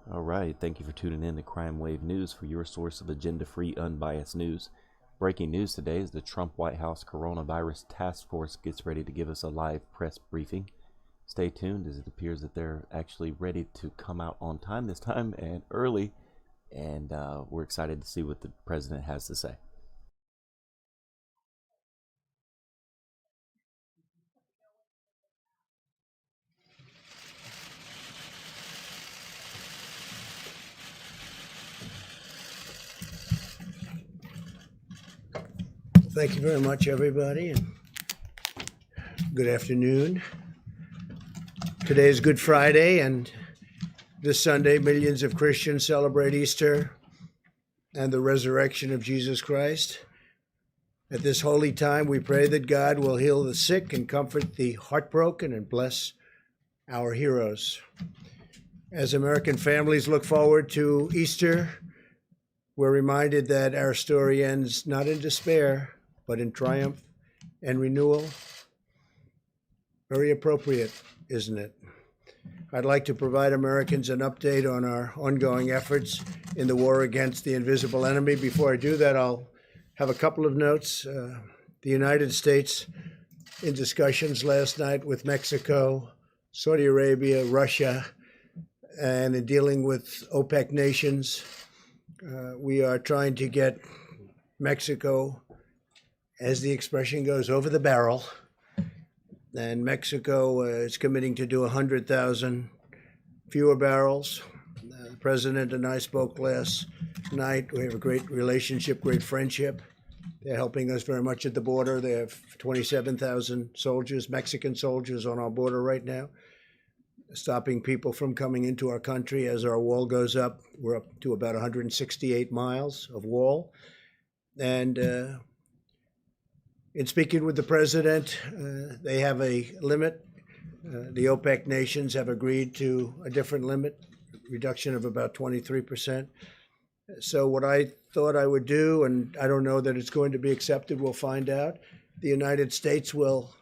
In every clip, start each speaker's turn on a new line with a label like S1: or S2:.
S1: All right, thank you for tuning in to Crime Wave News for your source of agenda-free, unbiased news. Breaking news today is the Trump White House Coronavirus Task Force gets ready to give us a live press briefing. Stay tuned as it appears that they're actually ready to come out on time this time and early, and we're excited to see what the president has to say.
S2: Thank you very much, everybody, and good afternoon. Today is Good Friday, and this Sunday, millions of Christians celebrate Easter and the resurrection of Jesus Christ. At this holy time, we pray that God will heal the sick and comfort the heartbroken and bless our heroes. As American families look forward to Easter, we're reminded that our story ends not in despair, but in triumph and renewal. Very appropriate, isn't it? I'd like to provide Americans an update on our ongoing efforts in the war against the invisible enemy. Before I do that, I'll have a couple of notes. The United States, in discussions last night with Mexico, Saudi Arabia, Russia, and in dealing with OPEC nations, we are trying to get Mexico, as the expression goes, over the barrel. And Mexico is committing to do 100,000 fewer barrels. The president and I spoke last night. We have a great relationship, great friendship. They're helping us very much at the border. They have 27,000 soldiers, Mexican soldiers, on our border right now, stopping people from coming into our country as our wall goes up. We're up to about 168 miles of wall. And in speaking with the president, they have a limit. The OPEC nations have agreed to a different limit, reduction of about 23%. So what I thought I would do, and I don't know that it's going to be accepted, we'll find out. The United States will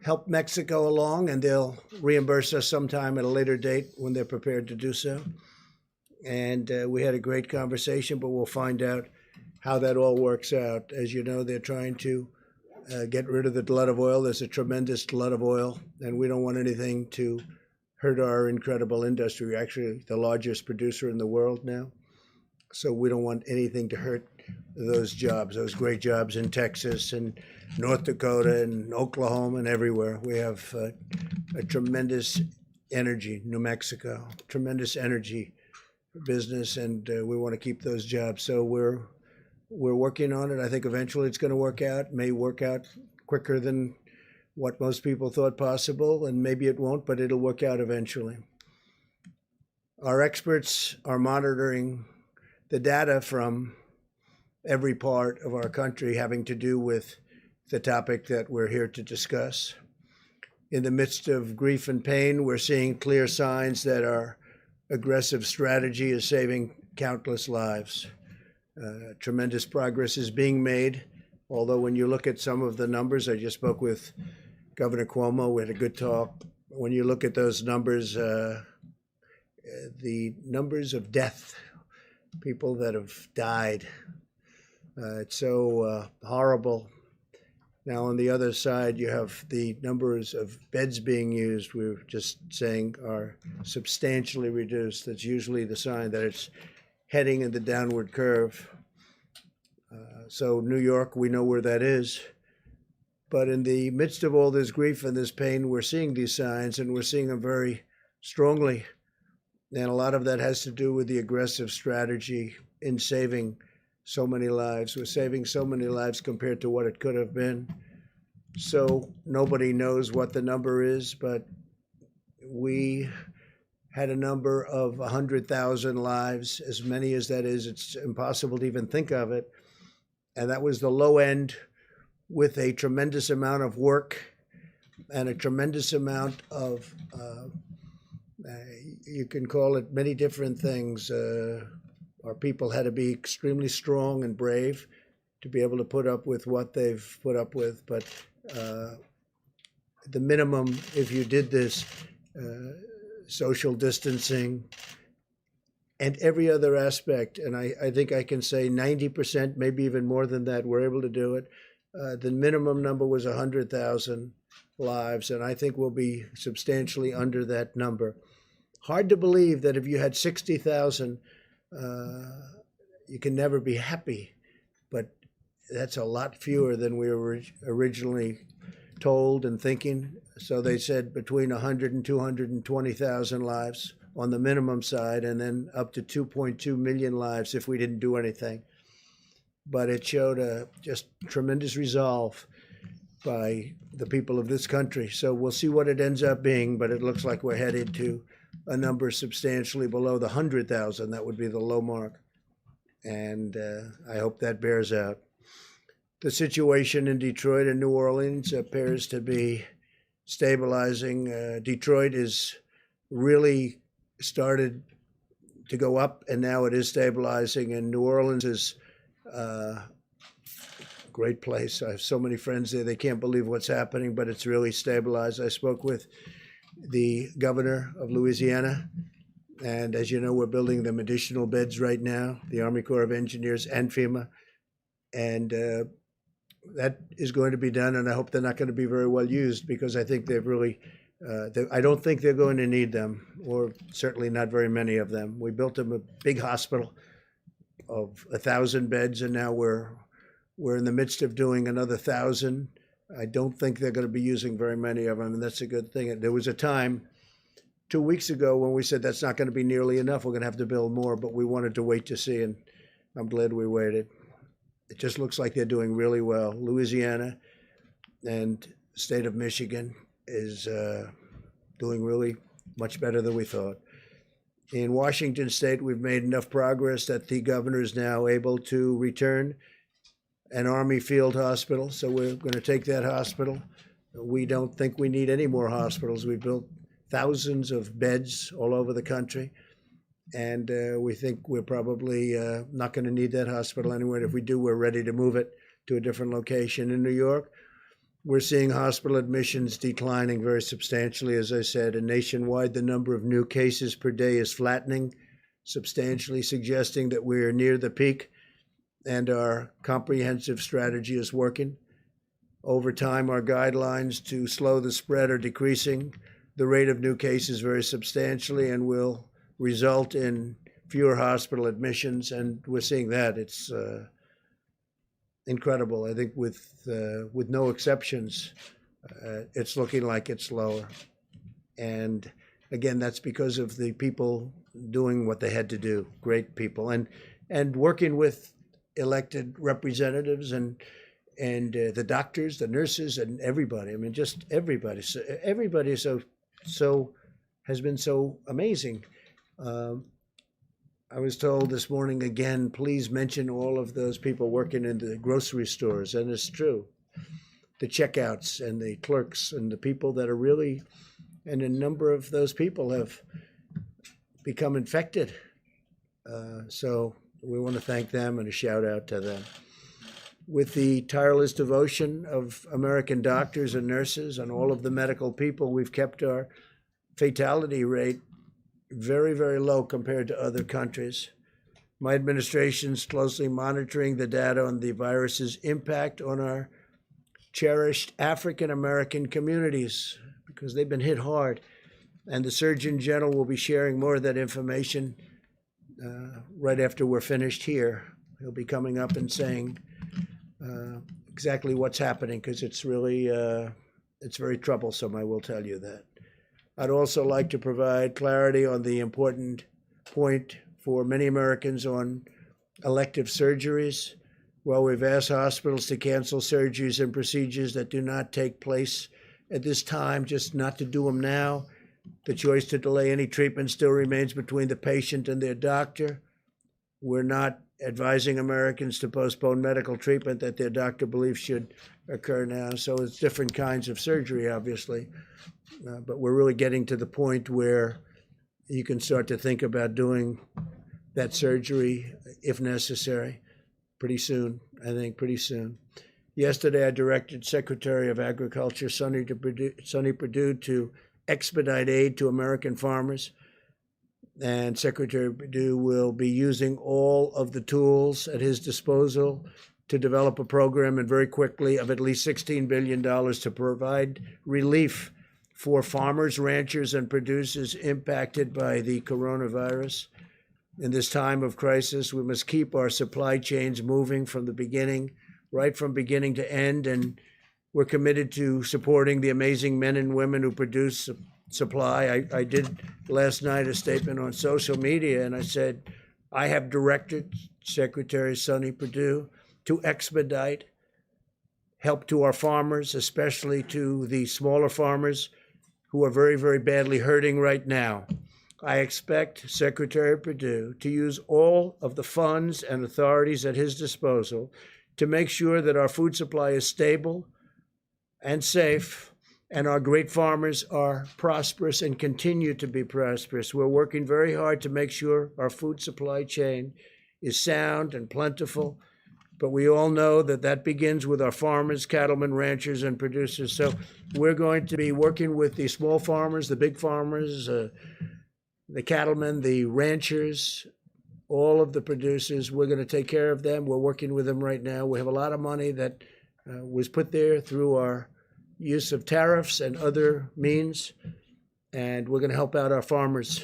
S2: help Mexico along, and they'll reimburse us sometime at a later date when they're prepared to do so. And we had a great conversation, but we'll find out how that all works out. As you know, they're trying to get rid of the glut of oil. There's a tremendous glut of oil, and we don't want anything to hurt our incredible industry. We're actually the largest producer in the world now. So we don't want anything to hurt those jobs, those great jobs in Texas and North Dakota and Oklahoma and everywhere. We have a tremendous energy, New Mexico, tremendous energy business, and we want to keep those jobs. So we're working on it. I think eventually it's going to work out. It may work out quicker than what most people thought possible, and maybe it won't, but it'll work out eventually. Our experts are monitoring the data from every part of our country having to do with the topic that we're here to discuss. In the midst of grief and pain, we're seeing clear signs that our aggressive strategy is saving countless lives. Tremendous progress is being made, although when you look at some of the numbers, I just spoke with Governor Cuomo, we had a good talk. When you look at those numbers, the numbers of death, people that have died, it's so horrible. Now, on the other side, you have the numbers of beds being used, we were just saying, are substantially reduced. That's usually the sign that it's heading in the downward curve. So New York, we know where that is. But in the midst of all this grief and this pain, we're seeing these signs, and we're seeing them very strongly. And a lot of that has to do with the aggressive strategy in saving so many lives. We're saving so many lives compared to what it could have been. So nobody knows what the number is, but we had a number of 100,000 lives. As many as that is, it's impossible to even think of it. And that was the low end, with a tremendous amount of work and a tremendous amount of, you can call it many different things. Our people had to be extremely strong and brave to be able to put up with what they've put up with. But the minimum, if you did this, social distancing, and every other aspect. And I think I can say 90%, maybe even more than that, we're able to do it. The minimum number was 100,000 lives, and I think we'll be substantially under that number. Hard to believe that if you had 60,000, you can never be happy, but that's a lot fewer than we were originally told and thinking. So they said between 100 and 220,000 lives on the minimum side, and then up to 2.2 million lives if we didn't do anything. But it showed a just tremendous resolve by the people of this country. So we'll see what it ends up being, but it looks like we're headed to a number substantially below the 100,000. That would be the low mark. And I hope that bears out. The situation in Detroit and New Orleans appears to be stabilizing. Detroit is really started to go up, and now it is stabilizing. And New Orleans is a great place. I have so many friends there. They can't believe what's happening, but it's really stabilized. I spoke with the governor of Louisiana, and as you know, we're building them additional beds right now, the Army Corps of Engineers and FEMA. And that is going to be done, and I hope they're not going to be very well used, because I think they've really, I don't think they're going to need them, or certainly not very many of them. We built them a big hospital of 1,000 beds, and now we're in the midst of doing another 1,000. I don't think they're going to be using very many of them, and that's a good thing. There was a time 2 weeks ago when we said that's not going to be nearly enough. We're going to have to build more, but we wanted to wait to see, and I'm glad we waited. It just looks like they're doing really well. Louisiana and state of Michigan is doing really much better than we thought. In Washington State, we've made enough progress that the governor is now able to return an Army field hospital. So we're going to take that hospital. We don't think we need any more hospitals. We built thousands of beds all over the country. And we think we're probably not going to need that hospital anyway. If we do, we're ready to move it to a different location. In New York, we're seeing hospital admissions declining very substantially, as I said. And nationwide, the number of new cases per day is flattening substantially, suggesting that we're near the peak and our comprehensive strategy is working. Over time, our guidelines to slow the spread are decreasing the rate of new cases very substantially, and will result in fewer hospital admissions, and we're seeing that. It's incredible. I think with no exceptions, it's looking like it's lower. And again, that's because of the people doing what they had to do, great people, and working with elected representatives and the doctors, the nurses, and everybody. I mean, just everybody. So everybody so has been so amazing. I was told this morning again, please mention all of those people working in the grocery stores, and it's true. The checkouts and the clerks and the people that are really, and a number of those people have become infected. So we want to thank them and a shout out to them. With the tireless devotion of American doctors and nurses and all of the medical people, we've kept our fatality rate very, very low compared to other countries. My administration's closely monitoring the data on the virus's impact on our cherished African American communities, because they've been hit hard. And the Surgeon General will be sharing more of that information right after we're finished here. He'll be coming up and saying exactly what's happening, because it's really, it's very troublesome, I will tell you that. I'd also like to provide clarity on the important point for many Americans on elective surgeries. Well, we've asked hospitals to cancel surgeries and procedures that do not take place at this time, just not to do them now. The choice to delay any treatment still remains between the patient and their doctor. We're not advising Americans to postpone medical treatment that their doctor believes should occur now. So it's different kinds of surgery, obviously. But we're really getting to the point where you can start to think about doing that surgery if necessary pretty soon, I think pretty soon. Yesterday, I directed Secretary of Agriculture Sonny Perdue to expedite aid to American farmers. and Secretary Perdue will be using all of the tools at his disposal to develop a program, and very quickly, of at least $16 billion to provide relief for farmers, ranchers, and producers impacted by the coronavirus. In this time of crisis, we must keep our supply chains moving from the beginning, right from beginning to end, and we're committed to supporting the amazing men and women who produce supply. I did last night a statement on social media, and I said, I have directed Secretary Sonny Perdue to expedite help to our farmers, especially to the smaller farmers who are very, very badly hurting right now. I expect Secretary Perdue to use all of the funds and authorities at his disposal to make sure that our food supply is stable and safe, and our great farmers are prosperous and continue to be prosperous. We're working very hard to make sure our food supply chain is sound and plentiful, but we all know that that begins with our farmers, cattlemen, ranchers, and producers. So we're going to be working with the small farmers, the big farmers, the cattlemen, the ranchers, all of the producers. We're going to take care of them. We're working with them right now. We have a lot of money that was put there through our use of tariffs and other means, and we're going to help out our farmers.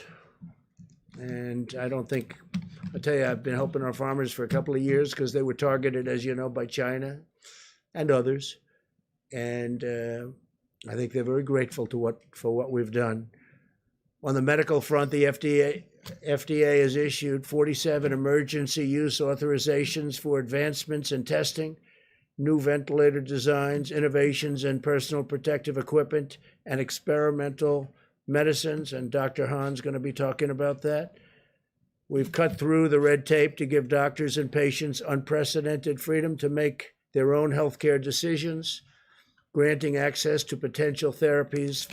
S2: And I tell you, I've been helping our farmers for a couple of years because they were targeted, as you know, by China and others. And I think they're very grateful for what we've done. On the medical front, the FDA has issued 47 emergency use authorizations for advancements in testing, new ventilator designs, innovations in personal protective equipment, and experimental medicines. And Dr. Hahn's going to be talking about that. We've cut through the red tape to give doctors and patients unprecedented freedom to make their own healthcare decisions, granting access to potential therapies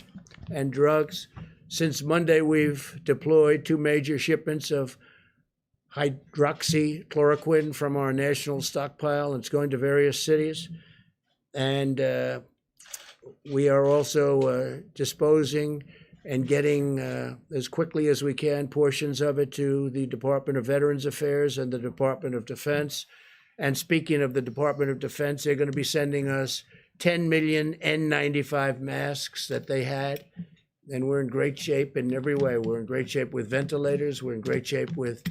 S2: and drugs. Since Monday, we've deployed 2 major shipments of hydroxychloroquine from our national stockpile. It's going to various cities. And we are also disposing and getting, as quickly as we can, portions of it to the Department of Veterans Affairs and the Department of Defense. And speaking of the Department of Defense, they're going to be sending us 10 million N95 masks that they had. And we're in great shape in every way. We're in great shape with ventilators. We're in great shape with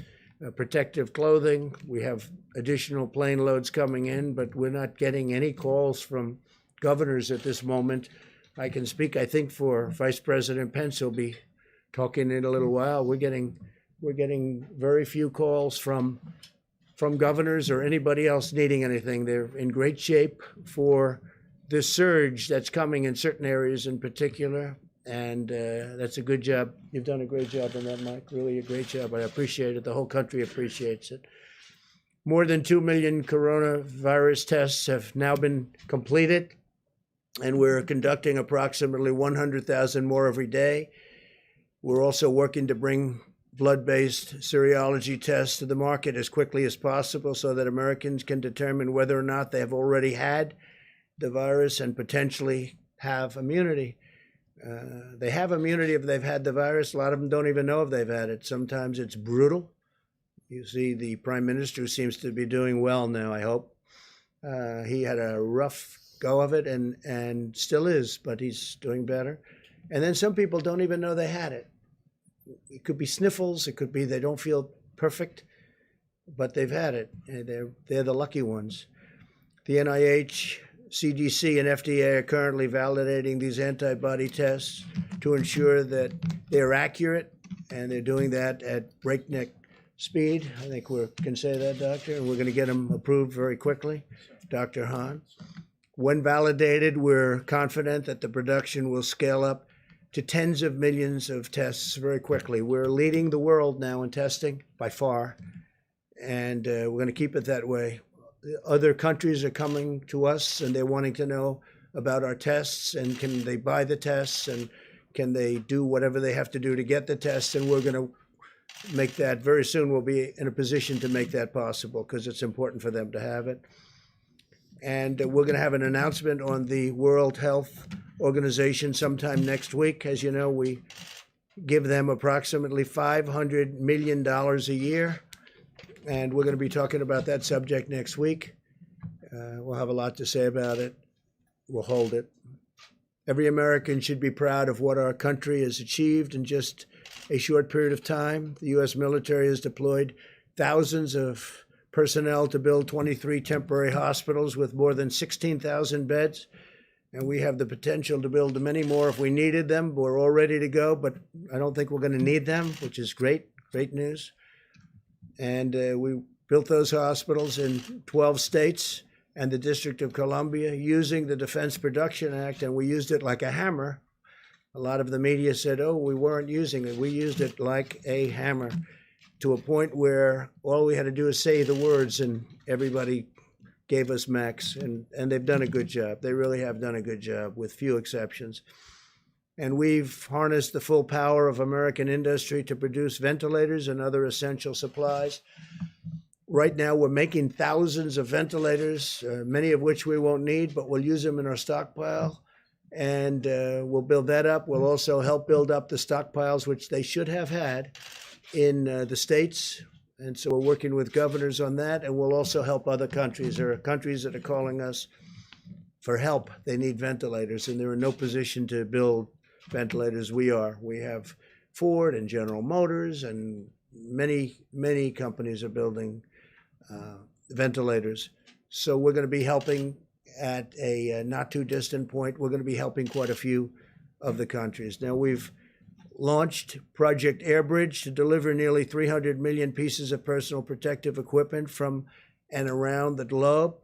S2: protective clothing. We have additional plane loads coming in, but we're not getting any calls from governors at this moment. I can speak, I think, for Vice President Pence. He'll be talking in a little while. We're getting very few calls from governors or anybody else needing anything. They're in great shape for the surge that's coming in certain areas in particular. And that's a good job. You've done a great job on that, Mike. Really a great job. I appreciate it. The whole country appreciates it. More than 2 million coronavirus tests have now been completed, and we're conducting approximately 100,000 more every day. We're also working to bring blood-based serology tests to the market as quickly as possible so that Americans can determine whether or not they have already had the virus and potentially have immunity. They have immunity if they've had the virus. A lot of them don't even know if they've had it. Sometimes it's brutal. You see the prime minister, who seems to be doing well now, I hope. He had a rough go of it and still is, but he's doing better. And then some people don't even know they had it. It could be sniffles. It could be they don't feel perfect, but they've had it. And they're the lucky ones. The NIH, CDC, and FDA are currently validating these antibody tests to ensure that they're accurate, and they're doing that at breakneck speed. I think we can say that, Doctor, and we're going to get them approved very quickly. Dr. Hahn. When validated, we're confident that the production will scale up to tens of millions of tests very quickly. We're leading the world now in testing by far, and we're going to keep it that way. Other countries are coming to us, and they're wanting to know about our tests, and can they buy the tests, and can they do whatever they have to do to get the tests, and we're going to make that very soon. We'll be in a position to make that possible because it's important for them to have it. And we're going to have an announcement on the World Health Organization sometime next week. As you know, we give them approximately $500 million a year. And we're going to be talking about that subject next week. We'll have a lot to say about it. We'll hold it. Every American should be proud of what our country has achieved in just a short period of time. The U.S. military has deployed thousands of personnel to build 23 temporary hospitals with more than 16,000 beds. And we have the potential to build many more if we needed them. We're all ready to go, but I don't think we're going to need them, which is great news. And we built those hospitals in 12 states and the District of Columbia using the Defense Production Act, and we used it like a hammer. A lot of the media said, oh, we weren't using it. We used it like a hammer to a point where all we had to do is say the words and everybody gave us max, and they've done a good job. They really have done a good job with few exceptions. And we've harnessed the full power of American industry to produce ventilators and other essential supplies. Right now, we're making thousands of ventilators, many of which we won't need, but we'll use them in our stockpile. And we'll build that up. We'll also help build up the stockpiles, which they should have had in the states. And so we're working with governors on that. And we'll also help other countries. There are countries that are calling us for help. They need ventilators, and they're in no position to build ventilators. We are. We have Ford and General Motors, and many companies are building ventilators. So we're going to be helping at a not too distant point. We're going to be helping quite a few of the countries. Now, we've launched Project Airbridge to deliver nearly 300 million pieces of personal protective equipment from and around the globe.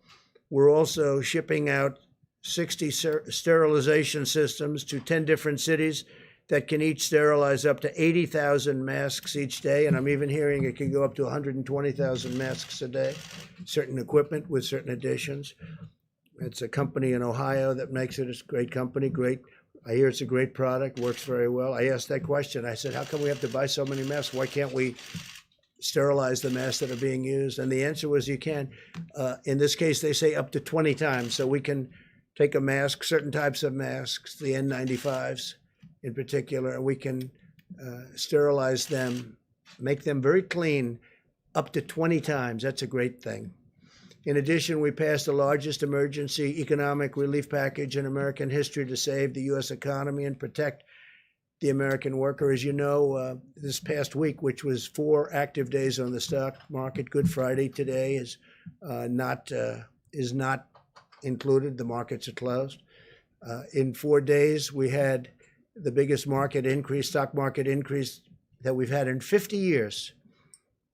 S2: We're also shipping out 60 sterilization systems to 10 different cities that can each sterilize up to 80,000 masks each day. And I'm even hearing it can go up to 120,000 masks a day, certain equipment with certain additions. It's a company in Ohio that makes it. It's a great company, great. I hear it's a great product, works very well. I asked that question. I said, how come we have to buy so many masks? Why can't we sterilize the masks that are being used? And the answer was you can. In this case, they say up to 20 times. So we can take a mask, certain types of masks, the N95s in particular, and we can sterilize them, make them very clean up to 20 times. That's a great thing. In addition, we passed the largest emergency economic relief package in American history to save the U.S. economy and protect the American worker. As you know, this past week, which was 4 active days on the stock market, Good Friday today is not included. The markets are closed. In 4 days, we had the biggest stock market increase that we've had in 50 years.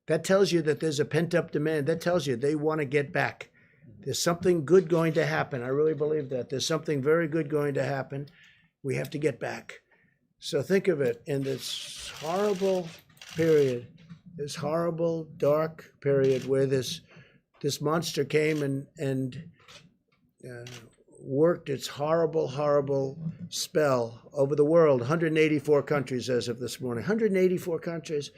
S2: That tells you that there's a pent-up demand. That tells you they want to get back. There's something good going to happen. I really believe that. There's something very good going to happen. We have to get back. So think of it in this horrible period, this horrible, dark period where this monster came and worked its horrible spell over the world. 184 countries as of this morning. 184 countries.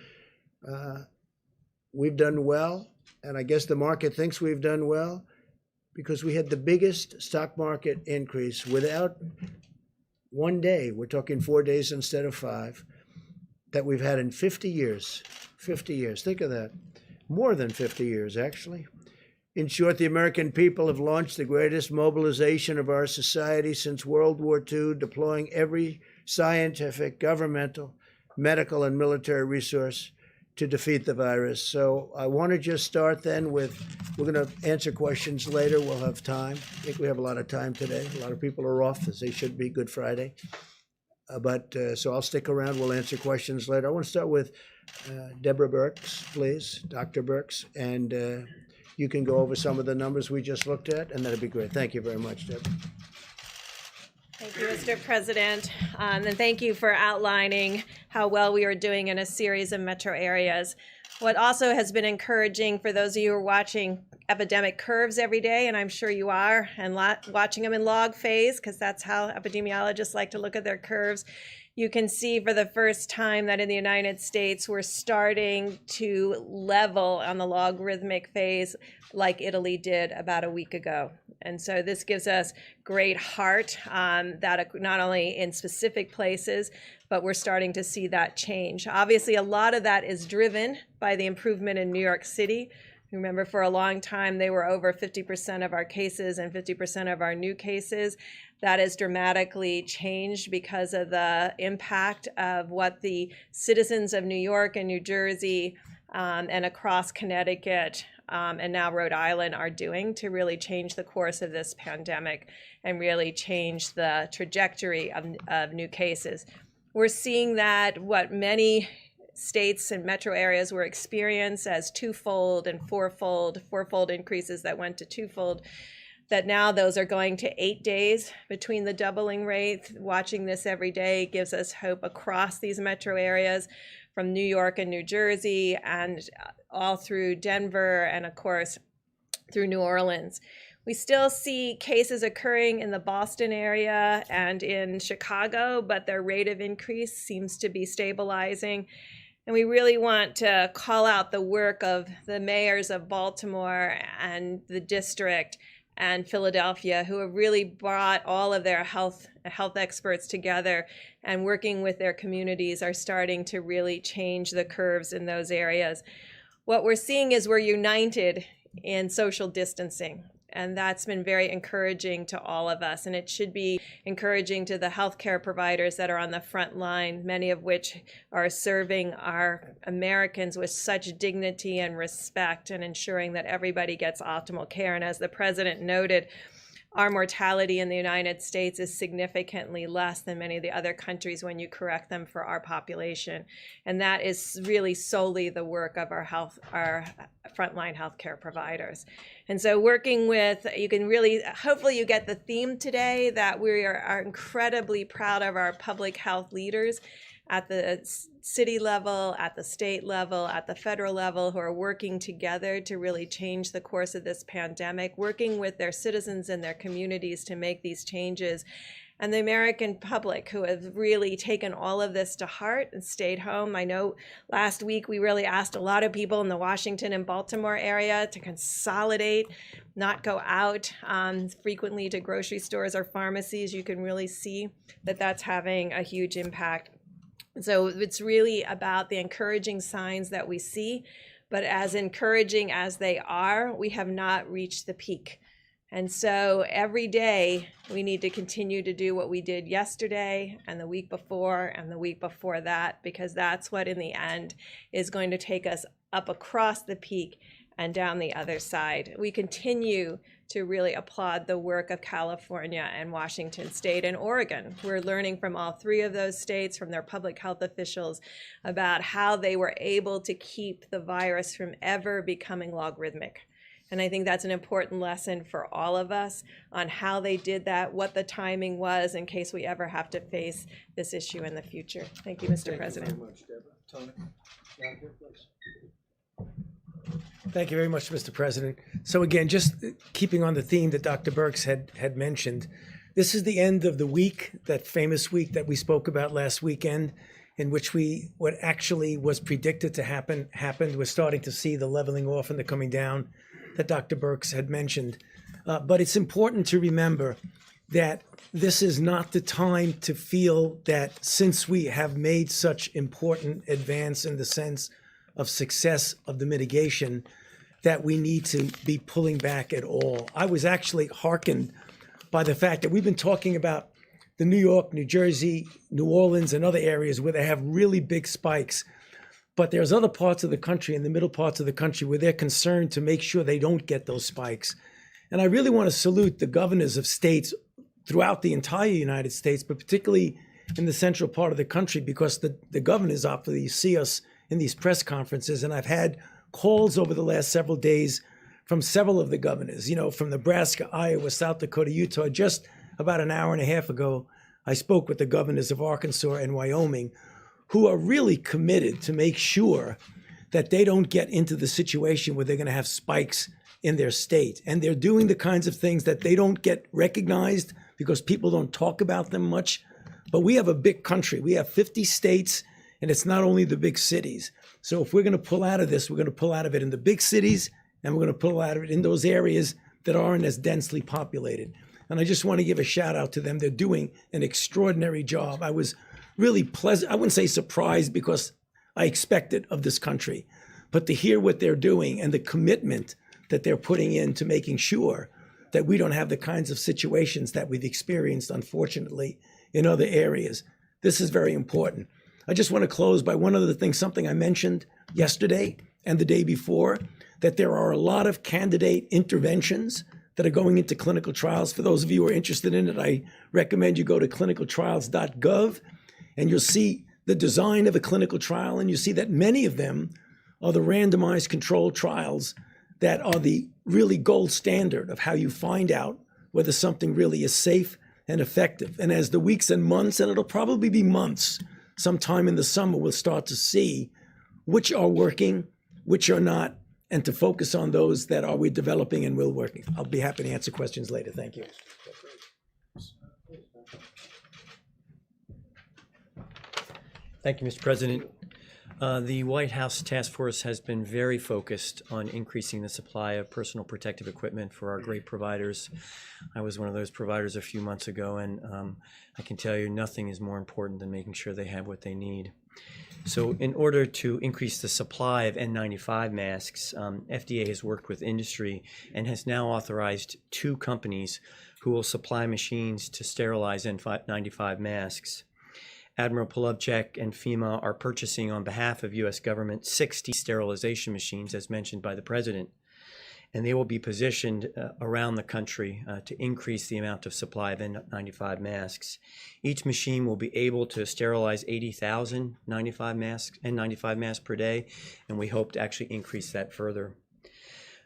S2: We've done well, and I guess the market thinks we've done well because we had the biggest stock market increase without one day. We're talking 4 days instead of 5 that we've had in 50 years. 50 years. Think of that. More than 50 years, actually. In short, the American people have launched the greatest mobilization of our society since World War II, deploying every scientific, governmental, medical, and military resource to defeat the virus. So I want to just start then with, we're going to answer questions later. We'll have time. I think we have a lot of time today. A lot of people are off, as they should be, Good Friday. So I'll stick around. We'll answer questions later. I want to start with Deborah Birx, please, Dr. Birx, and you can go over some of the numbers we just looked at, and that'd be great. Thank you very much, Deborah.
S3: Thank you, Mr. President, and thank you for outlining how well we are doing in a series of metro areas. What also has been encouraging for those of you who are watching epidemic curves every day, and I'm sure you are, and watching them in log phase, because that's how epidemiologists like to look at their curves, you can see for the first time that in the United States, we're starting to level on the logarithmic phase like Italy did about a week ago. And so this gives us great heart that not only in specific places, but we're starting to see that change. Obviously, a lot of that is driven by the improvement in New York City. Remember, for a long time, they were over 50% of our cases and 50% of our new cases. That has dramatically changed because of the impact of what the citizens of New York and New Jersey and across Connecticut and now Rhode Island are doing to really change the course of this pandemic and really change the trajectory of new cases. We're seeing that what many states and metro areas were experienced as twofold and fourfold increases that went to twofold, that now those are going to 8 days between the doubling rate. Watching this every day gives us hope across these metro areas from New York and New Jersey and all through Denver and of course through New Orleans. We still see cases occurring in the Boston area and in Chicago, but their rate of increase seems to be stabilizing. And we really want to call out the work of the mayors of Baltimore and the district and Philadelphia, who have really brought all of their health experts together and working with their communities are starting to really change the curves in those areas. What we're seeing is we're united in social distancing. And that's been very encouraging to all of us. And it should be encouraging to the healthcare providers that are on the front line, many of which are serving our Americans with such dignity and respect and ensuring that everybody gets optimal care. And as the president noted, our mortality in the United States is significantly less than many of the other countries when you correct them for our population. And that is really solely the work of our frontline healthcare providers. And so working with, you can really, hopefully you get the theme today that we are incredibly proud of our public health leaders at the city level, at the state level, at the federal level, who are working together to really change the course of this pandemic, working with their citizens and their communities to make these changes. And the American public who have really taken all of this to heart and stayed home. I know last week we really asked a lot of people in the Washington and Baltimore area to consolidate, not go out frequently to grocery stores or pharmacies. You can really see that that's having a huge impact. So it's really about the encouraging signs that we see, but as encouraging as they are, we have not reached the peak. And so every day we need to continue to do what we did yesterday and the week before and the week before that, because that's what in the end is going to take us up across the peak and down the other side. We continue to really applaud the work of California and Washington State and Oregon. We're learning from all three of those states, from their public health officials, about how they were able to keep the virus from ever becoming logarithmic. And I think that's an important lesson for all of us on how they did that, what the timing was in case we ever have to face this issue in the future. Thank you, Mr. President.
S2: Thank you very much, Deborah. Tony, down here, please. Thank you very much, Mr. President. So again, just keeping on the theme that Dr. Birx had mentioned, this is the end of the week, that famous week that we spoke about last weekend, in which what actually was predicted to happened. We're starting to see the leveling off and the coming down that Dr. Birx had mentioned. But it's important to remember that this is not the time to feel that since we have made such important advance in the sense of success of the mitigation, that we need to be pulling back at all. I was actually hearkened by the fact that we've been talking about the New York, New Jersey, New Orleans, and other areas where they have really big spikes. But there's other parts of the country, in the middle parts of the country, where they're concerned to make sure they don't get those spikes. And I really want to salute the governors of states throughout the entire United States, but particularly in the central part of the country, because the governors obviously see us in these press conferences. And I've had calls over the last several days from several of the governors, from Nebraska, Iowa, South Dakota, Utah. Just about an hour and a half ago, I spoke with the governors of Arkansas and Wyoming, who are really committed to make sure that they don't get into the situation where they're going to have spikes in their state. And they're doing the kinds of things that they don't get recognized because people don't talk about them much,
S4: But we have a big country. We have 50 states, and it's not only the big cities. So if we're going to pull out of this, we're going to pull out of it in the big cities, and we're going to pull out of it in those areas that aren't as densely populated. And I just want to give a shout out to them. They're doing an extraordinary job. I was really pleasant. I wouldn't say surprised because I expect it of this country, but to hear what they're doing and the commitment that they're putting into making sure that we don't have the kinds of situations that we've experienced, unfortunately, in other areas. This is very important. I just want to close by one other thing, something I mentioned yesterday and the day before, that there are a lot of candidate interventions that are going into clinical trials. For those of you who are interested in it, I recommend you go to clinicaltrials.gov, and you'll see the design of a clinical trial, and you see that many of them are the randomized controlled trials that are the really gold standard of how you find out whether something really is safe and effective. And as the weeks and months, and it'll probably be months, sometime in the summer, we'll start to see which are working, which are not, and to focus on those that are we developing and will working. I'll be happy to answer questions later. Thank you.
S5: Thank you, Mr. President. The White House Task Force has been very focused on increasing the supply of personal protective equipment for our great providers. I was one of those providers a few months ago, and I can tell you nothing is more important than making sure they have what they need. So in order to increase the supply of N95 masks, FDA has worked with industry and has now authorized 2 companies who will supply machines to sterilize N95 masks. Admiral Polovchek and FEMA are purchasing on behalf of U.S. government 60 sterilization machines, as mentioned by the President, and they will be positioned around the country to increase the amount of supply of N95 masks. Each machine will be able to sterilize 80,000 N95 masks per day, and we hope to actually increase that further.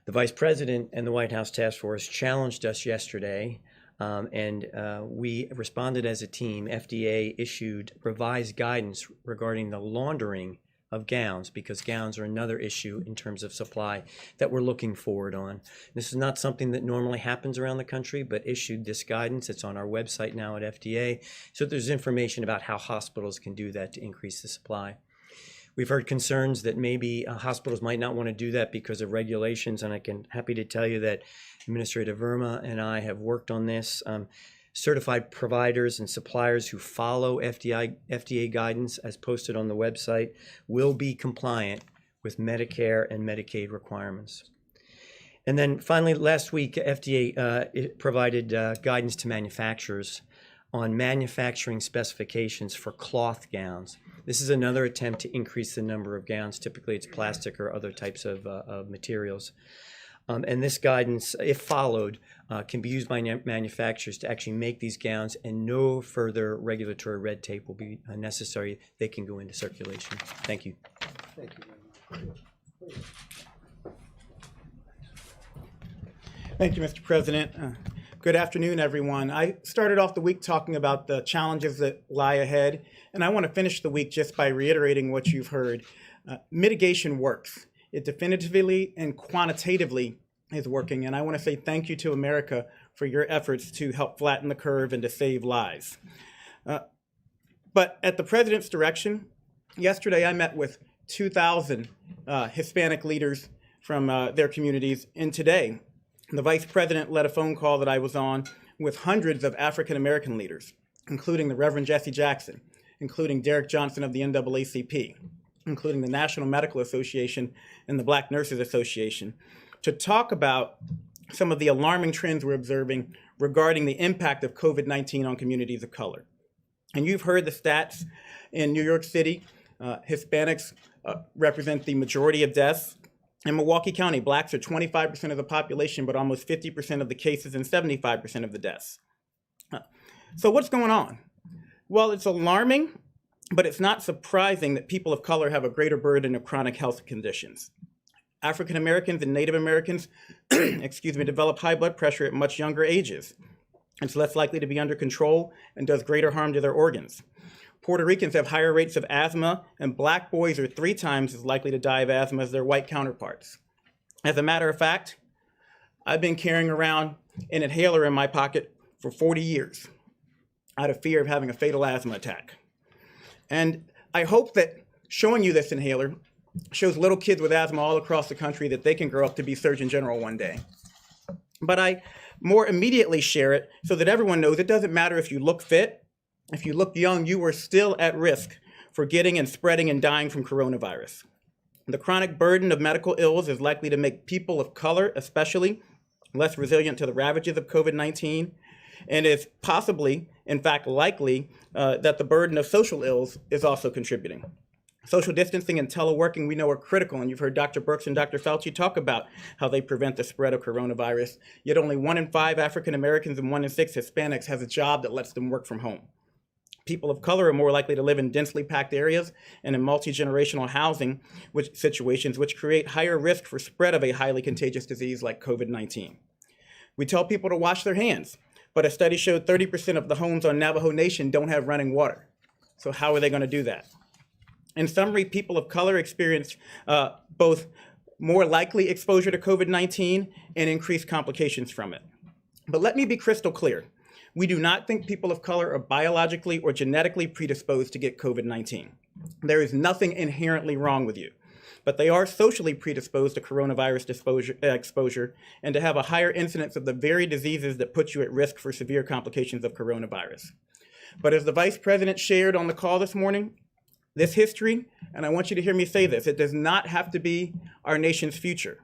S5: The Vice President and the White House Task Force challenged us yesterday, and we responded as a team. FDA issued revised guidance regarding the laundering of gowns, because gowns are another issue in terms of supply that we're looking forward on. This is not something that normally happens around the country, but issued this guidance. It's on our website now at FDA. So there's information about how hospitals can do that to increase the supply. We've heard concerns that maybe hospitals might not want to do that because of regulations, and I can happy to tell you that Administrator Verma and I have worked on this. Certified providers and suppliers who follow FDA guidance as posted on the website will be compliant with Medicare and Medicaid requirements. And then finally, last week, FDA provided guidance to manufacturers on manufacturing specifications for cloth gowns. This is another attempt to increase the number of gowns. Typically, it's plastic or other types of materials. And this guidance, if followed, can be used by manufacturers to actually make these gowns, and no further regulatory red tape will be necessary. They can go into circulation. Thank you.
S4: Thank you very much.
S6: Thank you, Mr. President. Good afternoon, everyone. I started off the week talking about the challenges that lie ahead, and I want to finish the week just by reiterating what you've heard. Mitigation works. It definitively and quantitatively is working, and I want to say thank you to America for your efforts to help flatten the curve and to save lives. But at the President's direction, yesterday I met with 2,000 Hispanic leaders from their communities, and today the Vice President led a phone call that I was on with hundreds of African American leaders, including the Reverend Jesse Jackson, including Derek Johnson of the NAACP, including the National Medical Association and the Black Nurses Association, to talk about some of the alarming trends we're observing regarding the impact of COVID-19 on communities of color. And you've heard the stats in New York City. Hispanics represent the majority of deaths. In Milwaukee County, Blacks are 25% of the population, but almost 50% of the cases and 75% of the deaths. So what's going on? Well, it's alarming, but it's not surprising that people of color have a greater burden of chronic health conditions. African Americans and Native Americans, develop high blood pressure at much younger ages. It's less likely to be under control and does greater harm to their organs. Puerto Ricans have higher rates of asthma, and Black boys are 3 times as likely to die of asthma as their white counterparts. As a matter of fact, I've been carrying around an inhaler in my pocket for 40 years. out of fear of having a fatal asthma attack. And I hope that showing you this inhaler shows little kids with asthma all across the country that they can grow up to be Surgeon General one day. But I more immediately share it so that everyone knows it doesn't matter if you look fit, if you look young, you are still at risk for getting and spreading and dying from coronavirus. The chronic burden of medical ills is likely to make people of color, especially, less resilient to the ravages of COVID-19, and is possibly, in fact, likely that the burden of social ills is also contributing. Social distancing and teleworking, we know, are critical, and you've heard Dr. Birx and Dr. Fauci talk about how they prevent the spread of coronavirus, yet only 1 in 5 African Americans and 1 in 6 Hispanics has a job that lets them work from home. People of color are more likely to live in densely packed areas and in multi-generational housing situations, which create higher risk for spread of a highly contagious disease like COVID-19. We tell people to wash their hands, but a study showed 30% of the homes on Navajo Nation don't have running water. So how are they going to do that? In summary, people of color experience both more likely exposure to COVID-19 and increased complications from it. But let me be crystal clear. We do not think people of color are biologically or genetically predisposed to get COVID-19. There is nothing inherently wrong with you, but they are socially predisposed to coronavirus exposure and to have a higher incidence of the very diseases that put you at risk for severe complications of coronavirus. But as the Vice President shared on the call this morning, this history, and I want you to hear me say this, it does not have to be our nation's future.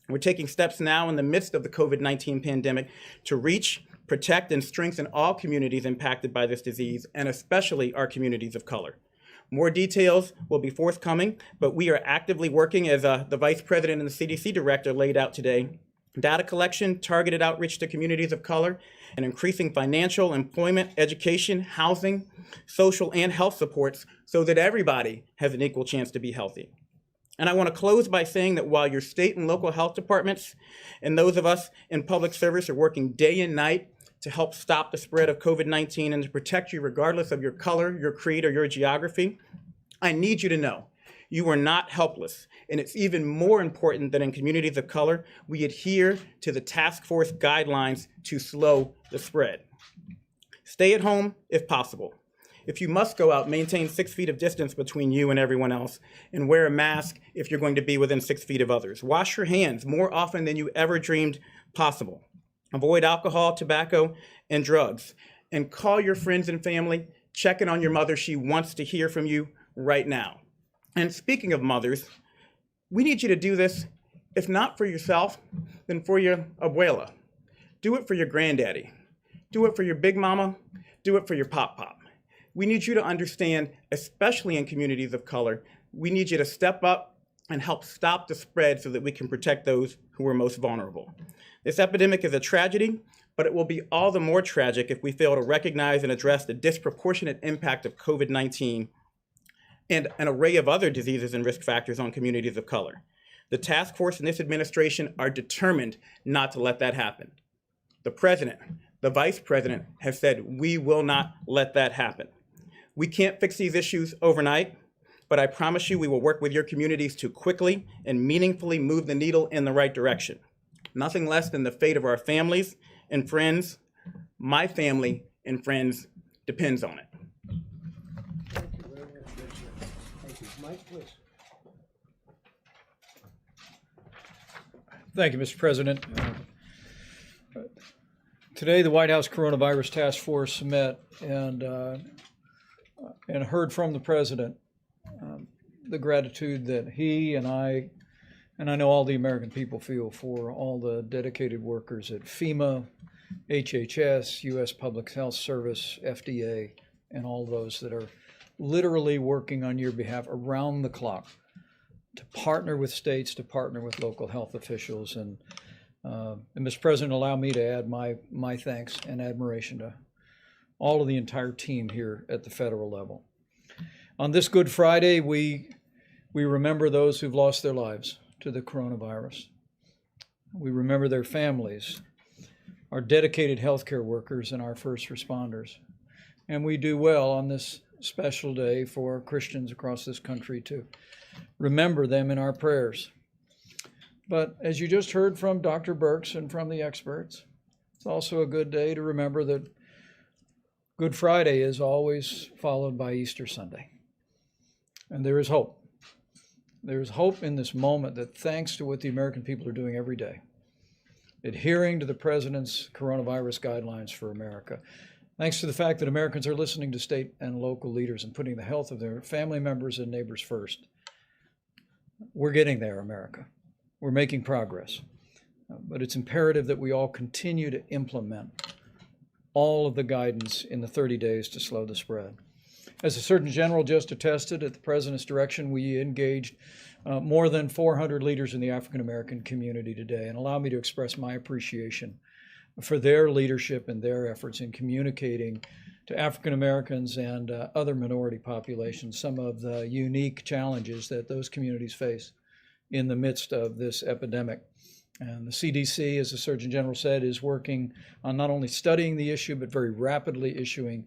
S6: We're taking steps now in the midst of the COVID-19 pandemic to reach, protect, and strengthen all communities impacted by this disease, and especially our communities of color. More details will be forthcoming, but we are actively working, as the Vice President and the CDC Director laid out today, data collection, targeted outreach to communities of color, and increasing financial, employment, education, housing, social, and health supports so that everybody has an equal chance to be healthy. And I want to close by saying that while your state and local health departments and those of us in public service are working day and night to help stop the spread of COVID-19 and to protect you regardless of your color, your creed, or your geography, I need you to know you are not helpless. And it's even more important that in communities of color, we adhere to the task force guidelines to slow the spread. Stay at home if possible. If you must go out, maintain 6 feet of distance between you and everyone else, and wear a mask if you're going to be within 6 feet of others. Wash your hands more often than you ever dreamed possible. Avoid alcohol, tobacco, and drugs. And call your friends and family. Check in on your mother. She wants to hear from you right now. And speaking of mothers, we need you to do this, if not for yourself, then for your abuela. Do it for your granddaddy. Do it for your big mama. Do it for your pop-pop. We need you to understand, especially in communities of color, we need you to step up and help stop the spread so that we can protect those who are most vulnerable. This epidemic is a tragedy, but it will be all the more tragic if we fail to recognize and address the disproportionate impact of COVID-19 and an array of other diseases and risk factors on communities of color. The task force and this administration are determined not to let that happen. The president, the vice president have said, we will not let that happen. We can't fix these issues overnight, but I promise you we will work with your communities to quickly and meaningfully move the needle in the right direction. Nothing less than the fate of our families and friends. My family and friends depends on it.
S2: Thank you very much, Richard. Thank you. Mike, please.
S7: Thank you, Mr. President. Today, the White House Coronavirus Task Force met and heard from the President the gratitude that he and I know all the American people feel for all the dedicated workers at FEMA, HHS, U.S. Public Health Service, FDA, and all those that are literally working on your behalf around the clock to partner with states, to partner with local health officials. And Mr. President, allow me to add my thanks and admiration to all of the entire team here at the federal level. On this Good Friday, we remember those who've lost their lives to the coronavirus. We remember their families, our dedicated healthcare workers, and our first responders. And we do well on this special day for Christians across this country to remember them in our prayers. But as you just heard from Dr. Birx and from the experts, it's also a good day to remember that Good Friday is always followed by Easter Sunday. And there is hope. There is hope in this moment that thanks to what the American people are doing every day, adhering to the president's coronavirus guidelines for America, thanks to the fact that Americans are listening to state and local leaders and putting the health of their family members and neighbors first. We're getting there, America. We're making progress. But it's imperative that we all continue to implement all of the guidance in the 30 days to slow the spread. As the Surgeon General just attested, at the President's direction, we engaged more than 400 leaders in the African American community today. And allow me to express my appreciation for their leadership and their efforts in communicating to African Americans and other minority populations some of the unique challenges that those communities face in the midst of this epidemic. And the CDC, as the Surgeon General said, is working on not only studying the issue, but very rapidly issuing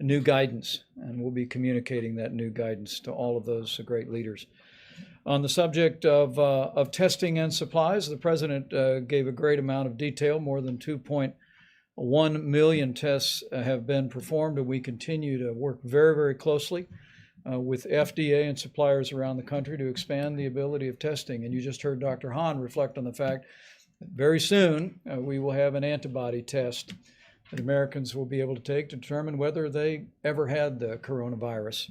S7: new guidance. And we'll be communicating that new guidance to all of those great leaders. On the subject of testing and supplies, the President gave a great amount of detail. More than 2.1 million tests have been performed, and we continue to work very, very closely with FDA and suppliers around the country to expand the ability of testing. And you just heard Dr. Hahn reflect on the fact that very soon we will have an antibody test that Americans will be able to take to determine whether they ever had the coronavirus.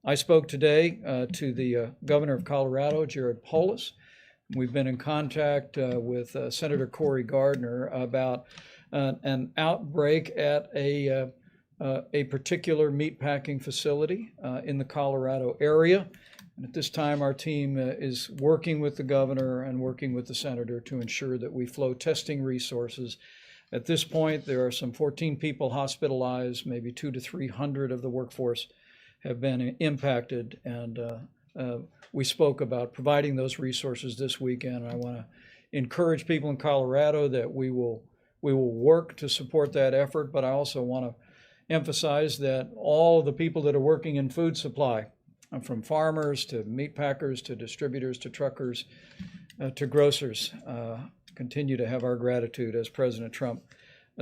S7: I spoke today to the governor of Colorado, Jared Polis. We've been in contact with Senator Cory Gardner about an outbreak at a particular meatpacking facility in the Colorado area. And at this time, our team is working with the governor and working with the senator to ensure that we flow testing resources. At this point, there are some 14 people hospitalized, maybe 200 to 300 of the workforce have been impacted, and we spoke about providing those resources this weekend. I want to encourage people in Colorado that we will work to support that effort, but I also want to emphasize that all of the people that are working in food supply, from farmers to meat packers to distributors to truckers to grocers, continue to have our gratitude, as President Trump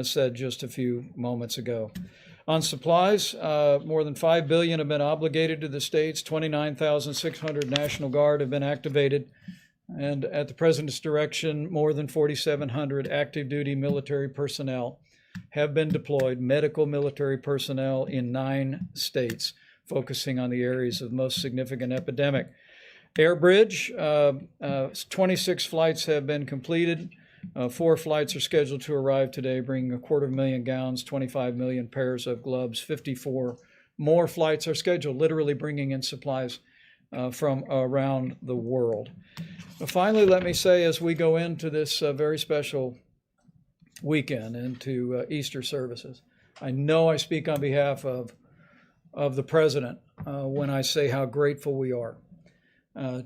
S7: said just a few moments ago. On supplies, more than $5 billion have been obligated to the states. 29,600 National Guard have been activated. And at the President's direction, more than 4,700 active duty military personnel have been deployed, medical military personnel in 9 states, focusing on the areas of most significant epidemic. Air Bridge, 26 flights have been completed. 4 flights are scheduled to arrive today, bringing 250,000 gowns, 25 million pairs of gloves. 54 more flights are scheduled, literally bringing in supplies from around the world. Finally, let me say, as we go into this very special weekend, into Easter services, I know I speak on behalf of the President when I say how grateful we are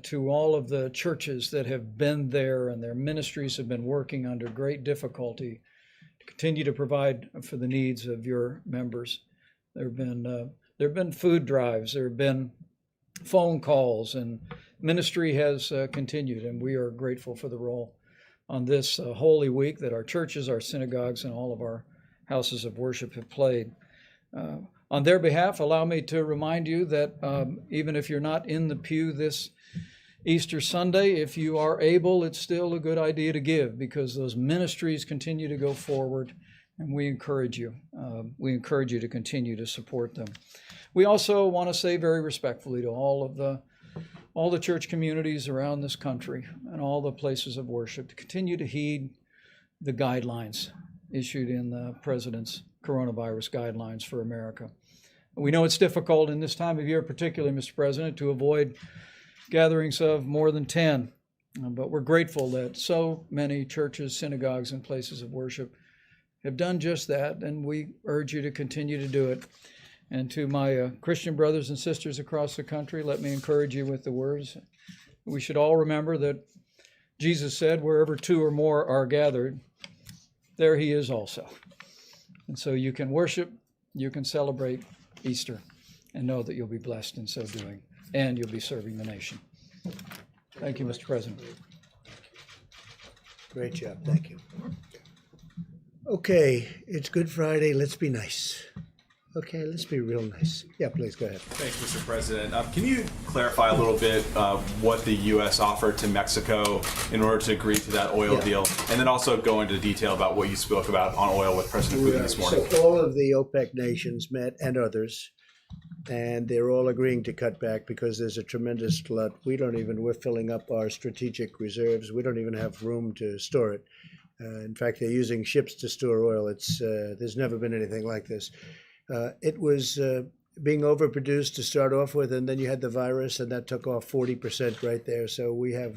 S7: to all of the churches that have been there, and their ministries have been working under great difficulty to continue to provide for the needs of your members. There have been food drives, there have been phone calls, and ministry has continued, and we are grateful for the role on this Holy Week that our churches, our synagogues, and all of our houses of worship have played. On their behalf, allow me to remind you that even if you're not in the pew this Easter Sunday, if you are able, it's still a good idea to give, because those ministries continue to go forward, and we encourage you. We encourage you to continue to support them. We also want to say very respectfully to all the church communities around this country and all the places of worship to continue to heed the guidelines issued in the President's coronavirus guidelines for America. We know it's difficult in this time of year, particularly, Mr. President, to avoid gatherings of more than 10, but we're grateful that so many churches, synagogues, and places of worship have done just that, and we urge you to continue to do it. And to my Christian brothers and sisters across the country, let me encourage you with the words. We should all remember that Jesus said, wherever 2 or more are gathered, there he is also. And so you can worship, you can celebrate Easter, and know that you'll be blessed in so doing, and you'll be serving the nation. Thank you, Mr. President.
S2: Great job. Thank you. Okay, it's Good Friday. Let's be nice. Okay, let's be real nice. Yeah, please go ahead.
S8: Thanks, Mr. President. Can you clarify a little bit what the U.S. offered to Mexico in order to agree to that oil deal? And then also go into detail about what you spoke about on oil with President Putin this morning.
S2: So all of the OPEC nations met, and others, and they're all agreeing to cut back because there's a tremendous glut. We're filling up our strategic reserves. We don't even have room to store it. In fact, they're using ships to store oil. There's never been anything like this. It was being overproduced to start off with, and then you had the virus, and that took off 40% right there. So we have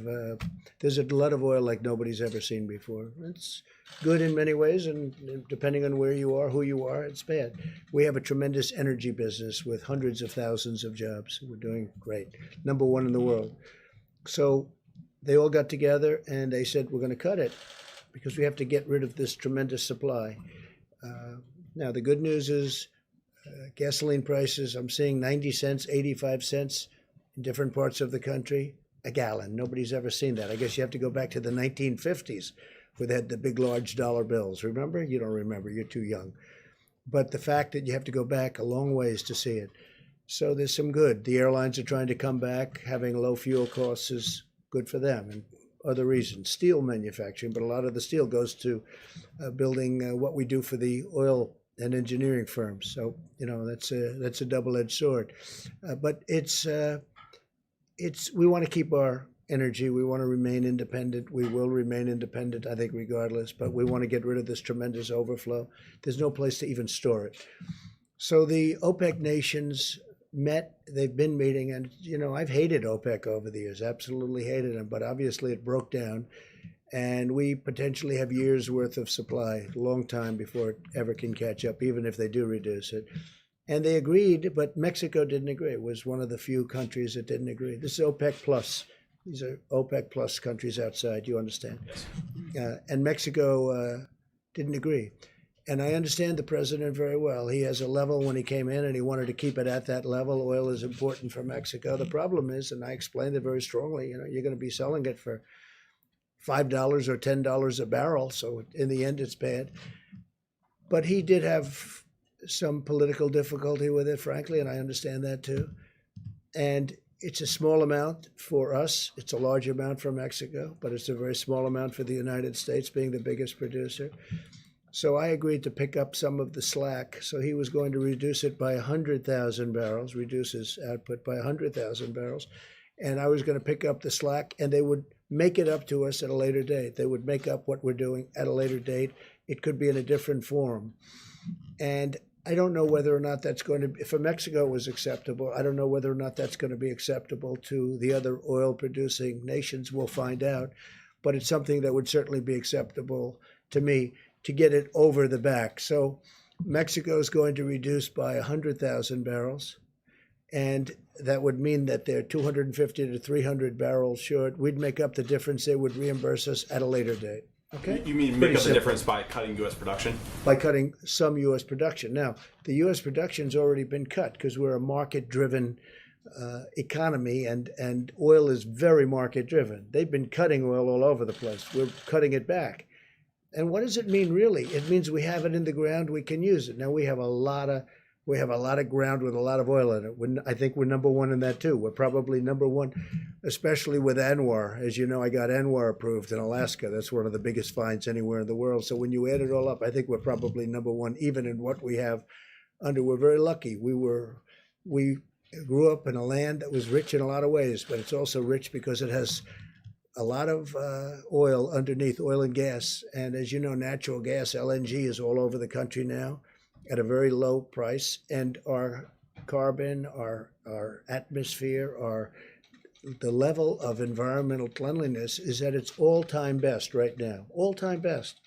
S2: there's a lot of oil like nobody's ever seen before. It's good in many ways, and depending on where you are, who you are, it's bad. We have a tremendous energy business with hundreds of thousands of jobs. We're doing great, number one in the world. So they all got together and they said, we're going to cut it because we have to get rid of this tremendous supply. Now, the good news is gasoline prices, I'm seeing 90 cents, 85 cents in different parts of the country a gallon. Nobody's ever seen that. I guess you have to go back to the 1950s where they had the big, large dollar bills. Remember? You don't remember. You're too young. But the fact that you have to go back a long ways to see it. So there's some good. The airlines are trying to come back. Having low fuel costs is good for them and other reasons. Steel manufacturing, but a lot of the steel goes to building what we do for the oil and engineering firms. So, that's a double-edged sword. But we want to keep our energy. We want to remain independent. We will remain independent, I think, regardless. But we want to get rid of this tremendous overflow. There's no place to even store it. So the OPEC nations met. They've been meeting. And, I've hated OPEC over the years, absolutely hated them. But obviously it broke down. And we potentially have years worth of supply, a long time before it ever can catch up, even if they do reduce it. And they agreed, but Mexico didn't agree. It was one of the few countries that didn't agree. This is OPEC plus. These are OPEC plus countries outside, you understand. Yes. And Mexico didn't agree. And I understand the president very well. He has a level when he came in and he wanted to keep it at that level. Oil is important for Mexico. The problem is, and I explained it very strongly, you're going to be selling it for $5 or $10 a barrel. So in the end, it's bad. But he did have some political difficulty with it, frankly, and I understand that too. And it's a small amount for us. It's a large amount for Mexico, but it's a very small amount for the United States, being the biggest producer. So I agreed to pick up some of the slack. So he was going to reduce it by 100,000 barrels, reduce his output by 100,000 barrels. And I was going to pick up the slack, and they would make it up to us at a later date. They would make up what we're doing at a later date. It could be in a different form. And I don't know whether or not that's going to be, for Mexico it was acceptable. I don't know whether or not that's going to be acceptable to the other oil producing nations. We'll find out. But it's something that would certainly be acceptable to me to get it over the back. So Mexico is going to reduce by 100,000 barrels. And that would mean that they're 250 to 300 barrels short. We'd make up the difference. They would reimburse us at a later date. Okay?
S8: You mean make up the difference by cutting U.S. production?
S2: By cutting some U.S. production. Now, the U.S. production's already been cut because we're a market-driven economy, and oil is very market-driven. They've been cutting oil all over the place. We're cutting it back. And what does it mean, really? It means we have it in the ground. We can use it. Now, we have a lot of ground with a lot of oil in it. I think we're number one in that too. We're probably number one, especially with ANWR. As you know, I got ANWR approved in Alaska. That's one of the biggest finds anywhere in the world. So when you add it all up, I think we're probably number one, even in what we have under. We're very lucky. We grew up in a land that was rich in a lot of ways, but it's also rich because it has a lot of oil underneath, oil and gas. And as you know, natural gas, LNG, is all over the country now at a very low price, and our carbon, our atmosphere, the level of environmental cleanliness is at its all-time best right now, all-time best,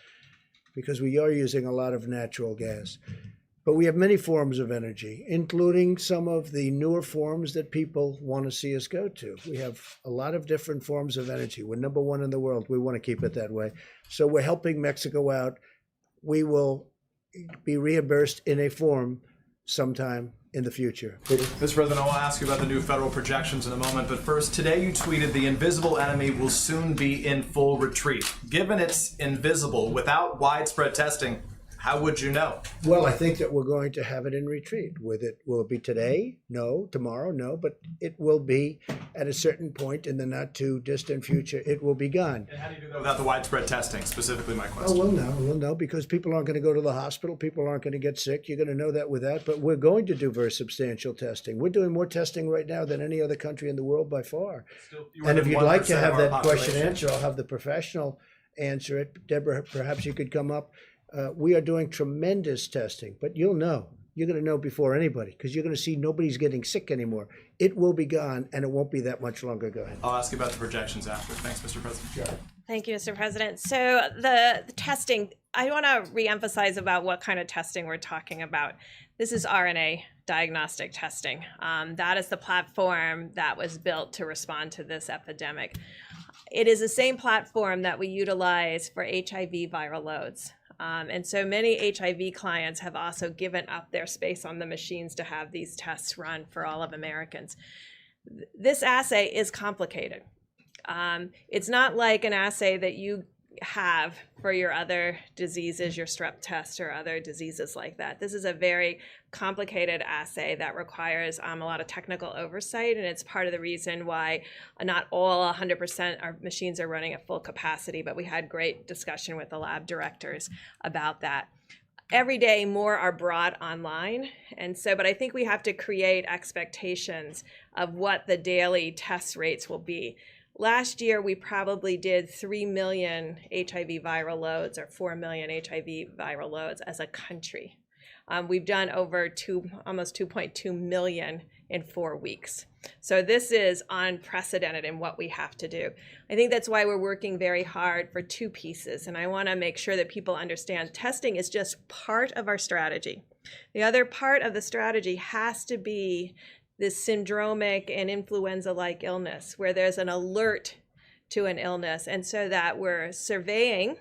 S2: because we are using a lot of natural gas. But we have many forms of energy, including some of the newer forms that people want to see us go to. We have a lot of different forms of energy. We're number one in the world. We want to keep it that way. So we're helping Mexico out. We will be reimbursed in a form sometime in the future.
S9: Mr. President, I will ask you about the new federal projections in a moment, but first, today you tweeted the invisible enemy will soon be in full retreat. Given it's invisible without widespread testing, How would you know?
S2: Well, I think that we're going to have it in retreat. Will it be today? No. Tomorrow? No. But it will be at a certain point in the not too distant future. It will be gone.
S9: And how do you do that without the widespread testing? Specifically, my
S2: Oh,
S9: question.
S2: we'll know because people aren't going to go to the hospital. People aren't going to get sick. You're going to know that with that. But we're going to do very substantial testing. We're doing more testing right now than any other country in the world by far.
S9: Still fewer
S2: And if
S9: than
S2: you'd like to
S9: 1%
S2: have
S9: of our
S2: that question
S9: population.
S2: answered, I'll have the professional answer it. Deborah, perhaps you could come up. We are doing tremendous testing, but you'll know. You're going to know before anybody because you're going to see nobody's getting sick anymore. It will be gone, and it won't be that much longer. Go ahead.
S8: I'll ask you about the projections after. Thanks, Mr. President.
S2: Sure.
S3: Thank you, Mr. President. So the testing, I want to reemphasize about what kind of testing we're talking about. This is RNA diagnostic testing. That is the platform that was built to respond to this epidemic. It is the same platform that we utilize for HIV viral loads. And so many HIV clients have also given up their space on the machines to have these tests run for all of Americans. This assay is complicated. It's not like an assay that you have for your other diseases, your strep test or other diseases like that. This is a very complicated assay that requires a lot of technical oversight, and it's part of the reason why not all 100% our machines are running at full capacity, but we had great discussion with the lab directors about that. Every day more are brought online, and so, but I think we have to create expectations of what the daily test rates will be. Last year, we probably did 3 million HIV viral loads or 4 million HIV viral loads as a country. We've done over almost 2.2 million in 4 weeks. So this is unprecedented in what we have to do. I think that's why we're working very hard for 2 pieces. And I want to make sure that people understand testing is just part of our strategy. The other part of the strategy has to be this syndromic and influenza-like illness where there's an alert to an illness. And so that we're surveying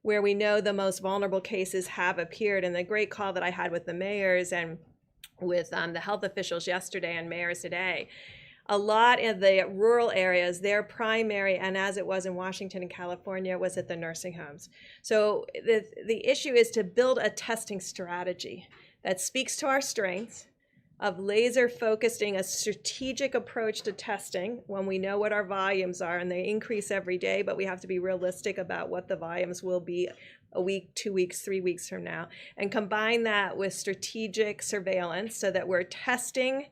S3: where we know the most vulnerable cases have appeared. And the great call that I had with the mayors and with the health officials yesterday and mayors today, a lot of the rural areas, their primary, and as it was in Washington and California, was at the nursing homes. So the issue is to build a testing strategy that speaks to our strengths, of laser focusing a strategic approach to testing when we know what our volumes are, and they increase every day, but we have to be realistic about what the volumes will be a week, 2 weeks, 3 weeks from now, and combine that with strategic surveillance so that we're testing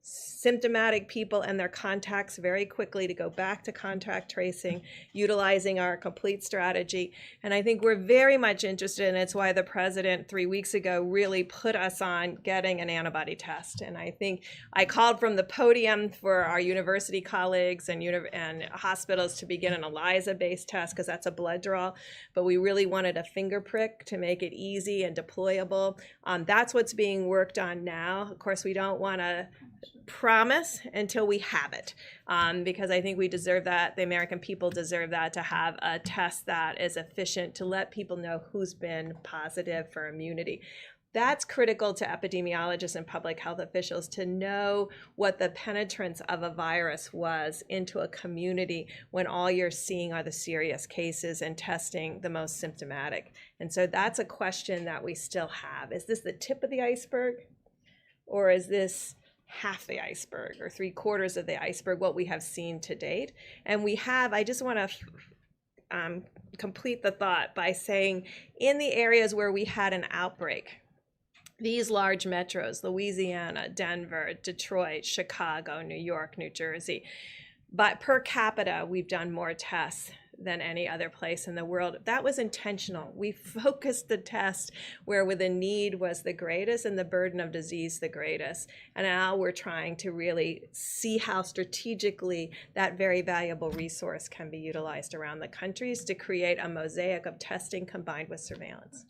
S3: symptomatic people and their contacts very quickly to go back to contact tracing, utilizing our complete strategy. And I think we're very much interested, and it's why the president 3 weeks ago really put us on getting an antibody test. And I think I called from the podium for our university colleagues and hospitals to begin an ELISA-based test because that's a blood draw, but we really wanted a finger prick to make it easy and deployable. That's what's being worked on now. Of course, we don't want to promise until we have it, because I think we deserve that. The American people deserve that, to have a test that is efficient to let people know who's been positive for immunity. That's critical to epidemiologists and public health officials to know what the penetrance of a virus was into a community when all you're seeing are the serious cases and testing the most symptomatic. And so that's a question that we still have. Is this the tip of the iceberg, or is this half the iceberg or 3/4 of the iceberg, what we have seen to date? And we have, I just want to complete the thought by saying, in the areas where we had an outbreak, these large metros, Louisiana, Denver, Detroit, Chicago, New York, New Jersey, but per capita, we've done more tests than any other place in the world. That was intentional. We focused the test where the need was the greatest and the burden of disease the greatest. And now we're trying to really see how strategically that very valuable resource can be utilized around the countries to create a mosaic of testing combined with surveillance.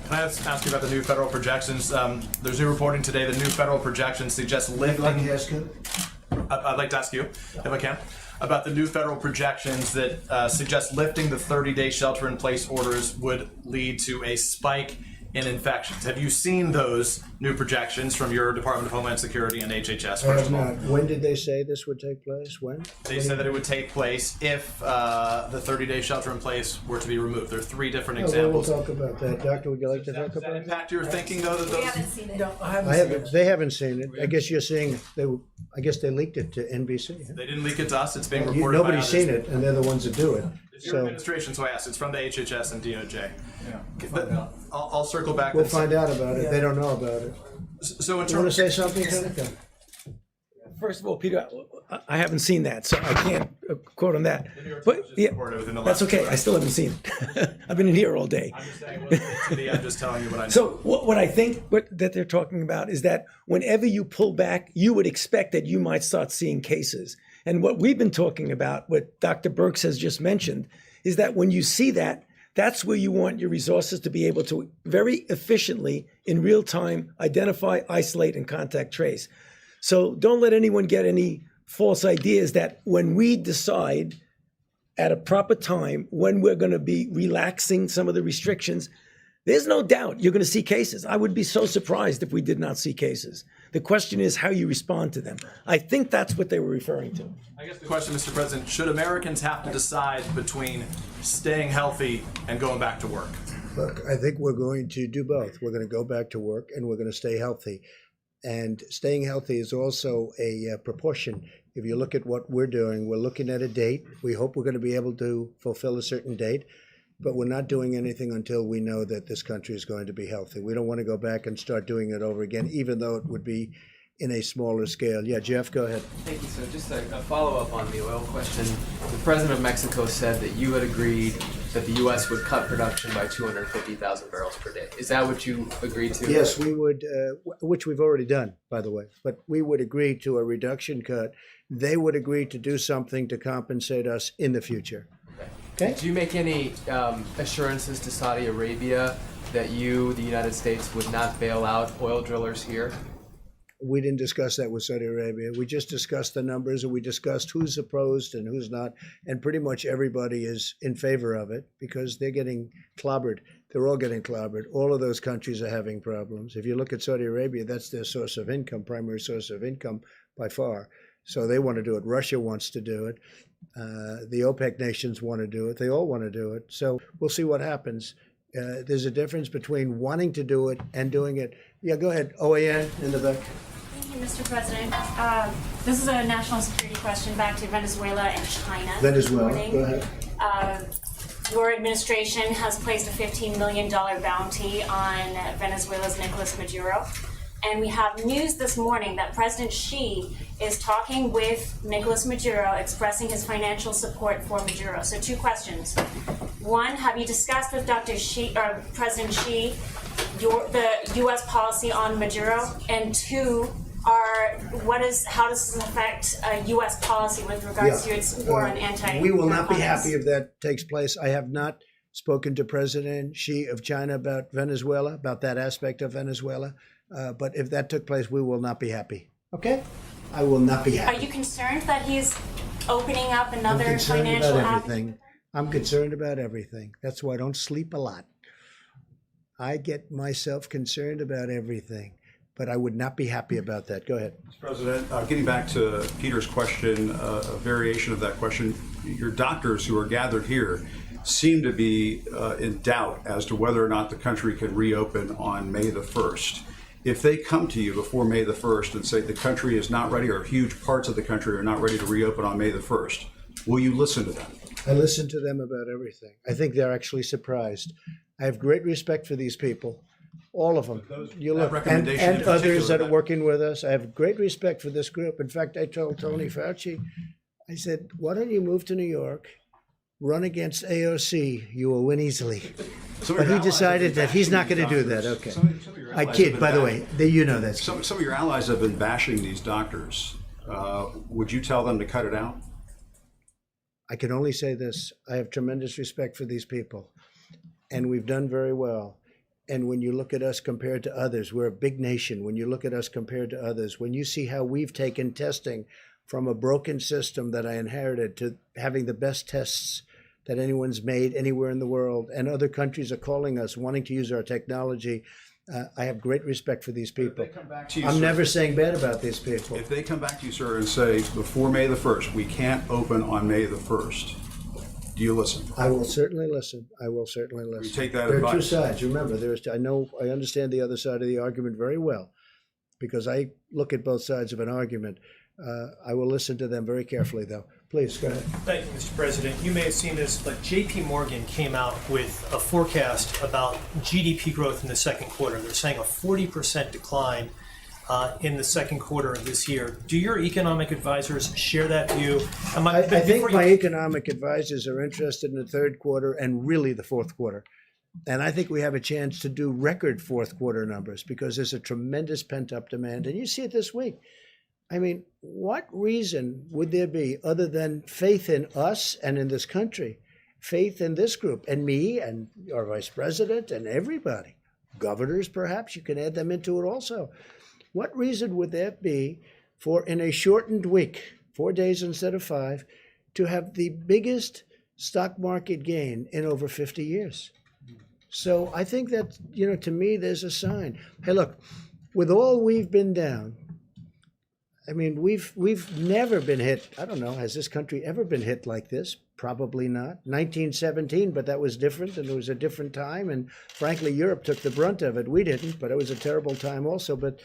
S9: Can I ask you about the new federal projections? There's new reporting today. The new federal projections suggest lifting.
S2: I'd like to ask you.
S9: I'd like to ask you, if I can, about the new federal projections that suggest lifting the 30-day shelter-in-place orders would lead to a spike in infections. Have you seen those new projections from your Department of Homeland Security and HHS,
S2: I
S9: first
S2: have
S9: of all?
S2: not. When did they say this would take place? When?
S9: They said that it would take place if the 30-day shelter in place were to be removed. There are three different
S2: We'll
S9: examples.
S2: talk about that. Doctor, would you like to talk
S9: Does that
S2: about it?
S9: impact your thinking, though, that those...
S2: I haven't. They haven't seen it. I guess you're seeing. I guess they leaked it to NBC. Huh?
S9: They didn't leak it to us. It's being reported by
S2: Nobody's
S9: others.
S2: seen it, and they're the ones that do it.
S9: It's your
S2: So
S9: administration, so I asked. It's from the HHS and DOJ.
S7: Yeah,
S9: But I'll circle back.
S2: we'll
S9: and say-
S2: find out about it. They don't know about it.
S9: So in
S2: You want to
S9: terms,
S2: say something, Seneca?
S4: First of all, Peter, I haven't seen that, so I can't quote on that.
S9: New York
S4: But
S9: Times just
S4: yeah,
S9: reported within the
S4: that's
S9: last
S4: okay. I still haven't seen it. I've been in here all day.
S9: I'm just saying what it's to be. I'm just telling you what I know.
S4: So what I think that they're talking about is that whenever you pull back, you would expect that you might start seeing cases. And what we've been talking about, what Dr. Birx has just mentioned, is that when you see that, that's where you want your resources to be able to very efficiently, in real time, identify, isolate, and contact trace. So don't let anyone get any false ideas that when we decide at a proper time when we're going to be relaxing some of the restrictions, there's no doubt you're going to see cases. I would be so surprised if we did not see cases. The question is how you respond to them. I think that's what they were referring to.
S9: I guess the question, Mr. President, should Americans have to decide between staying healthy and going back to work?
S2: Look, I think we're going to do both. We're going to go back to work, and we're going to stay healthy. And staying healthy is also a proportion. If you look at what we're doing, we're looking at a date. We hope we're going to be able to fulfill a certain date, but we're not doing anything until we know that this country is going to be healthy. We don't want to go back and start doing it over again, even though it would be in a smaller scale. Yeah, Jeff, go ahead.
S10: Thank you. So just a follow-up on the oil question. The president of Mexico said that you had agreed that the U.S. would cut production by 250,000 barrels per day. Is that what you agreed to?
S2: Yes, we would, which we've already done, by the way, but we would agree to a reduction cut. They would agree to do something to compensate us in the future. Okay?
S10: Do you make any assurances to Saudi Arabia that you, the United States, would not bail out oil drillers here?
S2: We didn't discuss that with Saudi Arabia. We just discussed the numbers, and we discussed who's opposed and who's not. And pretty much everybody is in favor of it because they're getting clobbered. They're all getting clobbered. All of those countries are having problems. If you look at Saudi Arabia, that's their source of income, primary source of income by far. So they want to do it. Russia wants to do it. The OPEC nations want to do it. They all want to do it. So we'll see what happens. There's a difference between wanting to do it and doing it. Yeah, go ahead. OAN in the back.
S11: Thank you, Mr. President. This is a national security question back to Venezuela and China.
S2: Venezuela,
S11: this morning.
S2: go ahead.
S11: Your administration has placed a $15 million bounty on Venezuela's Nicolas Maduro. And we have news this morning that President Xi is talking with Nicolas Maduro, expressing his financial support for Maduro. So 2 questions. 1, have you discussed with Dr. Xi, or President Xi, the U.S. policy on Maduro? And 2, how does this affect U.S. policy with regards to its war on anti-narcotics?
S2: We will not be happy if that takes place. I have not spoken to President Xi of China about Venezuela, about that aspect of Venezuela. But if that took place, we will not be happy. Okay? I will not be happy.
S11: Are you concerned that he's opening up
S2: I'm
S11: another
S2: concerned
S11: financial
S2: about
S11: avenue?
S2: everything. I'm concerned about everything. That's why I don't sleep a lot. I get myself concerned about everything, but I would not be happy about that. Go ahead.
S12: Mr. President, getting back to Peter's question, a variation of that question, your doctors who are gathered here seem to be in doubt as to whether or not the country can reopen on May the 1st. If they come to you before May the 1st and say the country is not ready, or huge parts of the country are not ready to reopen on May the 1st, will you listen to them?
S2: I listen to them about everything. I think they're actually surprised. I have great respect for these people, all of them. You
S12: that
S2: look,
S12: recommendation
S2: and
S12: in
S2: others
S12: particular,
S2: that are
S12: that-
S2: working with us. I have great respect for this group. In fact, I told Tony Fauci, I said, why don't you move to New York, run against AOC? You will win easily. But he decided that he's not going to do that. Okay. I kid, by the way. You know that.
S12: Some of your allies have been bashing these doctors. Would you tell them to cut it out?
S2: I can only say this. I have tremendous respect for these people, and we've done very well. And when you look at us compared to others, we're a big nation. When you look at us compared to others, when you see how we've taken testing from a broken system that I inherited to having the best tests that anyone's made anywhere in the world. And other countries are calling us, wanting to use our technology. I have great respect for these people. I'm never saying bad about these people.
S12: If they come back to you, sir, and say, before May the 1st, we can't open on May the 1st, do you listen?
S2: I will certainly listen. I will certainly listen.
S12: You take that
S2: There are two
S12: advice.
S2: sides. Remember, I understand the other side of the argument very well, because I look at both sides of an argument. I will listen to them very carefully, though. Please, go ahead.
S13: Thank you, Mr. President. You may have seen this, but J.P. Morgan came out with a forecast about GDP growth in the second quarter. They're saying a 40% decline in the second quarter of this year. Do your economic advisors share that view?
S2: I think my economic advisors are interested in the third quarter and really the fourth quarter. And I think we have a chance to do record fourth quarter numbers because there's a tremendous pent-up demand. And you see it this week. I mean, what reason would there be other than faith in us and in this country, faith in this group and me and our vice president and everybody, governors perhaps, you can add them into it also. What reason would there be for, in a shortened week, 4 days instead of 5, to have the biggest stock market gain in over 50 years? So I think that, to me, there's a sign. Hey, look, with all we've been down, I mean, we've never been hit. I don't know, has this country ever been hit like this? Probably not. 1917, but that was different, and it was a different time. And frankly, Europe took the brunt of it. We didn't, but it was a terrible time also. But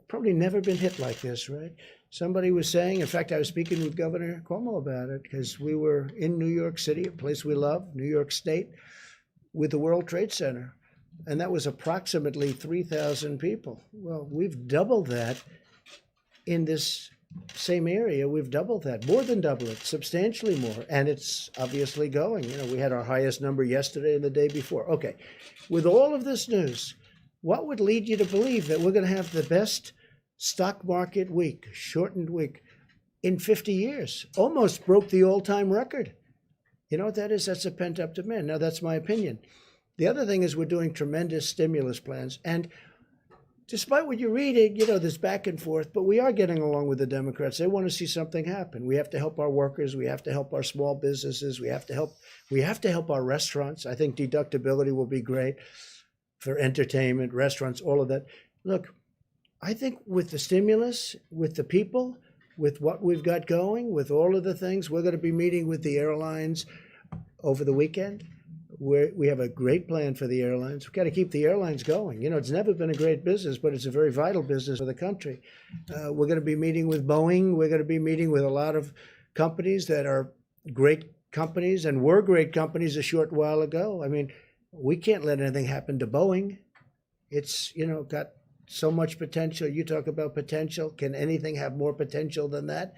S2: probably never been hit like this, right? Somebody was saying, in fact, I was speaking with Governor Cuomo about it because we were in New York City, a place we love, New York State, with the World Trade Center. And that was approximately 3,000 people. Well, we've doubled that. In this same area, we've doubled that, more than double it, substantially more. And it's obviously going. We had our highest number yesterday and the day before. Okay, with all of this news, what would lead you to believe that we're going to have the best stock market week, shortened week, in 50 years? Almost broke the all-time record. You know what that is? That's a pent-up demand. Now, that's my opinion. The other thing is we're doing tremendous stimulus plans. And despite what you're reading, there's back and forth, but we are getting along with the Democrats. They want to see something happen. We have to help our workers. We have to help our small businesses. We have to help our restaurants. I think deductibility will be great for entertainment, restaurants, all of that. Look, I think with the stimulus, with the people, with what we've got going, with all of the things, we're going to be meeting with the airlines over the weekend. We have a great plan for the airlines. We've got to keep the airlines going. It's never been a great business, but it's a very vital business for the country. We're going to be meeting with Boeing. We're going to be meeting with a lot of companies that are great companies and were great companies a short while ago. I mean, we can't let anything happen to Boeing. It's, got so much potential. You talk about potential. Can anything have more potential than that?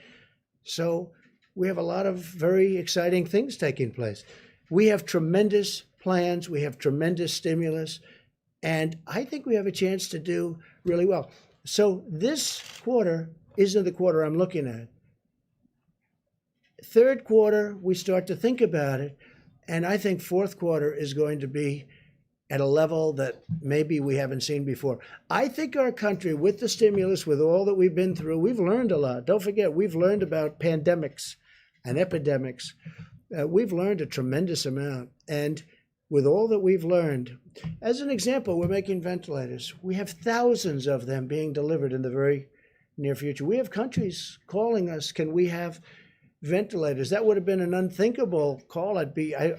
S2: So we have a lot of very exciting things taking place. We have tremendous plans. We have tremendous stimulus. And I think we have a chance to do really well. So this quarter isn't the quarter I'm looking at. Third quarter, we start to think about it. And I think fourth quarter is going to be at a level that maybe we haven't seen before. I think our country, with the stimulus, with all that we've been through, we've learned a lot. Don't forget, we've learned about pandemics and epidemics. We've learned a tremendous amount. And with all that we've learned, as an example, we're making ventilators. We have thousands of them being delivered in the very near future. We have countries calling us, can we have ventilators? That would have been an unthinkable call. I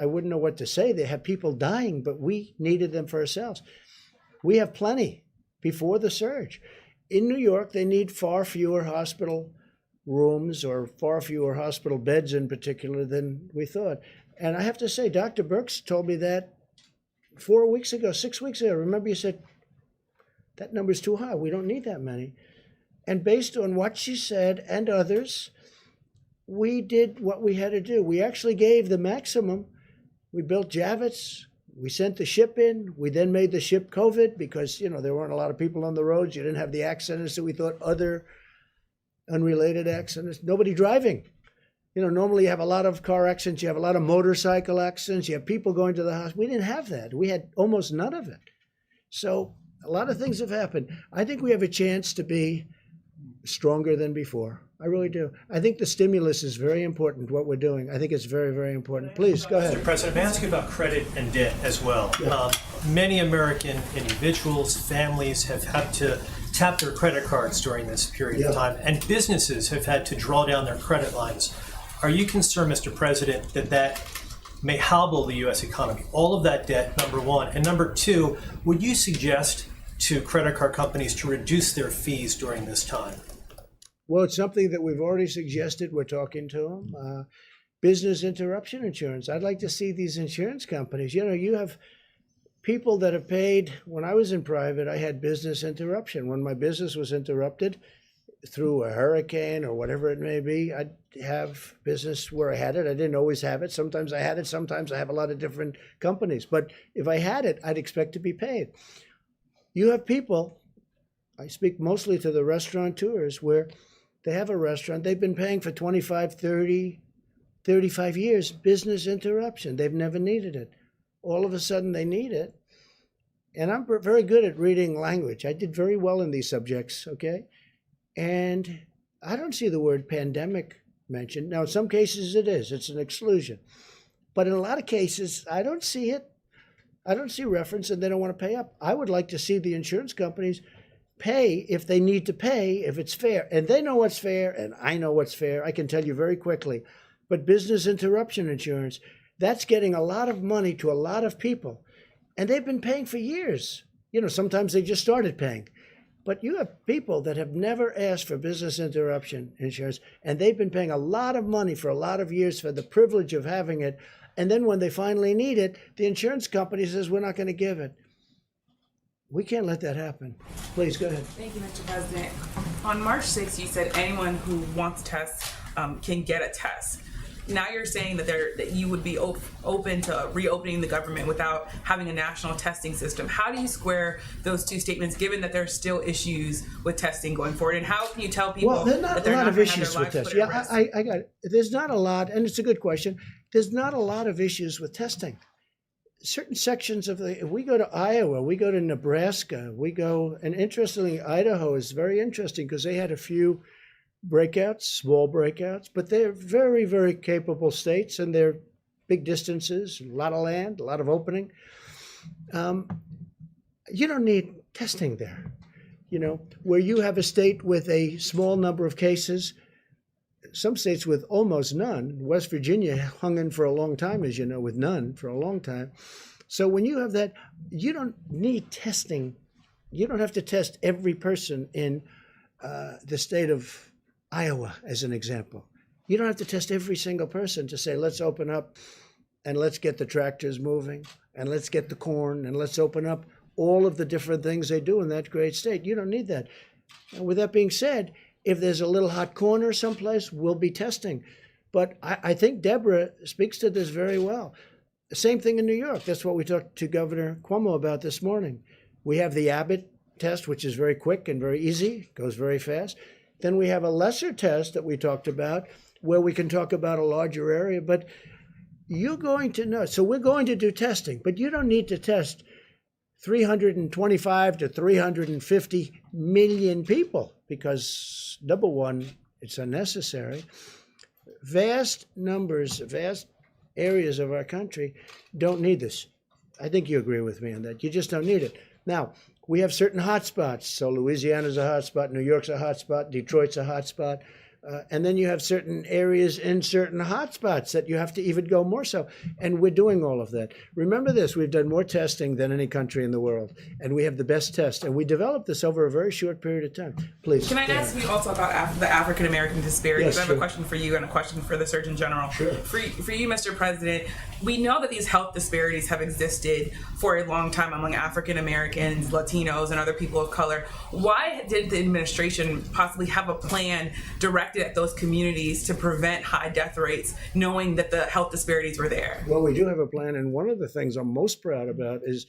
S2: wouldn't know what to say. They have people dying, but we needed them for ourselves. We have plenty before the surge. In New York, they need far fewer hospital rooms or far fewer hospital beds in particular than we thought. And I have to say, Dr. Birx told me that 4 weeks ago, 6 weeks ago. Remember, you said, that number's too high. We don't need that many. And based on what she said and others, we did what we had to do. We actually gave the maximum. We built Javits. We sent the ship in. We then made the ship COVID because, there weren't a lot of people on the roads. You didn't have the accidents that we thought, other unrelated accidents. Nobody driving. Normally you have a lot of car accidents. You have a lot of motorcycle accidents. You have people going to the hospital. We didn't have that. We had almost none of it. So a lot of things have happened. I think we have a chance to be stronger than before. I really do. I think the stimulus is very important, what we're doing. I think it's very, very important. Please, go ahead.
S13: Mr. President, may I ask you about credit and debt as well? Many American individuals, families have had to tap their credit cards during this period of time, and businesses have had to draw down their credit lines. Are you concerned, Mr. President, that may hobble the U.S. economy? All of that debt, number one. And number two, would you suggest to credit card companies to reduce their fees during this time?
S2: Well, it's something that we've already suggested. We're talking to them. Business interruption insurance. I'd like to see these insurance companies. You know, you have people that have paid. When I was in private, I had business interruption. When my business was interrupted through a hurricane or whatever it may be, I'd have business where I had it. I didn't always have it. Sometimes I had it. Sometimes I have a lot of different companies. But if I had it, I'd expect to be paid. You have people, I speak mostly to the restaurateurs, where they have a restaurant. They've been paying for 25, 30, 35 years, business interruption. They've never needed it. All of a sudden they need it. And I'm very good at reading language. I did very well in these subjects, okay? And I don't see the word pandemic mentioned. Now, in some cases it is. It's an exclusion. But in a lot of cases, I don't see it. I don't see reference, and they don't want to pay up. I would like to see the insurance companies pay if they need to pay, if it's fair. And they know what's fair, and I know what's fair. I can tell you very quickly. But business interruption insurance, that's getting a lot of money to a lot of people. And they've been paying for years. You know, sometimes they just started paying. But you have people that have never asked for business interruption insurance, and they've been paying a lot of money for a lot of years for the privilege of having it. And then when they finally need it, the insurance company says, we're not going to give it. We can't let that happen. Please, go ahead.
S14: Thank you, Mr. President. On March 6th, you said anyone who wants tests can get a test. Now you're saying that you would be open to reopening the government without having a national testing system. How do you square those two statements, given that there are still issues with testing going forward? And how can you tell people that they're not going to have their lives put at risk?
S2: I got it. There's not a lot, and it's a good question. There's not a lot of issues with testing. Certain sections of if we go to Iowa, we go to Nebraska, and interestingly, Idaho is very interesting because they had a few breakouts, small breakouts, but they're very, very capable states, and they're big distances, a lot of land, a lot of opening. You don't need testing there. You know, where you have a state with a small number of cases, some states with almost none. West Virginia hung in for a long time, as you know, with none for a long time. So when you have that, you don't need testing. You don't have to test every person in the state of Iowa, as an example. You don't have to test every single person to say, let's open up and let's get the tractors moving and let's get the corn and let's open up all of the different things they do in that great state. You don't need that. And with that being said, if there's a little hot corner someplace, we'll be testing. But I think Deborah speaks to this very well. The same thing in New York. That's what we talked to Governor Cuomo about this morning. We have the Abbott test, which is very quick and very easy, goes very fast. Then we have a lesser test that we talked about where we can talk about a larger area. But you're going to know. So we're going to do testing, but you don't need to test 325 to 350 million people because, number one, it's unnecessary. Vast numbers, vast areas of our country don't need this. I think you agree with me on that. You just don't need it. Now, we have certain hotspots. So Louisiana's a hotspot, New York's a hotspot, Detroit's a hotspot. And then you have certain areas in certain hotspots that you have to even go more so. And we're doing all of that. Remember this, we've done more testing than any country in the world. And we have the best test. And we developed this over a very short period of time. Please.
S14: Can I ask you also about the African-American disparities?
S2: Yes,
S14: I have
S2: sure.
S14: a question for you and a question for the Surgeon General.
S2: Sure.
S14: For you, Mr. President, we know that these health disparities have existed for a long time among African-Americans, Latinos, and other people of color. Why did the administration possibly have a plan directed at those communities to prevent high death rates, knowing that the health disparities were there?
S2: Well, we do have a plan, and one of the things I'm most proud about is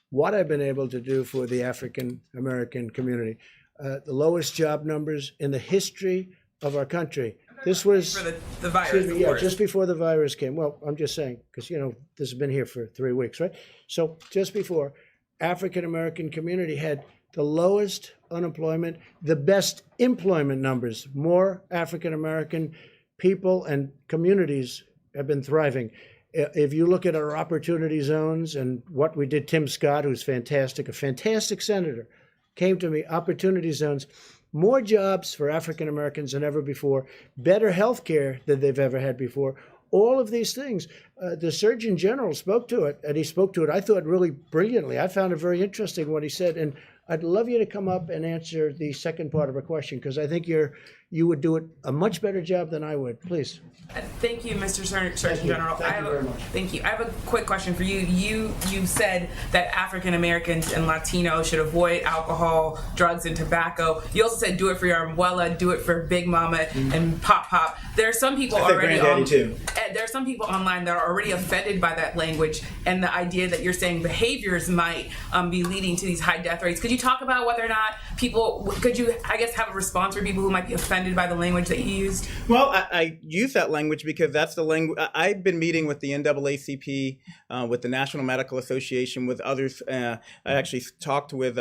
S2: what I've been able to do for the African American community. The lowest job numbers in the history of our country. This was
S14: for the virus, of course.
S2: Just before the virus came. Well, I'm just saying because this has been here for 3 weeks, right? So just before, African American community had the lowest unemployment, the best employment numbers. More African American people and communities have been thriving. If you look at our opportunity zones and what we did, Tim Scott, who's fantastic, a fantastic senator, came to me, opportunity zones, more jobs for African Americans than ever before, better health care than they've ever had before. All of these things. The Surgeon General spoke to it, and he spoke to it, I thought, really brilliantly. I found it very interesting what he said, and I'd love you to come up and answer the second part of her question, because I think you would do it a much better job than I would. Please.
S14: Thank you, Mr. Surgeon General.
S2: Thank you very much.
S14: Thank you. I have a quick question for you. You said that African Americans and Latinos should avoid alcohol, drugs, and tobacco. You also said do it for your abuela, do it for Big Mama and Pop Pop. There are some people already there are some people online that are already offended by that language and the idea that you're saying behaviors might be leading to these high death rates. Could you talk about whether or not could you, I guess, have a response for people who might be offended by the language that you used?
S6: Well, I use that language because that's the language. I've been meeting with the NAACP, with the National Medical Association, with others. I actually talked with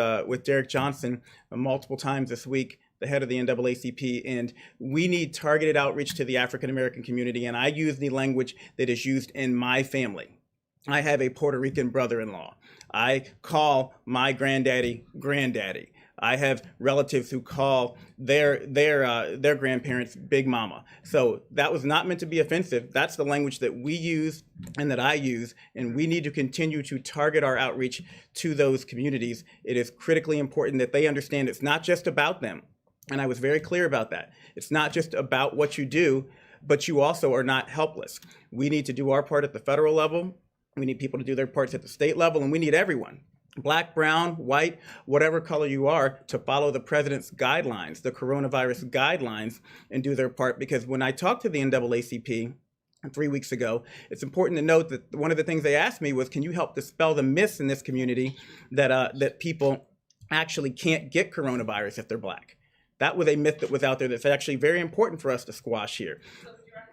S6: Derek Johnson multiple times this week, the head of the NAACP, and we need targeted outreach to the African American community. And I use the language that is used in my family. I have a Puerto Rican brother-in-law. I call my granddaddy, granddaddy. I have relatives who call their grandparents Big Mama. So that was not meant to be offensive. That's the language that we use and that I use, and we need to continue to target our outreach to those communities. It is critically important that they understand it's not just about them. And I was very clear about that. It's not just about what you do, but you also are not helpless. We need to do our part at the federal level. We need people to do their parts at the state level, and we need everyone, black, brown, white, whatever color you are, to follow the president's guidelines, the coronavirus guidelines, and do their part. Because when I talked to the NAACP 3 weeks ago, it's important to note that one of the things they asked me was, can you help dispel the myths in this community that people actually can't get coronavirus if they're black? That was a myth that was out there that's actually very important for us to squash here.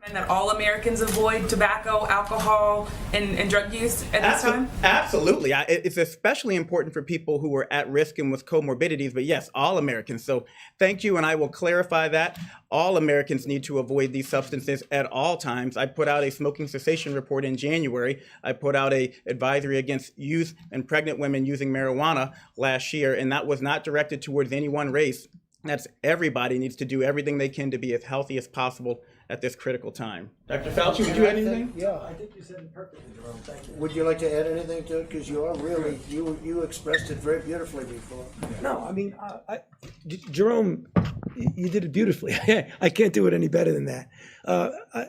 S14: And that all Americans avoid tobacco, alcohol, and drug use at this time?
S6: Absolutely. It's especially important for people who are at risk and with comorbidities, but yes, all Americans. So thank you, and I will clarify that. All Americans need to avoid these substances at all times. I put out a smoking cessation report in January. I put out an advisory against youth and pregnant women using marijuana last year, and that was not directed towards any one race. That's everybody needs to do everything they can to be as healthy as possible at this critical time. Dr. Fauci, would you add anything?
S2: Yeah, I think you said it perfectly, Jerome. Thank you. Would you like to add anything to it? Because you are really, you expressed it very beautifully before.
S4: No, I mean, Jerome, you did it beautifully. I can't do it any better than that.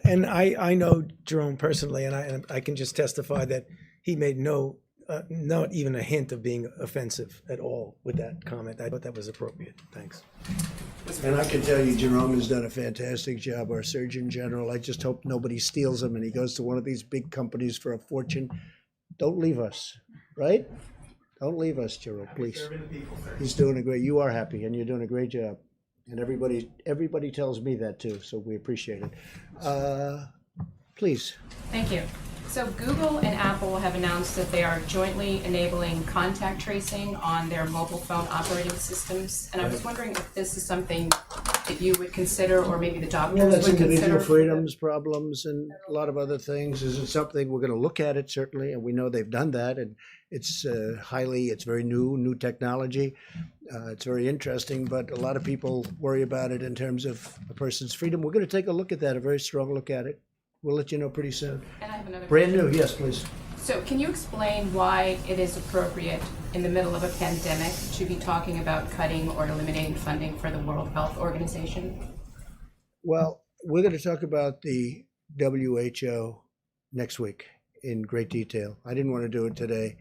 S4: And I know Jerome personally, and I can just testify that he made not even a hint of being offensive at all with that comment. I thought that was appropriate. Thanks.
S2: And I can tell you, Jerome has done a fantastic job. Our Surgeon General, I just hope nobody steals him and he goes to one of these big companies for a fortune. Don't leave us, right? Don't leave us, Jerome, please. He's doing a great, you are happy and you're doing a great job. And everybody tells me that too, so we appreciate it. Please.
S15: Thank you. So Google and Apple have announced that they are jointly enabling contact tracing on their mobile phone operating systems. And I was wondering if this is something that you would consider, or maybe the doctors
S2: Well, that's
S15: would consider.
S2: individual freedoms problems and a lot of other things. Is it something we're going to look at it, certainly, and we know they've done that, and it's it's very new technology. It's very interesting, but a lot of people worry about it in terms of a person's freedom. We're going to take a look at that, a very strong look at it. We'll let you know pretty soon.
S15: And I have another
S2: Brand
S15: question.
S2: new, yes, please.
S15: So can you explain why it is appropriate in the middle of a pandemic to be talking about cutting or eliminating funding for the World Health Organization?
S2: Well, we're going to talk about the WHO next week in great detail. I didn't want to do it today,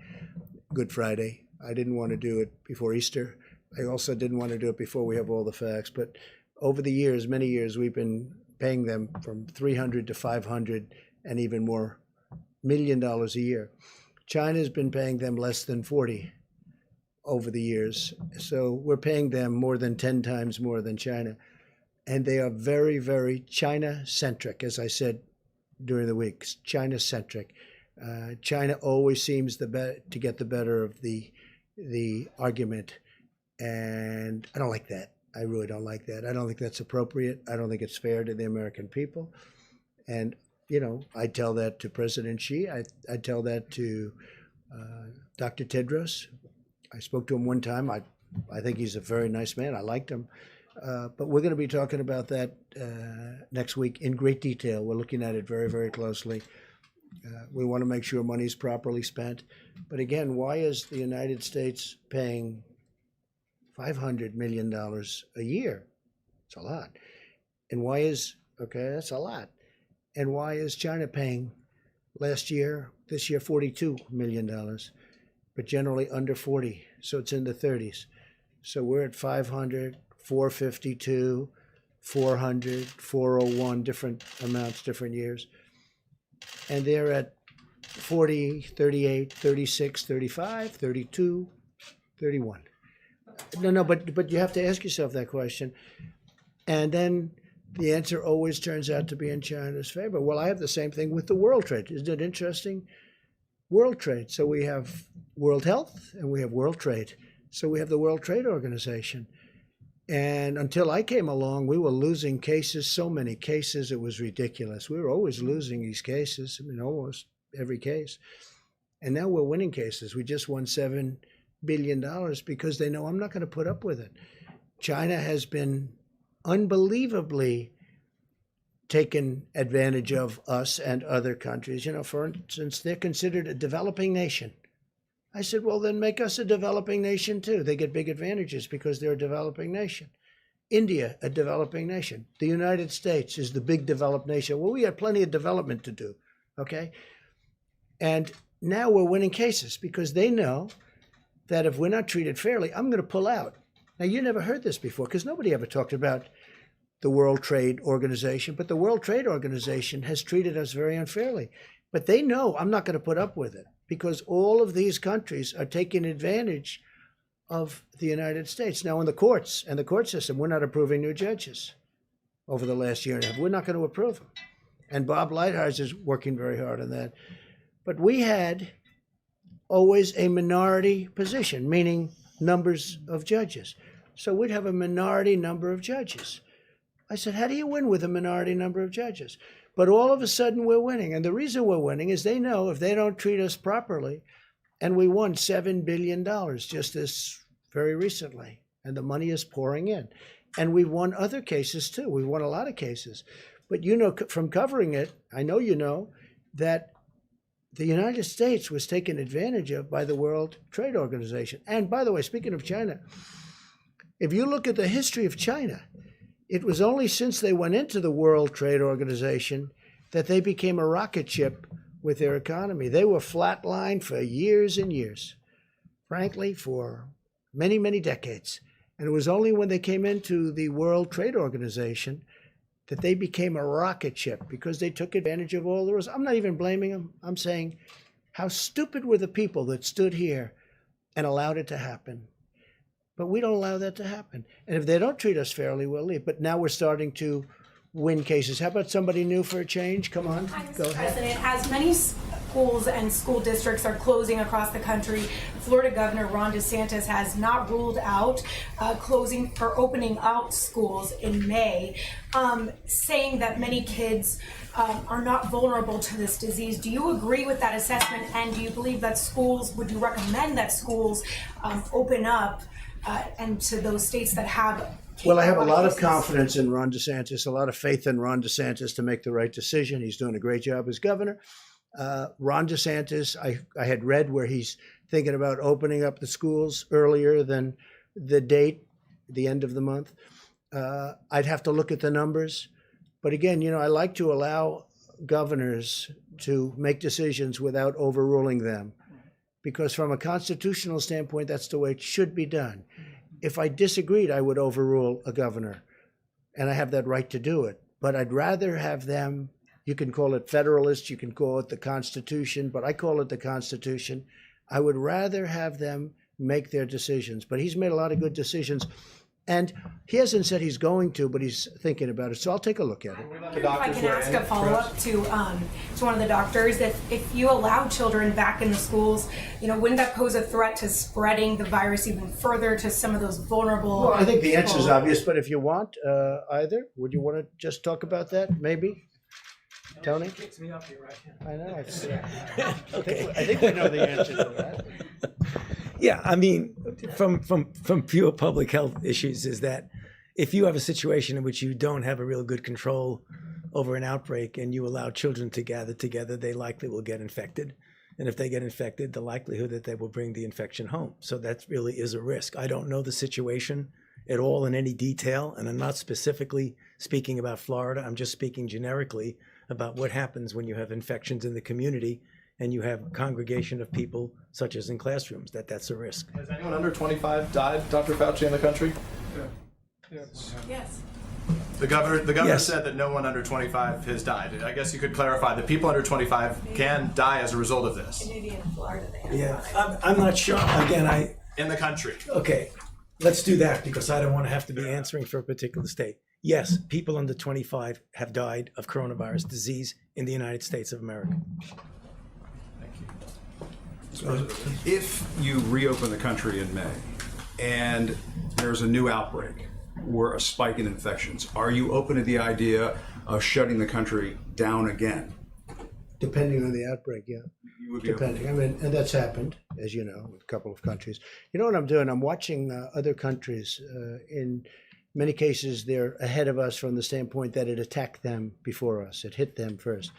S2: Good Friday. I didn't want to do it before Easter. I also didn't want to do it before we have all the facts. But over the years, many years, we've been paying them from $300 to $500 and even more $1 million a year. China's been paying them less than 40 over the years. So we're paying them more than 10 times more than China. And they are very, very China-centric, as I said during the week, China-centric. China always seems to get the better of the argument. And I don't like that. I really don't like that. I don't think that's appropriate. I don't think it's fair to the American people. And, I tell that to President Xi. I tell that to Dr. Tedros. I spoke to him one time. I think he's a very nice man. I liked him. But we're going to be talking about that next week in great detail. We're looking at it very, very closely. We want to make sure money is properly spent. But again, why is the United States paying $500 million a year? It's a lot. And why is, that's a lot. And why is China paying this year, $42 million, but generally under 40? So it's in the 30s. So we're at 500, 452, 400, 401, different amounts, different years. And they're at 40, 38, 36, 35, 32, 31. No, but you have to ask yourself that question. And then the answer always turns out to be in China's favor. Well, I have the same thing with the world trade. Isn't it interesting? World trade. So we have World Health and we have World Trade. So we have the World Trade Organization. And until I came along, we were losing cases, so many cases, it was ridiculous. We were always losing these cases, almost every case. And now we're winning cases. We just won $7 billion because they know I'm not going to put up with it. China has been unbelievably taken advantage of us and other countries. For instance, they're considered a developing nation. I said, well, then make us a developing nation too. They get big advantages because they're a developing nation. India, a developing nation. The United States is the big developed nation. Well, we have plenty of development to do, okay? And now we're winning cases because they know that if we're not treated fairly, I'm going to pull out. Now, you never heard this before because nobody ever talked about the World Trade Organization, but the World Trade Organization has treated us very unfairly. But they know I'm not going to put up with it because all of these countries are taking advantage of the United States. Now, in the courts and the court system, we're not approving new judges over the last year and a half. We're not going to approve them. And Bob Lighthizer is working very hard on that. But we had always a minority position, meaning numbers of judges. So we'd have a minority number of judges. I said, how do you win with a minority number of judges? But all of a sudden we're winning. And the reason we're winning is they know if they don't treat us properly, and we won $7 billion just this very recently, and the money is pouring in. And we've won other cases too. We've won a lot of cases. But from covering it, I know you know that the United States was taken advantage of by the World Trade Organization. And by the way, speaking of China, if you look at the history of China, it was only since they went into the World Trade Organization that they became a rocket ship with their economy. They were flatlined for years and years, frankly, for many, many decades. And it was only when they came into the World Trade Organization that they became a rocket ship because they took advantage of all the rules. I'm not even blaming them. I'm saying, how stupid were the people that stood here and allowed it to happen? But we don't allow that to happen. And if they don't treat us fairly, we'll leave. But now we're starting to win cases. How about somebody new for a change? Come on, go ahead.
S16: President, as many schools and school districts are closing across the country, Florida Governor Ron DeSantis has not ruled out closing or opening out schools in May, saying that many kids are not vulnerable to this disease. Do you agree with that assessment? And do you believe that would you recommend that schools open up and to those states that have?
S2: Well, I have a lot of confidence in Ron DeSantis, a lot of faith in Ron DeSantis to make the right decision. He's doing a great job as governor. Ron DeSantis, I had read where he's thinking about opening up the schools earlier than the date, the end of the month. I'd have to look at the numbers. But again, I like to allow governors to make decisions without overruling them, because from a constitutional standpoint, that's the way it should be done. If I disagreed, I would overrule a governor, and I have that right to do it. But I'd rather have them, you can call it federalist, you can call it the Constitution, but I call it the Constitution. I would rather have them make their decisions. But he's made a lot of good decisions. And he hasn't said he's going to, but he's thinking about it. So I'll take a look at it.
S16: If I can ask a follow-up to one of the doctors, if you allow children back in the schools, wouldn't that pose a threat to spreading the virus even further to some of those vulnerable?
S2: Well, I think the answer is obvious, but if you want, either, would you want to just talk about that, maybe? Tony?
S5: Kicks me up here, right?
S2: I know. I think we know the answer to that.
S4: Yeah, I mean, from pure public health issues is that if you have a situation in which you don't have a real good control over an outbreak and you allow children to gather together, they likely will get infected. And if they get infected, the likelihood that they will bring the infection home. So that really is a risk. I don't know the situation at all in any detail, and I'm not specifically speaking about Florida. I'm just speaking generically about what happens when you have infections in the community and you have a congregation of people, such as in classrooms, that's a risk.
S9: Has anyone under 25 died, Dr. Fauci, in the country?
S16: Yes.
S9: The governor
S4: Yes.
S9: said that no one under 25 has died. I guess you could clarify that people under 25 can die as a result of this.
S16: Maybe in Florida they have.
S4: Yeah, I'm not sure. Again,
S9: In the country.
S4: okay, let's do that because I don't want to have to be answering for a particular state. Yes, people under 25 have died of coronavirus disease in the United States of America.
S12: If you reopen the country in May and there's a new outbreak or a spike in infections, are you open to the idea of shutting the country down again?
S2: Depending on the outbreak, yeah.
S12: You would be
S2: Depending. I mean, and that's happened, as you know, with a couple of countries. You know what I'm doing? I'm watching other countries. In many cases, they're ahead of us from the standpoint that it attacked them before us. It hit them first.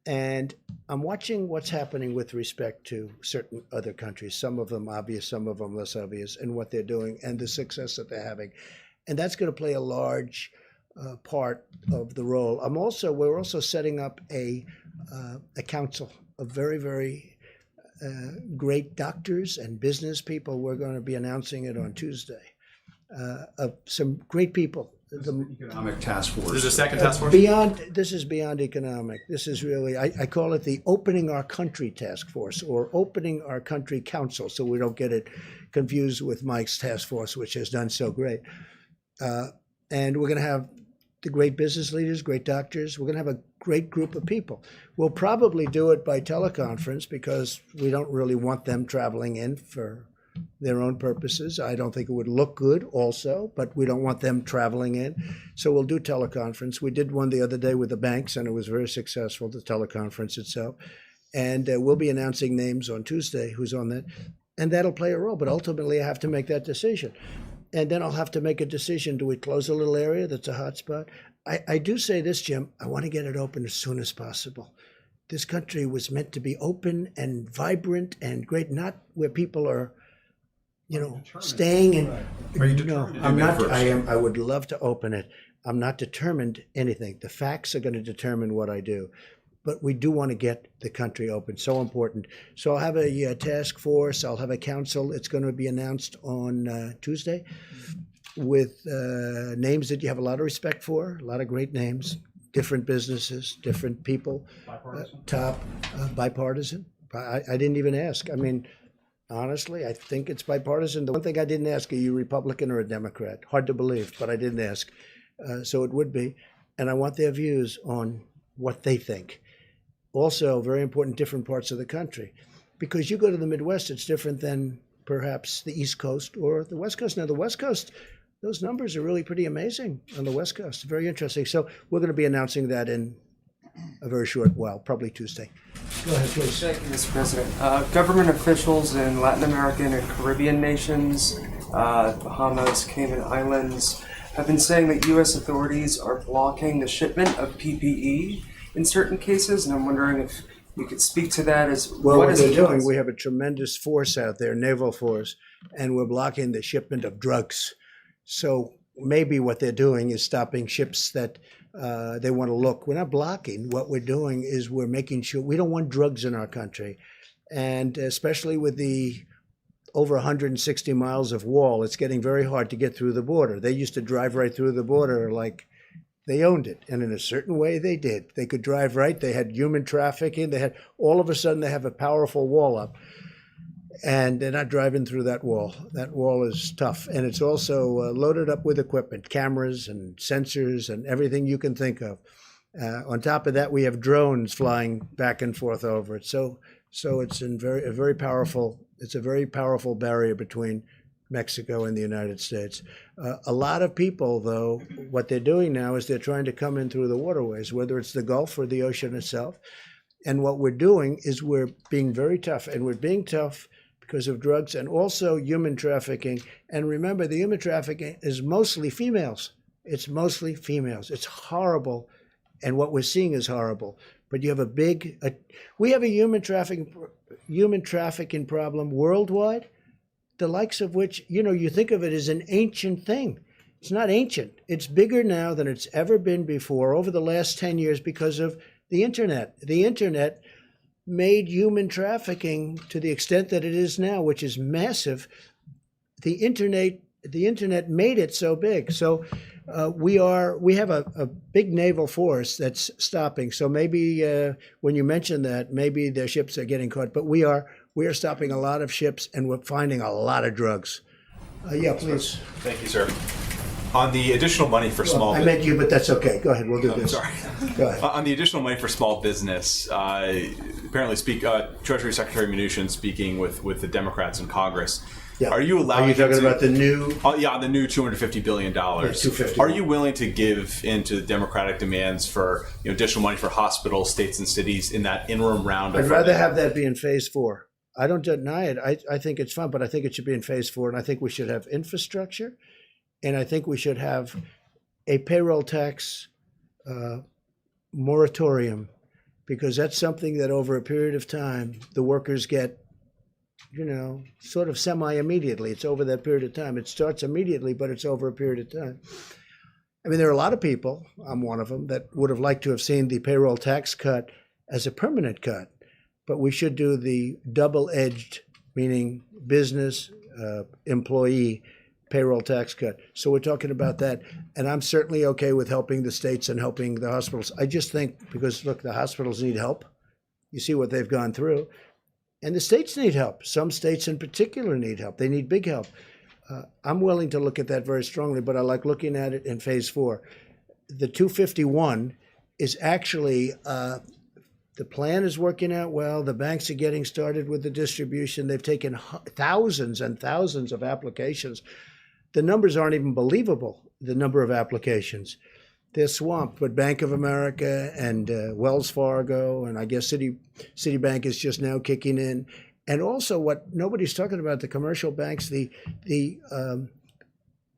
S2: And I'm watching what's happening with respect to certain other countries, some of them obvious, some of them less obvious, and what they're doing and the success that they're having. And that's going to play a large part of the role. We're also setting up a council of very, very great doctors and business people. We're going to be announcing it on Tuesday. Of some great people.
S12: The economic task force.
S9: There's a second task force?
S2: This is beyond economic. This is really, I call it the Opening Our Country Task Force or Opening Our Country Council, so we don't get it confused with Mike's task force, which has done so great. And we're going to have the great business leaders, great doctors. We're going to have a great group of people. We'll probably do it by teleconference because we don't really want them traveling in for their own purposes. I don't think it would look good also, but we don't want them traveling in. So we'll do teleconference. We did one the other day with the banks, and it was very successful, the teleconference itself. And we'll be announcing names on Tuesday who's on that. And that'll play a role. But ultimately, I have to make that decision. And then I'll have to make a decision. Do we close a little area that's a hot spot? I do say this, Jim. I want to get it open as soon as possible. This country was meant to be open and vibrant and great, not where people are staying in.
S12: Are you determined?
S2: I'm not. I would love to open it. I'm not determined anything. The facts are going to determine what I do, but we do want to get the country open. So important. So I'll have a task force. I'll have a council. It's going to be announced on Tuesday with names that you have a lot of respect for. A lot of great names, different businesses, different people. Bipartisan. I didn't even ask. I mean. Honestly, I think it's bipartisan. The one thing I didn't ask, are you Republican or a Democrat? Hard to believe, but I didn't ask. So it would be. And I want their views on what they think. Also, very important, different parts of the country. Because you go to the Midwest, it's different than perhaps the East Coast or the West Coast. Now, the West Coast, those numbers are really pretty amazing on the West Coast. Very interesting. So we're going to be announcing that in a very short while, probably Tuesday. Go ahead, please.
S17: Thank you, Mr. President. Government officials in Latin American and Caribbean nations, Bahamas, Cayman Islands, have been saying that U.S. authorities are blocking the shipment of PPE in certain cases, and I'm wondering if you could speak to that as
S2: well. What they're doing, we have a tremendous force out there, naval force, and we're blocking the shipment of drugs. So maybe what they're doing is stopping ships that they want to look. We're not blocking. What we're doing is we're making sure we don't want drugs in our country. And especially with the over 160 miles of wall, it's getting very hard to get through the border. They used to drive right through the border like they owned it. And in a certain way, they did. They could drive right. They had human trafficking. All of a sudden, they have a powerful wall up. and they're not driving through that wall. That wall is tough, and it's also loaded up with equipment, cameras and sensors and everything you can think of. On top of that, we have drones flying back and forth over it. So it's a very powerful. It's a very powerful barrier between Mexico and the United States. A lot of people, though, what they're doing now is they're trying to come in through the waterways, whether it's the Gulf or the ocean itself. And what we're doing is we're being very tough, and we're being tough because of drugs and also human trafficking. And remember, the human trafficking is mostly females. It's mostly females. It's horrible, and what we're seeing is horrible. But you have we have a human trafficking problem worldwide, the likes of which, you think of it as an ancient thing. It's not ancient. It's bigger now than it's ever been before over the last 10 years because of the internet. The internet made human trafficking to the extent that it is now, which is massive. The internet made it so big. So we have a big naval force that's stopping. So maybe when you mention that, maybe their ships are getting caught, but we are stopping a lot of ships, and we're finding a lot of drugs. Yeah, please.
S8: Thank you, sir. On the additional money for small
S2: I meant you, but that's okay. Go ahead. We'll do this.
S8: Sorry.
S2: Go ahead.
S8: On the additional money for small business, apparently Treasury Secretary Mnuchin speaking with the Democrats in Congress.
S2: Yeah.
S8: Are you allowing?
S2: Are you talking about the new?
S8: The new $250 billion.
S2: $250.
S8: Are you willing to give into Democratic demands for additional money for hospitals, states, and cities in that interim round?
S2: I'd rather have that be in phase 4. I don't deny it. I think it's fun, but I think it should be in phase 4, and I think we should have infrastructure, and I think we should have a payroll tax moratorium, because that's something that over a period of time the workers get, sort of semi-immediately. It's over that period of time. It starts immediately, but it's over a period of time. I mean, there are a lot of people, I'm one of them, that would have liked to have seen the payroll tax cut as a permanent cut. But we should do the double-edged, meaning business, employee, payroll tax cut. So we're talking about that. And I'm certainly okay with helping the states and helping the hospitals. I just think, because, look, the hospitals need help. You see what they've gone through. And the states need help. Some states in particular need help. They need big help. I'm willing to look at that very strongly, but I like looking at it in phase 4. The 251 is actually... the plan is working out well. The banks are getting started with the distribution. They've taken thousands and thousands of applications. The numbers aren't even believable, the number of applications. They're swamped, but Bank of America and Wells Fargo, and I guess Citibank is just now kicking in. And also what nobody's talking about, the commercial banks, the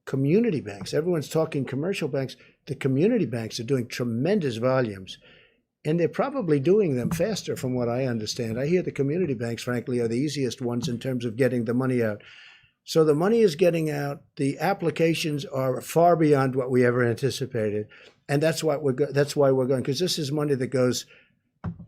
S2: community banks. Everyone's talking commercial banks. The community banks are doing tremendous volumes. And they're probably doing them faster from what I understand. I hear the community banks, frankly, are the easiest ones in terms of getting the money out. So the money is getting out. The applications are far beyond what we ever anticipated. And that's why we're going, because this is money that goes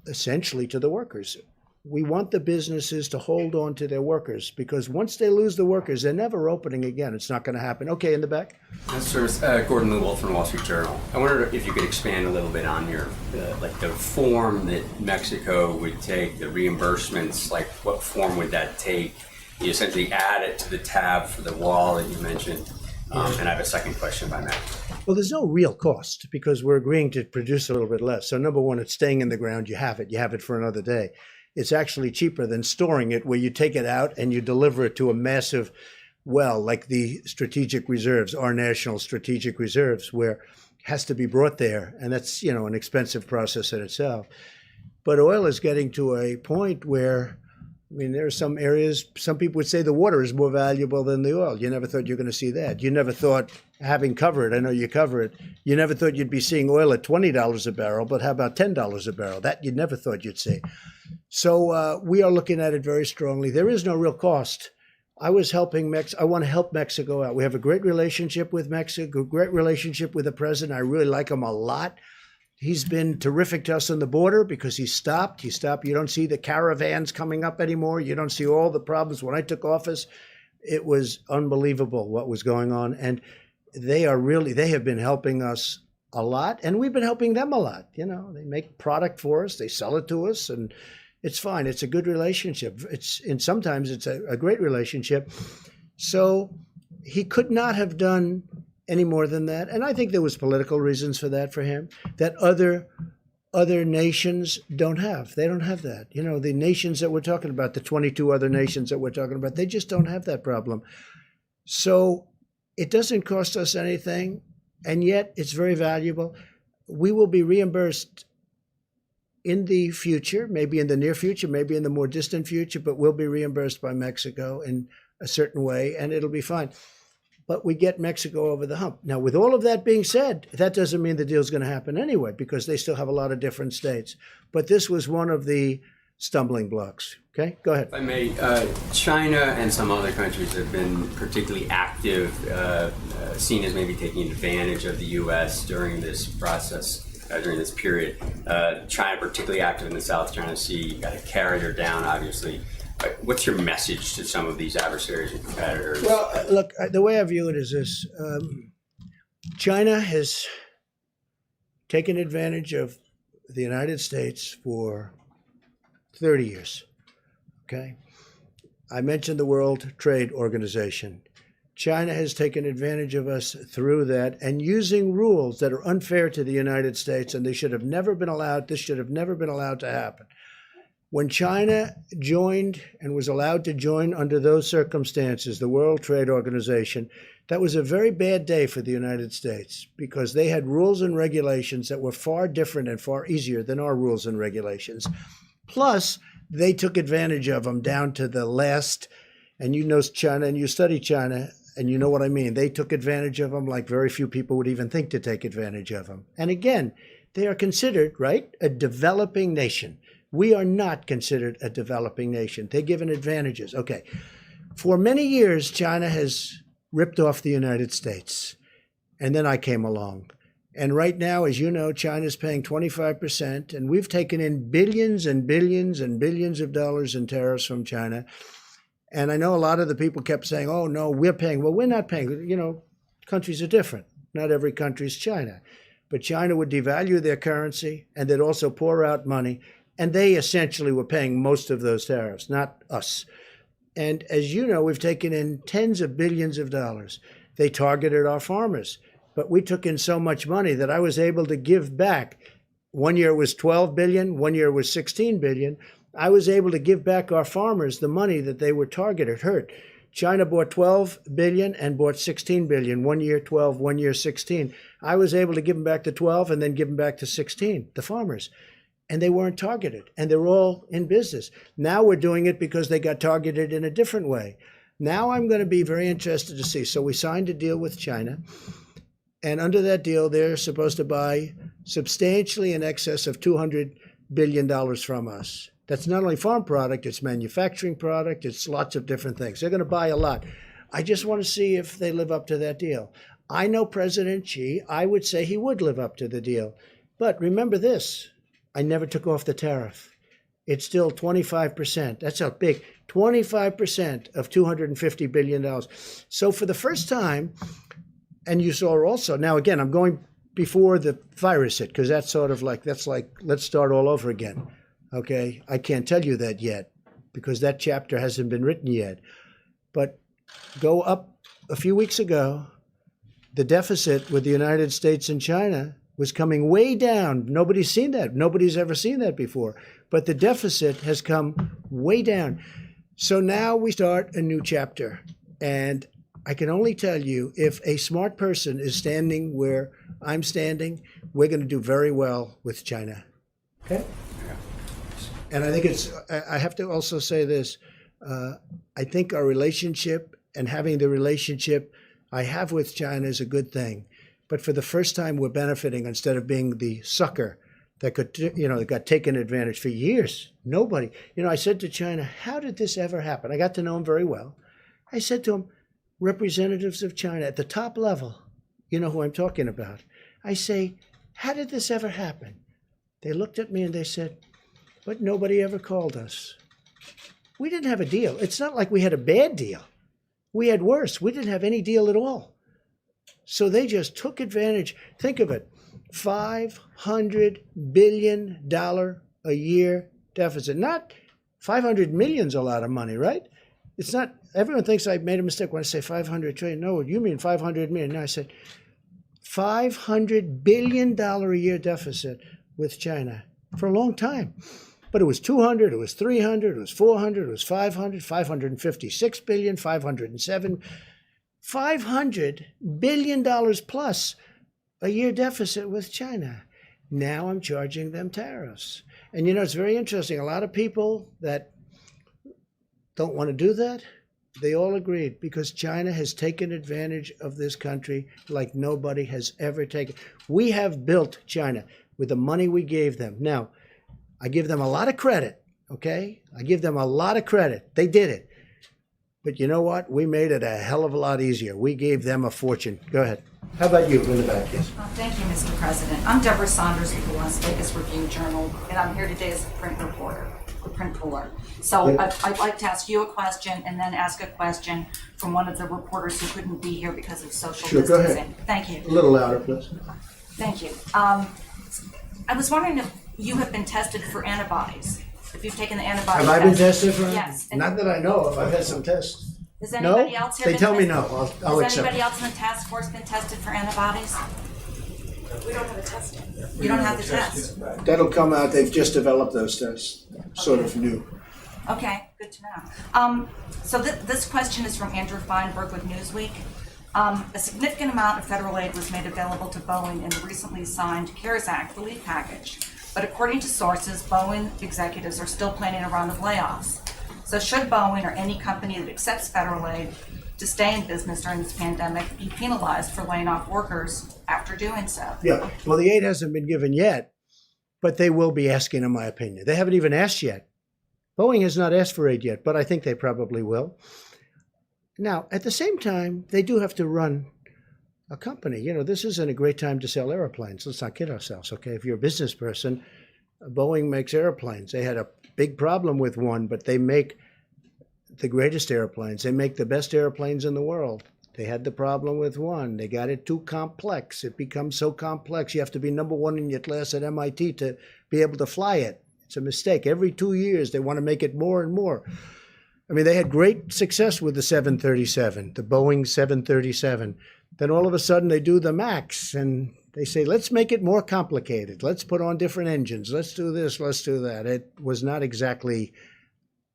S2: essentially to the workers. We want the businesses to hold on to their workers, because once they lose the workers, they're never opening again. It's not going to happen. Okay, in the back.
S18: Sir, Gordon Lewell from the Wall Street Journal. I wondered if you could expand a little bit on the form that Mexico would take, the reimbursements. Like, what form would that take? You essentially add it to the tab for the wall that you mentioned. And I have a second question, if I may.
S2: Well, there's no real cost, because we're agreeing to produce a little bit less. So number one, it's staying in the ground. You have it for another day. It's actually cheaper than storing it, where you take it out and you deliver it to a massive well, like the strategic reserves, our national strategic reserves, where it has to be brought there. And that's, an expensive process in itself. But oil is getting to a point where, there are some areas, some people would say the water is more valuable than the oil. You never thought you were going to see that. You never thought, having covered, I know you cover it, you never thought you'd be seeing oil at $20 a barrel, but how about $10 a barrel? That you never thought you'd see. So we are looking at it very strongly. There is no real cost. I was helping I want to help Mexico out. We have a great relationship with Mexico, great relationship with the president. I really like him a lot. He's been terrific to us on the border because he stopped. You don't see the caravans coming up anymore. You don't see all the problems. When I took office, it was unbelievable what was going on. And they have been helping us a lot, and we've been helping them a lot. They make product for us, they sell it to us, and It's fine. It's a good relationship. And sometimes it's a great relationship. So he could not have done any more than that. And I think there was political reasons for that for him that other nations don't have. They don't have that. You know, the nations that we're talking about, the 22 other nations that we're talking about, they just don't have that problem. So it doesn't cost us anything, and yet it's very valuable. We will be reimbursed in the future, maybe in the near future, maybe in the more distant future, but we'll be reimbursed by Mexico in a certain way, and it'll be fine. But we get Mexico over the hump. Now, with all of that being said, that doesn't mean the deal's going to happen anyway, because they still have a lot of different states. But this was one of the stumbling blocks. Okay, go ahead.
S18: If I may, China and some other countries have been particularly active, seen as maybe taking advantage of the U.S. during this process, during this period. China particularly active in the South China Sea. You got a carrier down, obviously. What's your message to some of these adversaries and competitors?
S2: Well, look, the way I view it is this. China has taken advantage of the United States for 30 years, okay? I mentioned the World Trade Organization. China has taken advantage of us through that and using rules that are unfair to the United States, and they should have never been allowed, this should have never been allowed to happen. When China joined and was allowed to join under those circumstances, the World Trade Organization, that was a very bad day for the United States because they had rules and regulations that were far different and far easier than our rules and regulations. Plus, they took advantage of them down to the last, and you know China and you study China and you know what I mean. They took advantage of them like very few people would even think to take advantage of them. And again, they are considered, right, a developing nation. We are not considered a developing nation. They're given advantages. Okay. For many years, China has ripped off the United States. And then I came along. And right now, as you know, China's paying 25%. And we've taken in billions and billions and billions of dollars in tariffs from China. And I know a lot of the people kept saying, oh, no, we're paying. Well, we're not paying. You know, countries are different. Not every country is China. But China would devalue their currency and they'd also pour out money. And they essentially were paying most of those tariffs, not us. And as you know, we've taken in tens of billions of dollars. They targeted our farmers. But we took in so much money that I was able to give back. One year it was 12 billion, one year it was 16 billion. I was able to give back our farmers the money that they were targeted, hurt. China bought 12 billion and bought 16 billion. 1 year 12, 1 year 16. I was able to give them back the 12 and then give them back to 16, the farmers. And they weren't targeted, and they're all in business. Now we're doing it because they got targeted in a different way. Now I'm going to be very interested to see. So we signed a deal with China, and under that deal, they're supposed to buy substantially in excess of $200 billion from us. That's not only farm product, it's manufacturing product, it's lots of different things. They're going to buy a lot. I just want to see if they live up to that deal. I know President Xi, I would say he would live up to the deal. But remember this. I never took off the tariff. It's still 25%. That's how big. 25% of $250 billion. So for the first time, and you saw also, now again, I'm going before the virus hit, because that's sort of like, that's like, let's start all over again. Okay, I can't tell you that yet, because that chapter hasn't been written yet. But go up a few weeks ago, the deficit with the United States and China was coming way down. Nobody's seen that. Nobody's ever seen that before. But the deficit has come way down. So now we start a new chapter. And I can only tell you, if a smart person is standing where I'm standing, we're going to do very well with China. Okay? And I think I have to also say this. I think our relationship and having the relationship I have with China is a good thing. But for the first time, we're benefiting instead of being the sucker that could, that got taken advantage for years. Nobody. I said to China, how did this ever happen? I got to know him very well. I said to him, representatives of China at the top level, you know who I'm talking about. I say, how did this ever happen? They looked at me and they said, but nobody ever called us. We didn't have a deal. It's not like we had a bad deal. We had worse. We didn't have any deal at all. So they just took advantage. Think of it, $500 billion a year deficit. Not 500 million's a lot of money, right? It's not, everyone thinks I made a mistake when I say 500 trillion. No, you mean 500 million. No, I said $500 billion a year deficit with China for a long time. But it was 200, it was 300, it was 400, it was 500, 556 billion, 507, $500 billion plus a year deficit with China. Now I'm charging them tariffs. And you know, it's very interesting. A lot of people that don't want to do that, they all agreed because China has taken advantage of this country like nobody has ever taken. We have built China with the money we gave them. Now, I give them a lot of credit, okay? I give them a lot of credit. They did it. But you know what? We made it a hell of a lot easier. We gave them a fortune. Go ahead. How about you in the back? Yes.
S19: Thank you, Mr. President. I'm Deborah Saunders with the Las Vegas Review-Journal, and I'm here today as a print reporter, a print puller. So I'd like to ask you a question and then ask a question from one of the reporters who couldn't be here because of social distancing.
S2: Go ahead.
S19: Thank you.
S2: A little louder, please.
S19: Thank you. I was wondering if you have been tested for antibodies. If you've taken the antibody
S2: Have I been tested for?
S19: Yes.
S2: Not that I know of. I've had some tests.
S19: Has anybody
S2: No?
S19: else here
S2: They
S19: been
S2: tell me
S19: tested?
S2: no. I'll
S19: Has
S2: accept
S19: anybody
S2: it.
S19: else in the task force been tested for antibodies?
S16: We don't have a test yet.
S19: You don't have the test.
S2: That'll come out. They've just developed those tests. Sort of new.
S19: Okay, good to know. So this question is from Andrew Feinberg with Newsweek. A significant amount of federal aid was made available to Boeing in the recently signed CARES Act relief package. But according to sources, Boeing executives are still planning a round of layoffs. So should Boeing or any company that accepts federal aid to stay in business during this pandemic be penalized for laying off workers after doing so?
S2: Yeah. Well, the aid hasn't been given yet, but they will be asking, in my opinion. They haven't even asked yet. Boeing has not asked for aid yet, but I think they probably will. Now, at the same time, they do have to run a company. You know, this isn't a great time to sell airplanes. Let's not kid ourselves, okay? If you're a business person, Boeing makes airplanes. They had a big problem with one, but they make the greatest airplanes. They make the best airplanes in the world. They had the problem with one. They got it too complex. It becomes so complex. You have to be number one in your class at MIT to be able to fly it. It's a mistake. Every 2 years, they want to make it more and more. I mean, they had great success with the 737, the Boeing 737. Then all of a sudden they do the MAX and they say, let's make it more complicated. Let's put on different engines. Let's do this. Let's do that. It was not exactly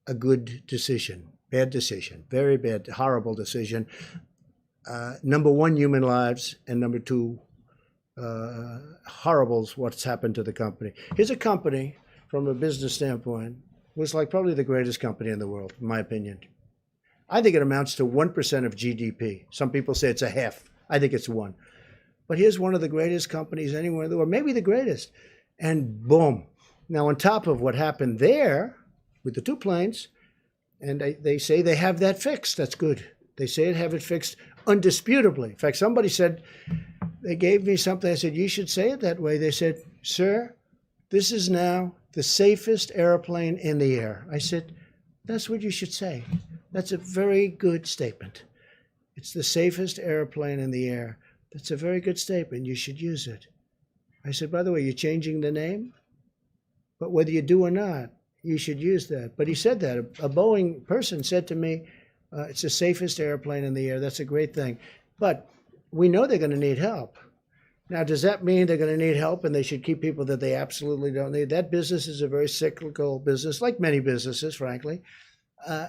S2: a good decision. Bad decision. Very bad, horrible decision. Number one, human lives. And number two, horrible what's happened to the company. Here's a company, from a business standpoint, was like probably the greatest company in the world, in my opinion. I think it amounts to 1% of GDP. Some people say it's a half. I think it's 1. But here's one of the greatest companies anywhere in the world, maybe the greatest. And boom. Now, on top of what happened there with the 2 planes, and they say they have that fixed. That's good. They say they have it fixed undisputably. In fact, somebody said, they gave me something. I said, you should say it that way. They said, sir, this is now the safest airplane in the air. I said, that's what you should say. That's a very good statement. It's the safest airplane in the air. That's a very good statement. You should use it. I said, by the way, you're changing the name? But whether you do or not, you should use that. But he said that. A Boeing person said to me, it's the safest airplane in the air. That's a great thing. But we know they're going to need help. Now, does that mean they're going to need help and they should keep people that they absolutely don't need? That business is a very cyclical business, like many businesses, frankly.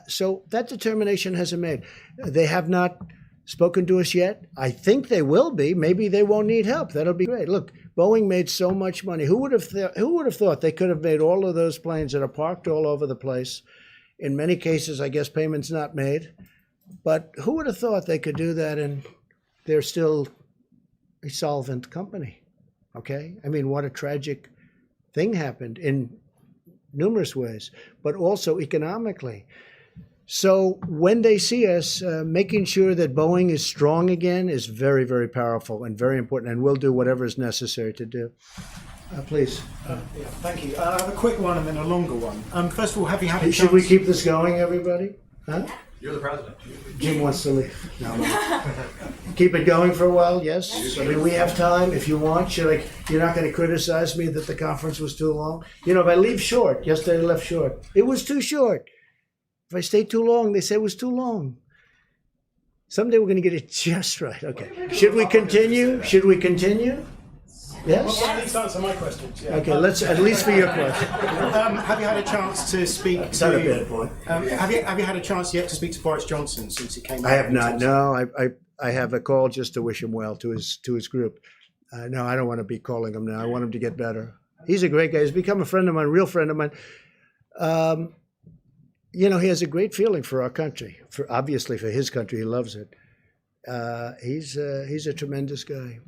S2: So that determination hasn't made. They have not spoken to us yet. I think they will be. Maybe they won't need help. That'll be great. Look, Boeing made so much money. Who would have thought they could have made all of those planes that are parked all over the place? In many cases, I guess payments not made. But who would have thought they could do that and they're still a solvent company? Okay? I mean, what a tragic thing happened in numerous ways, but also economically. So when they see us, making sure that Boeing is strong again is very, very powerful and very important, and we'll do whatever is necessary to do. Please.
S20: Yeah, thank you. I have a quick one and then a longer one. First of all, have you had a
S2: Should we
S20: chance-
S2: keep this going, everybody? Huh?
S9: You're the president.
S2: Jim wants to leave. No. Keep it going for a while, yes? I mean, we have time if you want. You're not going to criticize me that the conference was too long? You know, if I leave short, yesterday I left short. It was too short. If I stay too long, they say it was too long. Someday we're going to get it just right. Okay. Should we continue? Should we continue? Yes?
S20: Well, at least answer my questions. Yeah.
S2: Okay, let's, at least for your question.
S20: Have you had a chance to speak
S2: Not
S20: to...
S2: a bad boy.
S20: Have you had a chance yet to speak to Boris Johnson since he came?
S2: I have not. No, I have a call just to wish him well to his group. No, I don't want to be calling him now. I want him to get better. He's a great guy. He's become a friend of mine, a real friend of mine. You know, he has a great feeling for our country. Obviously for his country, he loves it. He's a tremendous guy.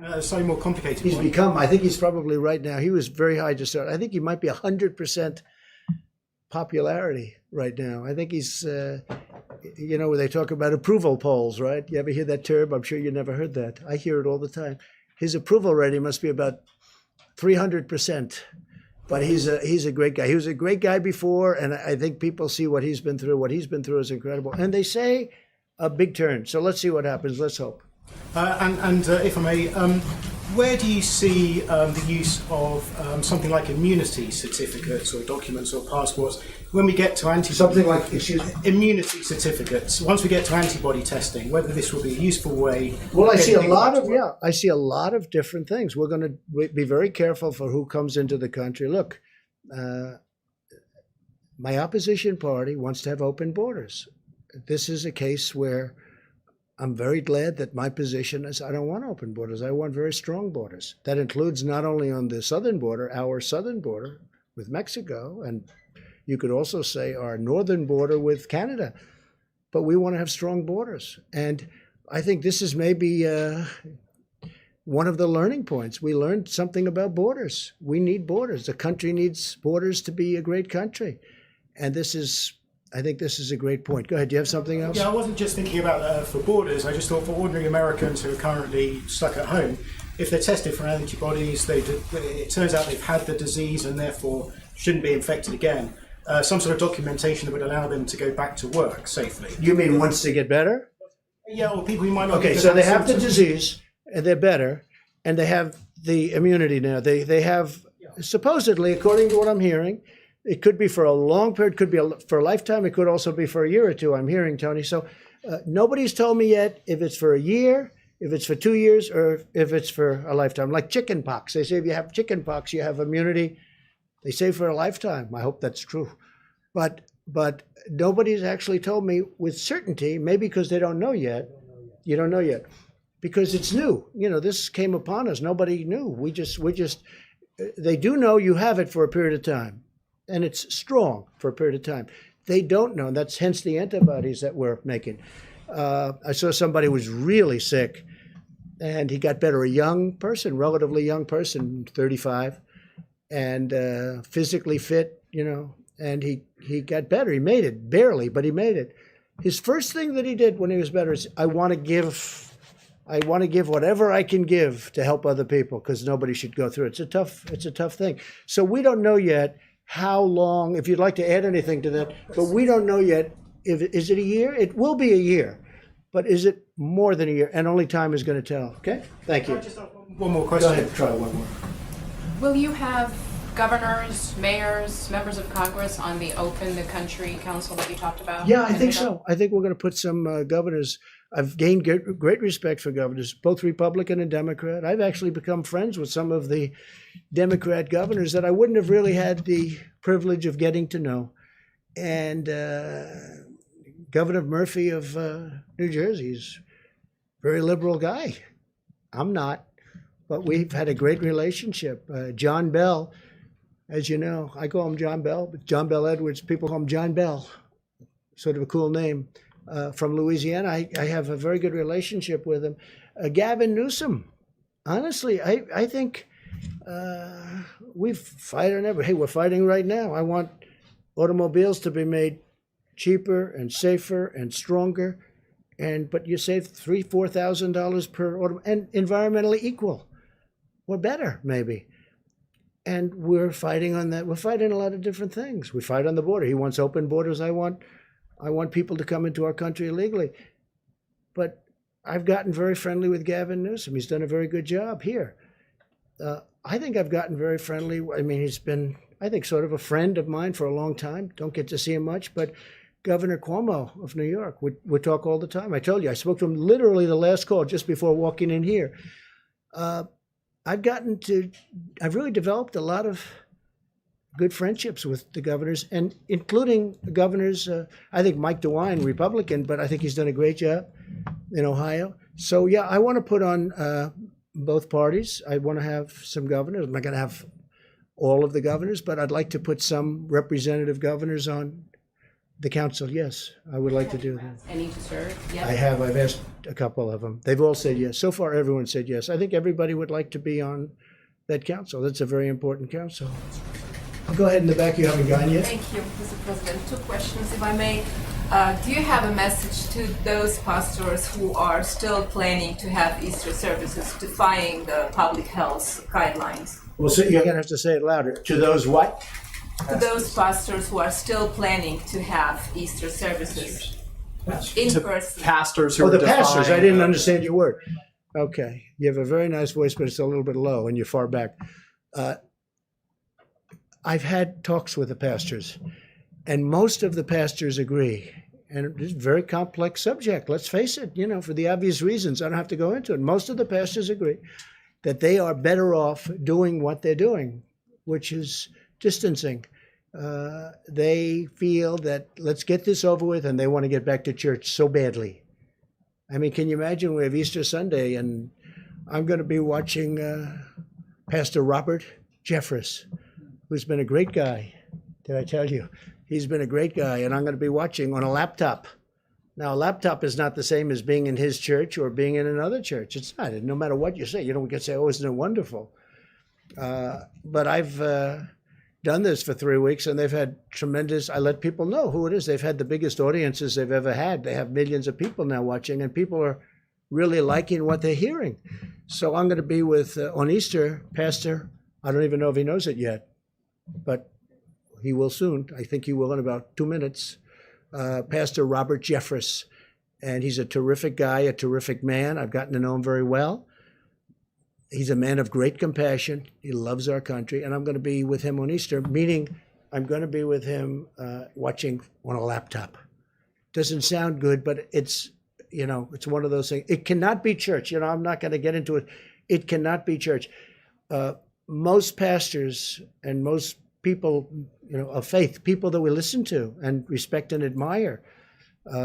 S20: And so more complicated.
S2: He's become. I think he's probably right now. He was very high to start. I think he might be 100% popularity right now. I think he's. You know, they talk about approval polls, right? You ever hear that term? I'm sure you never heard that. I hear it all the time. His approval rating must be about 300%. But he's a great guy. He was a great guy before, and I think people see what he's been through. What he's been through is incredible. And they say a big turn. So let's see what happens. Let's hope.
S20: And if I may, where do you see the use of something like immunity certificates or documents or passports when we get to antibody?
S2: Something like, excuse me?
S20: Immunity certificates. Once we get to antibody testing, whether this will be a useful way.
S2: Well, I see a lot of different things. We're going to be very careful for who comes into the country. Look, my opposition party wants to have open borders. This is a case where I'm very glad that my position is I don't want open borders. I want very strong borders. That includes not only on the southern border, our southern border with Mexico, and you could also say our northern border with Canada. But we want to have strong borders. And I think this is maybe one of the learning points. We learned something about borders. We need borders. The country needs borders to be a great country. And I think this is a great point. Go ahead. Do you have something else?
S20: Yeah, I wasn't just thinking about for borders. I just thought for ordinary Americans who are currently stuck at home, if they're tested for antibodies, it turns out they've had the disease and therefore shouldn't be infected again. Some sort of documentation that would allow them to go back to work safely.
S2: You mean once they get better?
S20: Yeah, or people who might not.
S2: Okay, so they have the disease and they're better, and they have the immunity now. They have supposedly, according to what I'm hearing. It could be for a long period, could be for a lifetime. It could also be for a year or two, I'm hearing, Tony. So nobody's told me yet if it's for a year, if it's for 2 years, or if it's for a lifetime. Like chicken pox. They say if you have chicken pox, you have immunity. They say for a lifetime. I hope that's true. But nobody's actually told me with certainty, maybe because they don't know yet. You don't know yet. Because it's new. You know, this came upon us. Nobody knew. They do know you have it for a period of time. And it's strong for a period of time. They don't know, and that's hence the antibodies that we're making. I saw somebody who was really sick, and he got better, a young person, relatively young person, 35, and physically fit, you know, and he got better. He made it, barely, but he made it. His first thing that he did when he was better is, I want to give whatever I can give to help other people, because nobody should go through it. It's a tough thing. So we don't know yet how long, if you'd like to add anything to that, but we don't know yet. Is it a year? It will be a year, but is it more than a year? And only time is going to tell. Okay? Thank you.
S20: Just one more question.
S2: Go ahead, try one more.
S15: Will you have governors, mayors, members of Congress on the Open the Country Council that you talked about?
S2: Yeah, I think so. I think we're going to put some governors. I've gained great respect for governors, both Republican and Democrat. I've actually become friends with some of the Democrat governors that I wouldn't have really had the privilege of getting to know. And Governor Murphy of New Jersey is a very liberal guy. I'm not, but we've had a great relationship. John Bell, as you know, I call him John Bell, but John Bell Edwards, people call him John Bell, sort of a cool name. From Louisiana, I have a very good relationship with him. Gavin Newsom, honestly, I think we fight on every. Hey, we're fighting right now. I want automobiles to be made cheaper and safer and stronger, but you save $3,000-4,000 per auto, and environmentally equal, or better maybe. And we're fighting on that. We're fighting a lot of different things. We fight on the border. He wants open borders. I want I want people to come into our country illegally. But I've gotten very friendly with Gavin Newsom. He's done a very good job here. I think I've gotten very friendly. I mean, he's been, I think, sort of a friend of mine for a long time. Don't get to see him much, but Governor Cuomo of New York would talk all the time. I told you, I spoke to him literally the last call just before walking in here. I've really developed a lot of good friendships with the governors, and including the governors. I think Mike DeWine, Republican, but I think he's done a great job in Ohio. So yeah, I want to put on both parties. I want to have some governors. I'm not going to have all of the governors, but I'd like to put some representative governors on the council. Yes, I would like to do that.
S15: Any to serve? Yes.
S2: I have. I've asked a couple of them. They've all said yes. So far, everyone said yes. I think everybody would like to be on that council. That's a very important council. Go ahead in the back. You haven't gone yet.
S21: Thank you, Mr. President. 2 questions, if I may. Do you have a message to those pastors who are still planning to have Easter services, defying the public health guidelines?
S2: Well, so you're going to have to say it louder. To those what?
S21: To those pastors who are still planning to have Easter services in person.
S6: Pastors who
S2: Oh,
S6: are
S2: the pastors. I
S6: defying
S2: didn't
S6: the-
S2: understand your word. Okay. You have a very nice voice, but it's a little bit low and you're far back. I've had talks with the pastors, and most of the pastors agree. And it's a very complex subject. Let's face it, for the obvious reasons. I don't have to go into it. Most of the pastors agree that they are better off doing what they're doing, which is distancing. They feel that let's get this over with, and they want to get back to church so badly. I mean, can you imagine we have Easter Sunday, and I'm going to be watching Pastor Robert Jeffress, who's been a great guy. Did I tell you? He's been a great guy, and I'm going to be watching on a laptop. Now, a laptop is not the same as being in his church or being in another church. It's not. No matter what you say, we can say, oh, isn't it wonderful? But I've done this for 3 weeks, and they've had tremendous, I let people know who it is. They've had the biggest audiences they've ever had. They have millions of people now watching, and people are really liking what they're hearing. So I'm going to be with, on Easter, Pastor, I don't even know if he knows it yet, but he will soon. I think he will in about 2 minutes. Pastor Robert Jeffress, and he's a terrific guy, a terrific man. I've gotten to know him very well. He's a man of great compassion. He loves our country, and I'm going to be with him on Easter, meaning I'm going to be with him watching on a laptop. Doesn't sound good, but it's, it's one of those things. It cannot be church. I'm not going to get into it. It cannot be church. Most pastors and most people, of faith, people that we listen to and respect and admire.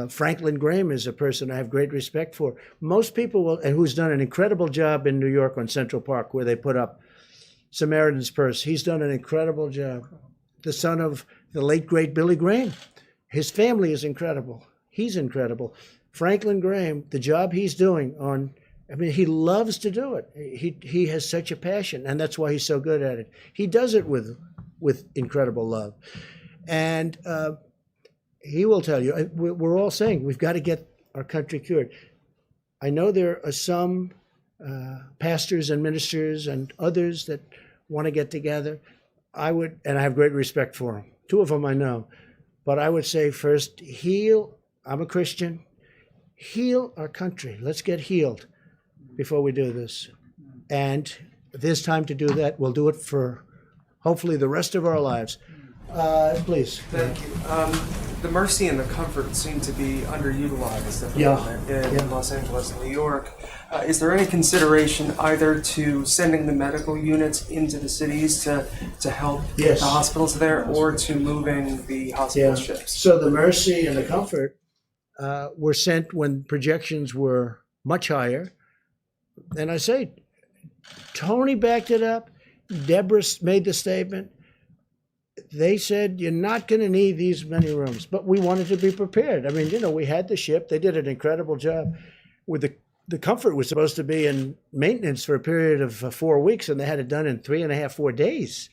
S2: Franklin Graham is a person I have great respect for. Most people will, and who's done an incredible job in New York on Central Park, where they put up Samaritan's Purse. He's done an incredible job. The son of the late, great Billy Graham. His family is incredible. He's incredible. Franklin Graham, the job he's doing he loves to do it. He has such a passion, and that's why he's so good at it. He does it with incredible love. And he will tell you, we're all saying we've got to get our country cured. I know there are some pastors and ministers and others that want to get together. And I have great respect for them. 2 of them I know. But I would say first, I'm a Christian, heal our country. Let's get healed before we do this. And if there's time to do that, we'll do it for hopefully the rest of our lives. Please.
S17: Thank you. The Mercy and the Comfort seem to be underutilized at the moment in Los Angeles and New York. Is there any consideration either to sending the medical units into the cities to help the hospitals there, or to moving the hospital ships?
S2: So the Mercy and the Comfort were sent when projections were much higher. And I say, Tony backed it up. Deborah made the statement. They said, you're not going to need these many rooms, but we wanted to be prepared. I mean, we had the ship. They did an incredible job. With the Comfort was supposed to be in maintenance for a period of 4 weeks, and they had it done in 3.5, 4 days.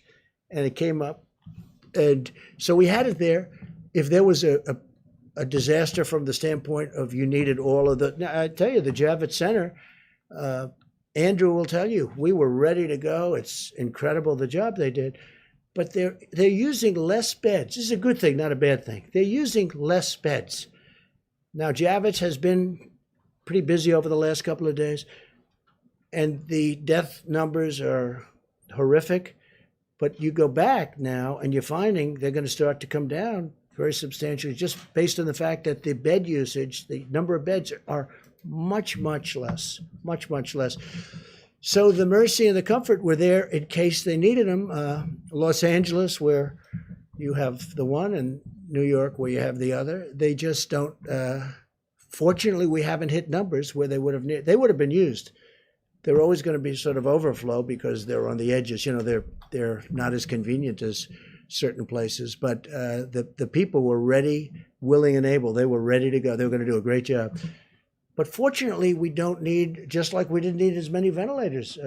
S2: And it came up. And so we had it there. If there was a disaster from the standpoint of you needed all of the, now, I tell you, the Javits Center, Andrew will tell you, we were ready to go. It's incredible the job they did. but they're using less beds. This is a good thing, not a bad thing. They're using less beds. Now, Javits has been pretty busy over the last couple of days, and the death numbers are horrific. But you go back now, and you're finding they're going to start to come down very substantially, just based on the fact that the bed usage, the number of beds are much, much less, much, much less. So the mercy and the comfort were there in case they needed them. Los Angeles, where you have the one, and New York, where you have the other, they just don't. Fortunately, we haven't hit numbers where they would have been used. They're always going to be sort of overflow because they're on the edges. You know, they're not as convenient as certain places, but the people were ready, willing, and able. They were ready to go. They were going to do a great job. But fortunately, we don't need, just like we didn't need as many ventilators.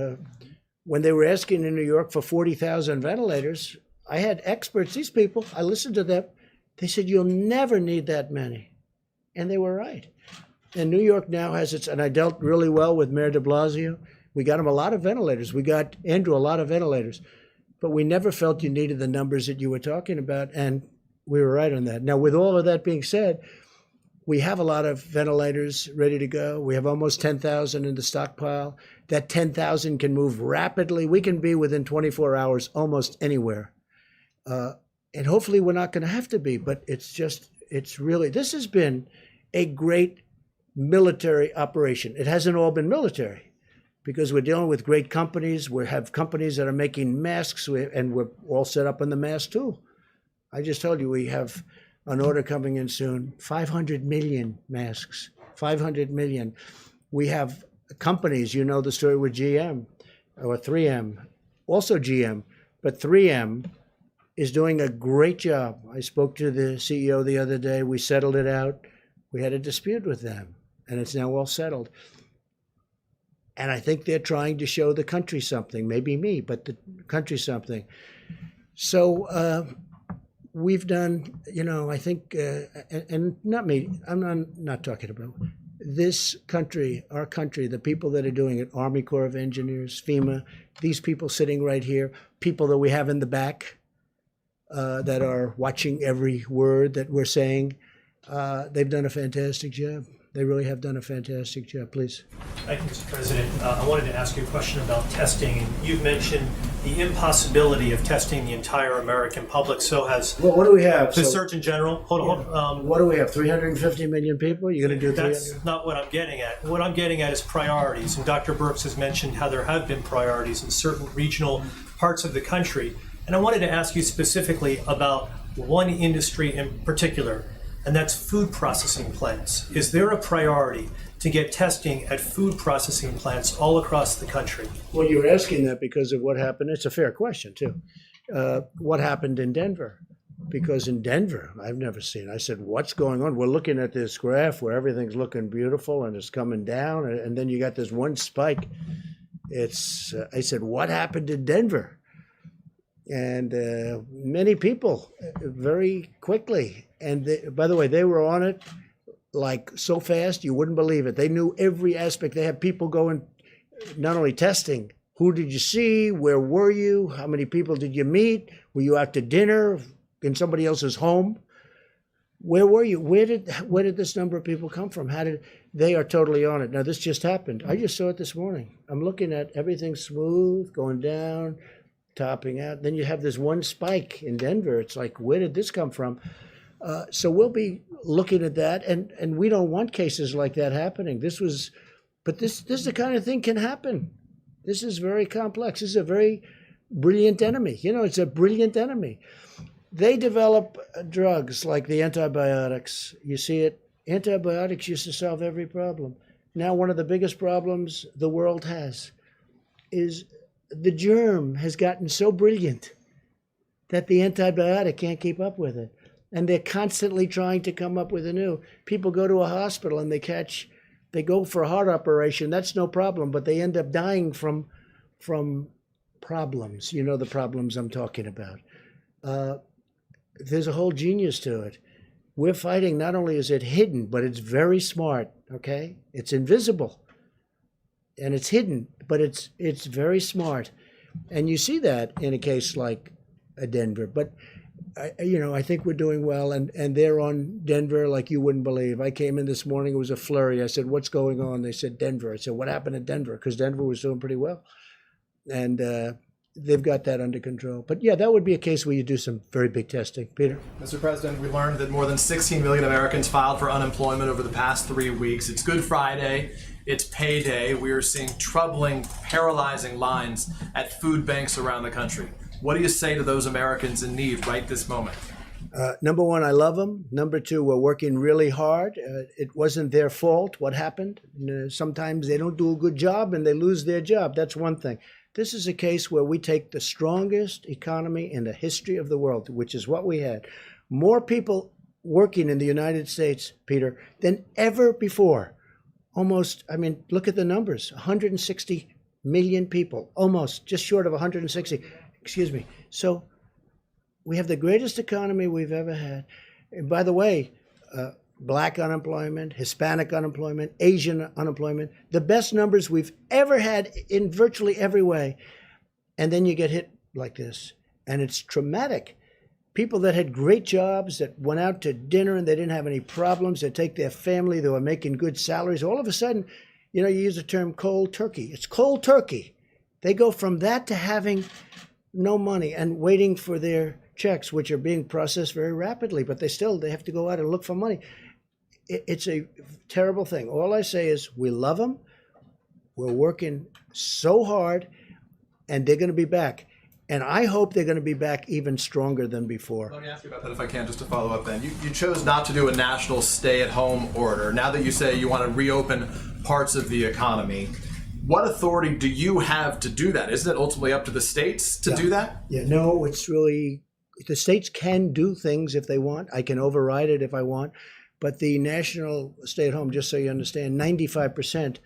S2: When they were asking in New York for 40,000 ventilators, I had experts, these people, I listened to them. They said, you'll never need that many. And they were right. And New York now has its, and I dealt really well with Mayor de Blasio. We got him a lot of ventilators. We got Andrew a lot of ventilators. But we never felt you needed the numbers that you were talking about, and we were right on that. Now, with all of that being said, we have a lot of ventilators ready to go. We have almost 10,000 in the stockpile. That 10,000 can move rapidly. We can be within 24 hours almost anywhere. And hopefully we're not going to have to be, but it's really, this has been a great military operation. It hasn't all been military because we're dealing with great companies. We have companies that are making masks, and we're all set up on the mask too. I just told you we have an order coming in soon, 500 million masks, 500 million. We have companies, you know the story with GM or 3M, also GM, but 3M is doing a great job. I spoke to the CEO the other day. We settled it out. We had a dispute with them, and it's now all settled. And I think they're trying to show the country something, maybe me, but the country something. So we've done, I think, and not me, I'm not talking about this country, our country, the people that are doing it, Army Corps of Engineers, FEMA, these people sitting right here, people that we have in the back that are watching every word that we're saying, they've done a fantastic job. They really have done a fantastic job. Please.
S13: Thank you, Mr. President. I wanted to ask you a question about testing. And you've mentioned the impossibility of testing the entire American public. So has
S2: what do we have?
S13: The Surgeon General. Hold on.
S2: What do we have? 350 million people? You're going to do 300?
S13: That's not what I'm getting at. What I'm getting at is priorities. And Dr. Birx has mentioned how there have been priorities in certain regional parts of the country. And I wanted to ask you specifically about one industry in particular, and that's food processing plants. Is there a priority to get testing at food processing plants all across the country?
S2: Well, you're asking that because of what happened. It's a fair question, too. What happened in Denver? Because in Denver, I've never seen, I said, what's going on? We're looking at this graph where everything's looking beautiful and it's coming down, and then you got this one spike. I said, what happened in Denver? And many people very quickly. And by the way, they were on it like so fast, you wouldn't believe it. They knew every aspect. They had people going, not only testing, who did you see? Where were you? How many people did you meet? Were you out to dinner in somebody else's home? Where were you? Where did this number of people come from? They are totally on it. Now, this just happened. I just saw it this morning. I'm looking at everything smooth, going down, topping out. Then you have this one spike in Denver. It's like, where did this come from? So we'll be looking at that, and we don't want cases like that happening. This is the kind of thing can happen. This is very complex. This is a very brilliant enemy. It's a brilliant enemy. They develop drugs like the antibiotics. You see it. Antibiotics used to solve every problem. Now one of the biggest problems the world has is the germ has gotten so brilliant that the antibiotic can't keep up with it. And they're constantly trying to come up with a new. People go to a hospital and they go for a heart operation. That's no problem, but they end up dying from problems. You know the problems I'm talking about. There's a whole genius to it. We're fighting, not only is it hidden, but it's very smart, okay? It's invisible and it's hidden, but it's very smart. And you see that in a case like Denver. But I think we're doing well, and they're on Denver like you wouldn't believe. I came in this morning, it was a flurry. I said, "What's going on?" They said, "Denver." I said, "What happened at Denver?" Because Denver was doing pretty well, and they've got that under control. But yeah, that would be a case where you do some very big testing. Peter?
S9: Mr. President, we learned that more than 16 million Americans filed for unemployment over the past 3 weeks. It's Good Friday. It's payday. We are seeing troubling, paralyzing lines at food banks around the country. What do you say to those Americans in need right this moment?
S2: Number one, I love them. Number two, we're working really hard. It wasn't their fault what happened. Sometimes they don't do a good job and they lose their job. That's one thing. This is a case where we take the strongest economy in the history of the world, which is what we had. More people working in the United States, Peter, than ever before. Almost, look at the numbers, 160 million people, almost, just short of 160. Excuse me. So we have the greatest economy we've ever had. And by the way, Black unemployment, Hispanic unemployment, Asian unemployment, the best numbers we've ever had in virtually every way. And then you get hit like this. And it's traumatic. People that had great jobs, that went out to dinner and they didn't have any problems, they take their family, they were making good salaries. All of a sudden, you use the term cold turkey. It's cold turkey. They go from that to having no money and waiting for their checks, which are being processed very rapidly, but they have to go out and look for money. It's a terrible thing. All I say is we love them. We're working so hard, and they're going to be back. And I hope they're going to be back even stronger than before.
S9: Let me ask you about that if I can, just to follow up then. You chose not to do a national stay-at-home order. Now that you say you want to reopen parts of the economy, what authority do you have to do that? Isn't it ultimately up to the states to do that?
S2: Yeah, no, it's really, the states can do things if they want. I can override it if I want. But the national stay-at-home, just so you understand, 95%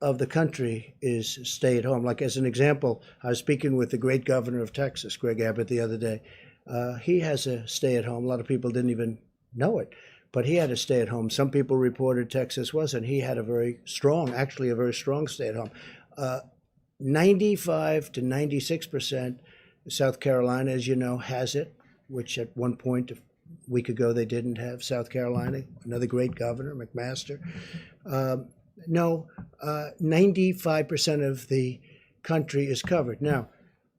S2: of the country is stay-at-home. Like as an example, I was speaking with the great governor of Texas, Greg Abbott, the other day. He has a stay-at-home. A lot of people didn't even know it, but he had a stay-at-home. Some people reported Texas wasn't. He had a very strong stay-at-home. 95 to 96%, South Carolina, as you know, has it, which at one point, a week ago, they didn't have. South Carolina, another great governor, McMaster. 95% of the country is covered. Now,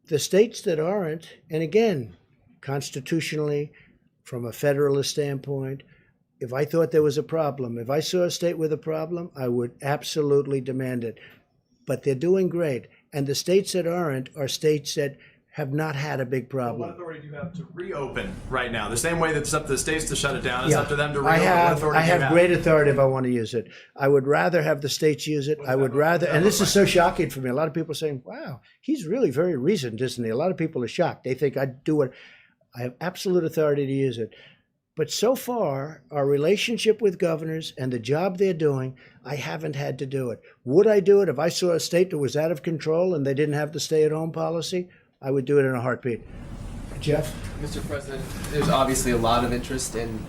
S2: the states that aren't, and again, constitutionally, from a federalist standpoint, if I thought there was a problem, if I saw a state with a problem, I would absolutely demand it. But they're doing great. And the states that aren't are states that have not had a big problem.
S9: What authority do you have to reopen right now? The same way that it's up to the states to shut it down, it's up to them to reopen.
S2: I
S9: What authority do you
S2: have great authority if I want to use it. I would rather have the states use it. I would rather, and this is so shocking for me. A lot of people are saying, wow, he's really very reasoned, isn't he? A lot of people are shocked. They think I'd do it. I have absolute authority to use it. But so far, our relationship with governors and the job they're doing, I haven't had to do it. Would I do it if I saw a state that was out of control and they didn't have the stay-at-home policy? I would do it in a heartbeat. Jeff?
S10: Mr. President, there's obviously a lot of interest in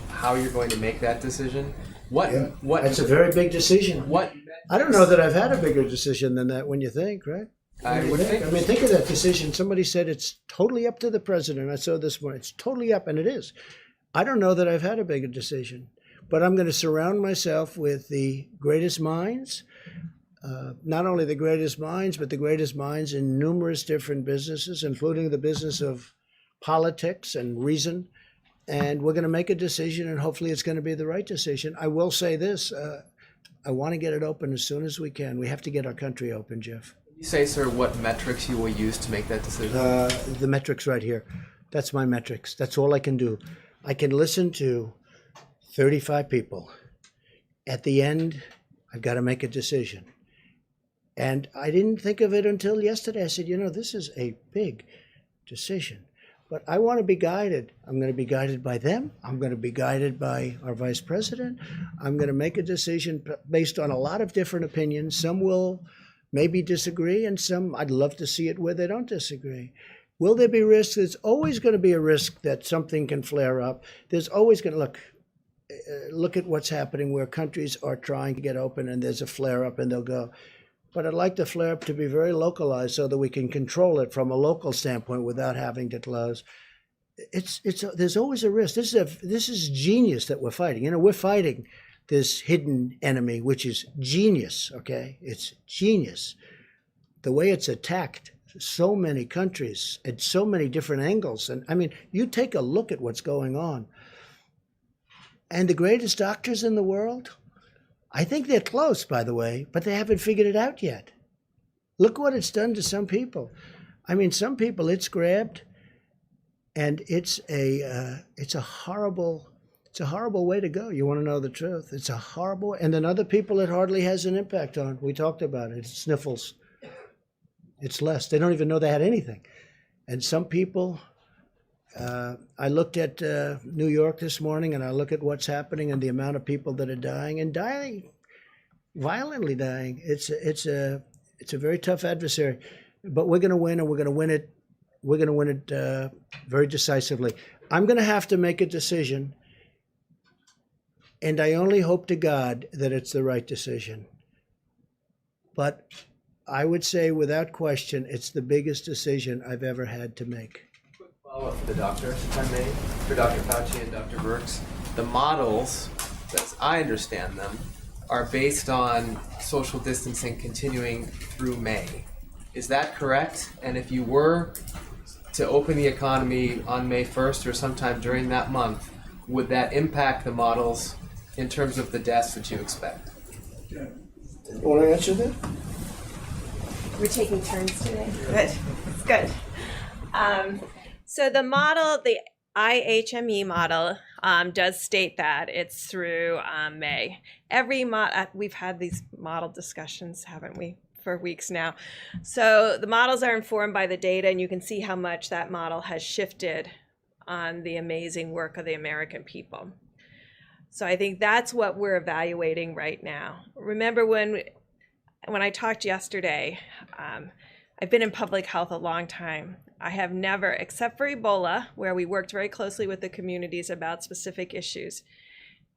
S10: how you're going to make that decision. What?
S2: That's a very big decision. I don't know that I've had a bigger decision than that when you think, right?
S10: I would think.
S2: I mean, think of that decision. Somebody said it's totally up to the president. I saw this morning. It's totally up, and it is. I don't know that I've had a bigger decision, but I'm going to surround myself with the greatest minds, not only the greatest minds, but the greatest minds in numerous different businesses, including the business of politics and reason. And we're going to make a decision, and hopefully it's going to be the right decision. I will say this. I want to get it open as soon as we can. We have to get our country open, Jeff.
S10: Can you say, sir, what metrics you will use to make that decision?
S2: The metrics right here. That's my metrics. That's all I can do. I can listen to 35 people. At the end, I've got to make a decision. And I didn't think of it until yesterday. I said, this is a big decision. But I want to be guided. I'm going to be guided by them. I'm going to be guided by our vice president. I'm going to make a decision based on a lot of different opinions. Some will maybe disagree, and some I'd love to see it where they don't disagree. Will there be risks? There's always going to be a risk that something can flare up. There's always going to look at what's happening where countries are trying to get open and there's a flare up and they'll go. but I'd like the flare-up to be very localized so that we can control it from a local standpoint without having to close. There's always a risk. This is genius that we're fighting. You know, we're fighting this hidden enemy, which is genius, okay? It's genius. The way it's attacked so many countries at so many different angles. And I mean, you take a look at what's going on. And the greatest doctors in the world, I think they're close, by the way, but they haven't figured it out yet. Look what it's done to some people. I mean, some people it's grabbed, and it's a horrible way to go. You want to know the truth? It's a horrible. And then other people it hardly has an impact on. We talked about it. It's sniffles. It's less. They don't even know they had anything. And some people. I looked at New York this morning, and I look at what's happening and the amount of people that are dying, and dying, violently dying. It's a very tough adversary, but we're going to win, and we're going to win it. We're going to win it very decisively. I'm going to have to make a decision, and I only hope to God that it's the right decision. But I would say, without question, it's the biggest decision I've ever had to make.
S10: Follow up for the doctors, if I may, for Dr. Fauci and Dr. Birx. The models, as I understand them, are based on social distancing continuing through May. Is that correct? And if you were to open the economy on May 1st or sometime during that month, would that impact the models in terms of the deaths that you expect?
S2: Want to answer that?
S3: We're taking turns today. Good. It's good. So the model, the IHME model, does state that it's through May. We've had these model discussions, haven't we, for weeks now. So the models are informed by the data, and you can see how much that model has shifted on the amazing work of the American people. So I think that's what we're evaluating right now. Remember when I talked yesterday, I've been in public health a long time. I have never, except for Ebola, where we worked very closely with the communities about specific issues,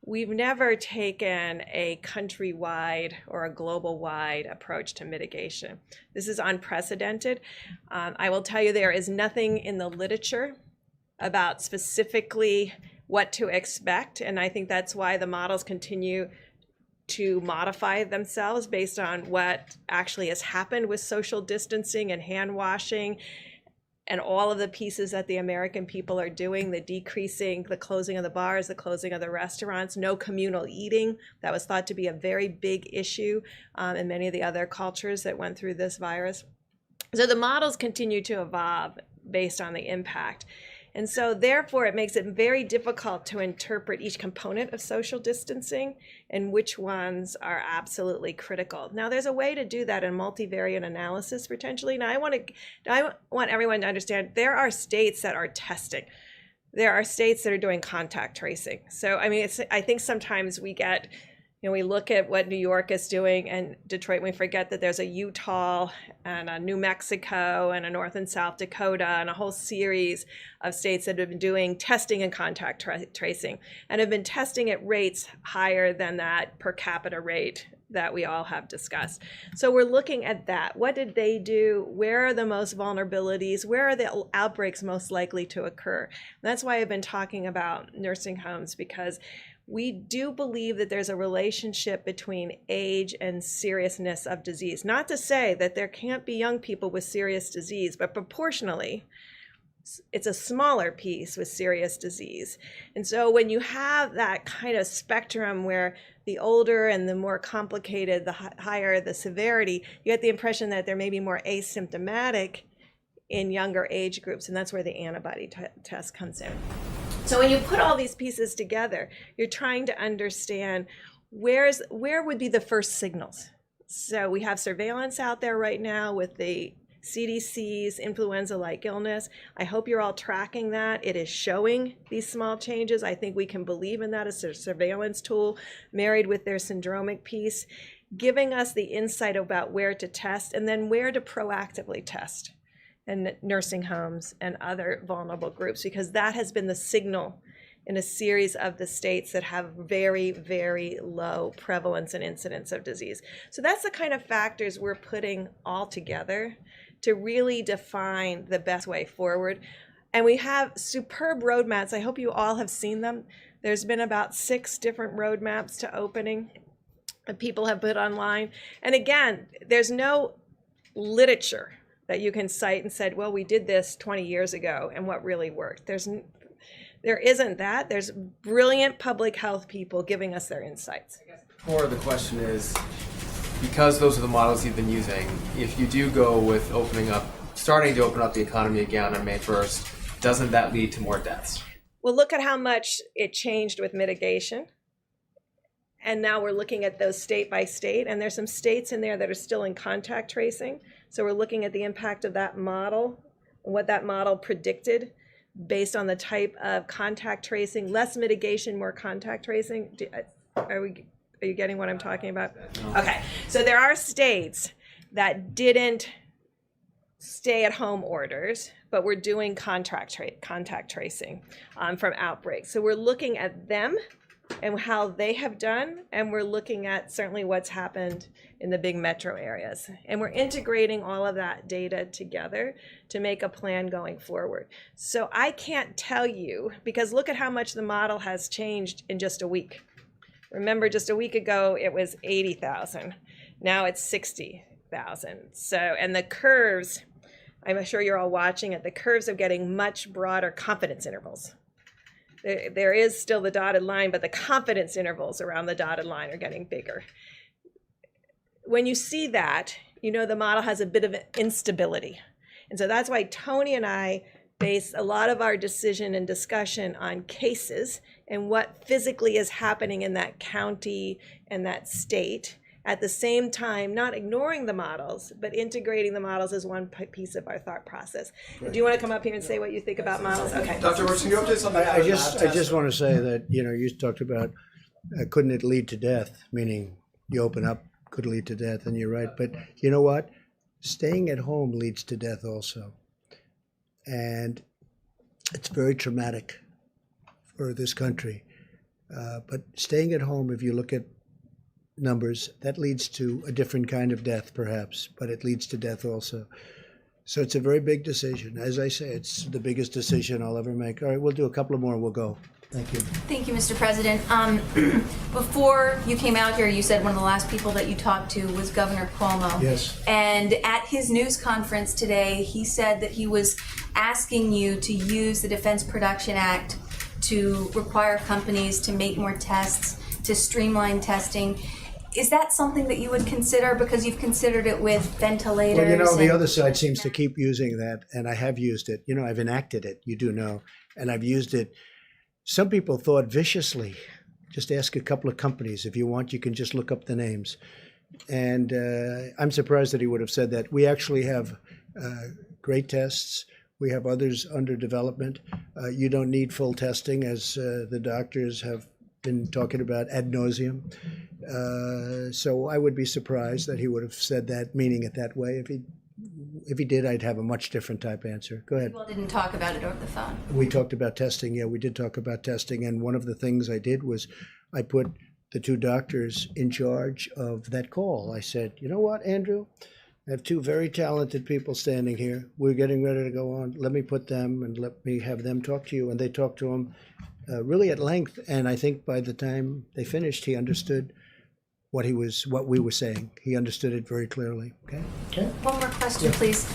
S3: we've never taken a countrywide or a global-wide approach to mitigation. This is unprecedented. I will tell you there is nothing in the literature about specifically what to expect, and I think that's why the models continue to modify themselves based on what actually has happened with social distancing and hand washing and all of the pieces that the American people are doing, the decreasing, the closing of the bars, the closing of the restaurants, no communal eating. That was thought to be a very big issue in many of the other cultures that went through this virus. So the models continue to evolve based on the impact. And so therefore, it makes it very difficult to interpret each component of social distancing and which ones are absolutely critical. Now, there's a way to do that in multivariate analysis potentially. Now, I want everyone to understand there are states that are testing. There are states that are doing contact tracing. So, I mean, I think sometimes we get, we look at what New York is doing and Detroit, and we forget that there's a Utah and a New Mexico and a North and South Dakota and a whole series of states that have been doing testing and contact tracing and have been testing at rates higher than that per capita rate that we all have discussed. So we're looking at that. What did they do? Where are the most vulnerabilities? Where are the outbreaks most likely to occur? And that's why I've been talking about nursing homes, because we do believe that there's a relationship between age and seriousness of disease. Not to say that there can't be young people with serious disease, but proportionally, it's a smaller piece with serious disease. And so when you have that kind of spectrum where the older and the more complicated, the higher the severity, you get the impression that there may be more asymptomatic in younger age groups, and that's where the antibody test comes in. So when you put all these pieces together, you're trying to understand where would be the first signals. So we have surveillance out there right now with the CDC's influenza-like illness. I hope you're all tracking that. It is showing these small changes. I think we can believe in that as a surveillance tool married with their syndromic piece, giving us the insight about where to test and then where to proactively test. And nursing homes and other vulnerable groups, because that has been the signal in a series of the states that have very, very low prevalence and incidence of disease. So that's the kind of factors we're putting all together to really define the best way forward. And we have superb roadmaps. I hope you all have seen them. There's been about 6 different roadmaps to opening that people have put online. And again, there's no literature that you can cite and said, well, we did this 20 years ago and what really worked. There isn't that. There's brilliant public health people giving us their insights.
S10: Core of the question is, because those are the models you've been using, if you do go with starting to open up the economy again on May 1st, doesn't that lead to more deaths?
S3: Well, look at how much it changed with mitigation. And now we're looking at those state by state, and there's some states in there that are still in contact tracing. So we're looking at the impact of that model and what that model predicted based on the type of contact tracing, less mitigation, more contact tracing. Are you getting what I'm talking about? Okay, so there are states that didn't stay at home orders, but we're doing contact tracing from outbreaks. So we're looking at them and how they have done, and we're looking at certainly what's happened in the big metro areas. And we're integrating all of that data together to make a plan going forward. So I can't tell you, because look at how much the model has changed in just a week. Remember, just a week ago, it was 80,000. Now it's 60,000. So, and the curves, I'm sure you're all watching it, the curves are getting much broader confidence intervals. There is still the dotted line, but the confidence intervals around the dotted line are getting bigger. When you see that, you know the model has a bit of instability. And so that's why Tony and I base a lot of our decision and discussion on cases and what physically is happening in that county and that state. At the same time, not ignoring the models, but integrating the models as one piece of our thought process. Do you want to come up here and say what you think about models? Okay.
S9: Dr. Works, can you update something?
S2: I just want to say that, you talked about couldn't it lead to death, meaning you open up, could lead to death, and you're right. But you know what? Staying at home leads to death also. And it's very traumatic for this country. But staying at home, if you look at numbers, that leads to a different kind of death perhaps, but it leads to death also. So it's a very big decision. As I say, it's the biggest decision I'll ever make. All right, we'll do a couple of more, we'll go. Thank you.
S1: Thank you, Mr. President. Before you came out here, you said one of the last people that you talked to was Governor Cuomo.
S2: Yes.
S1: And at his news conference today, he said that he was asking you to use the Defense Production Act to require companies to make more tests, to streamline testing. Is that something that you would consider, because you've considered it with ventilators?
S2: Well, the other side seems to keep using that, and I have used it. I've enacted it, you do know, and I've used it. Some people thought viciously. Just ask a couple of companies. If you want, you can just look up the names. And I'm surprised that he would have said that. We actually have great tests. We have others under development. You don't need full testing, as the doctors have been talking about ad nauseum. So I would be surprised that he would have said that, meaning it that way. If he did, I'd have a much different type answer. Go ahead.
S1: Well, didn't talk about it over the phone.
S2: We talked about testing. Yeah, we did talk about testing. And one of the things I did was I put the 2 doctors in charge of that call. I said, you know what, Andrew? I have 2 very talented people standing here. We're getting ready to go on. Let me put them and let me have them talk to you. And they talked to him really at length. And I think by the time they finished, he understood what we were saying. He understood it very clearly. Okay.
S1: One more question, please.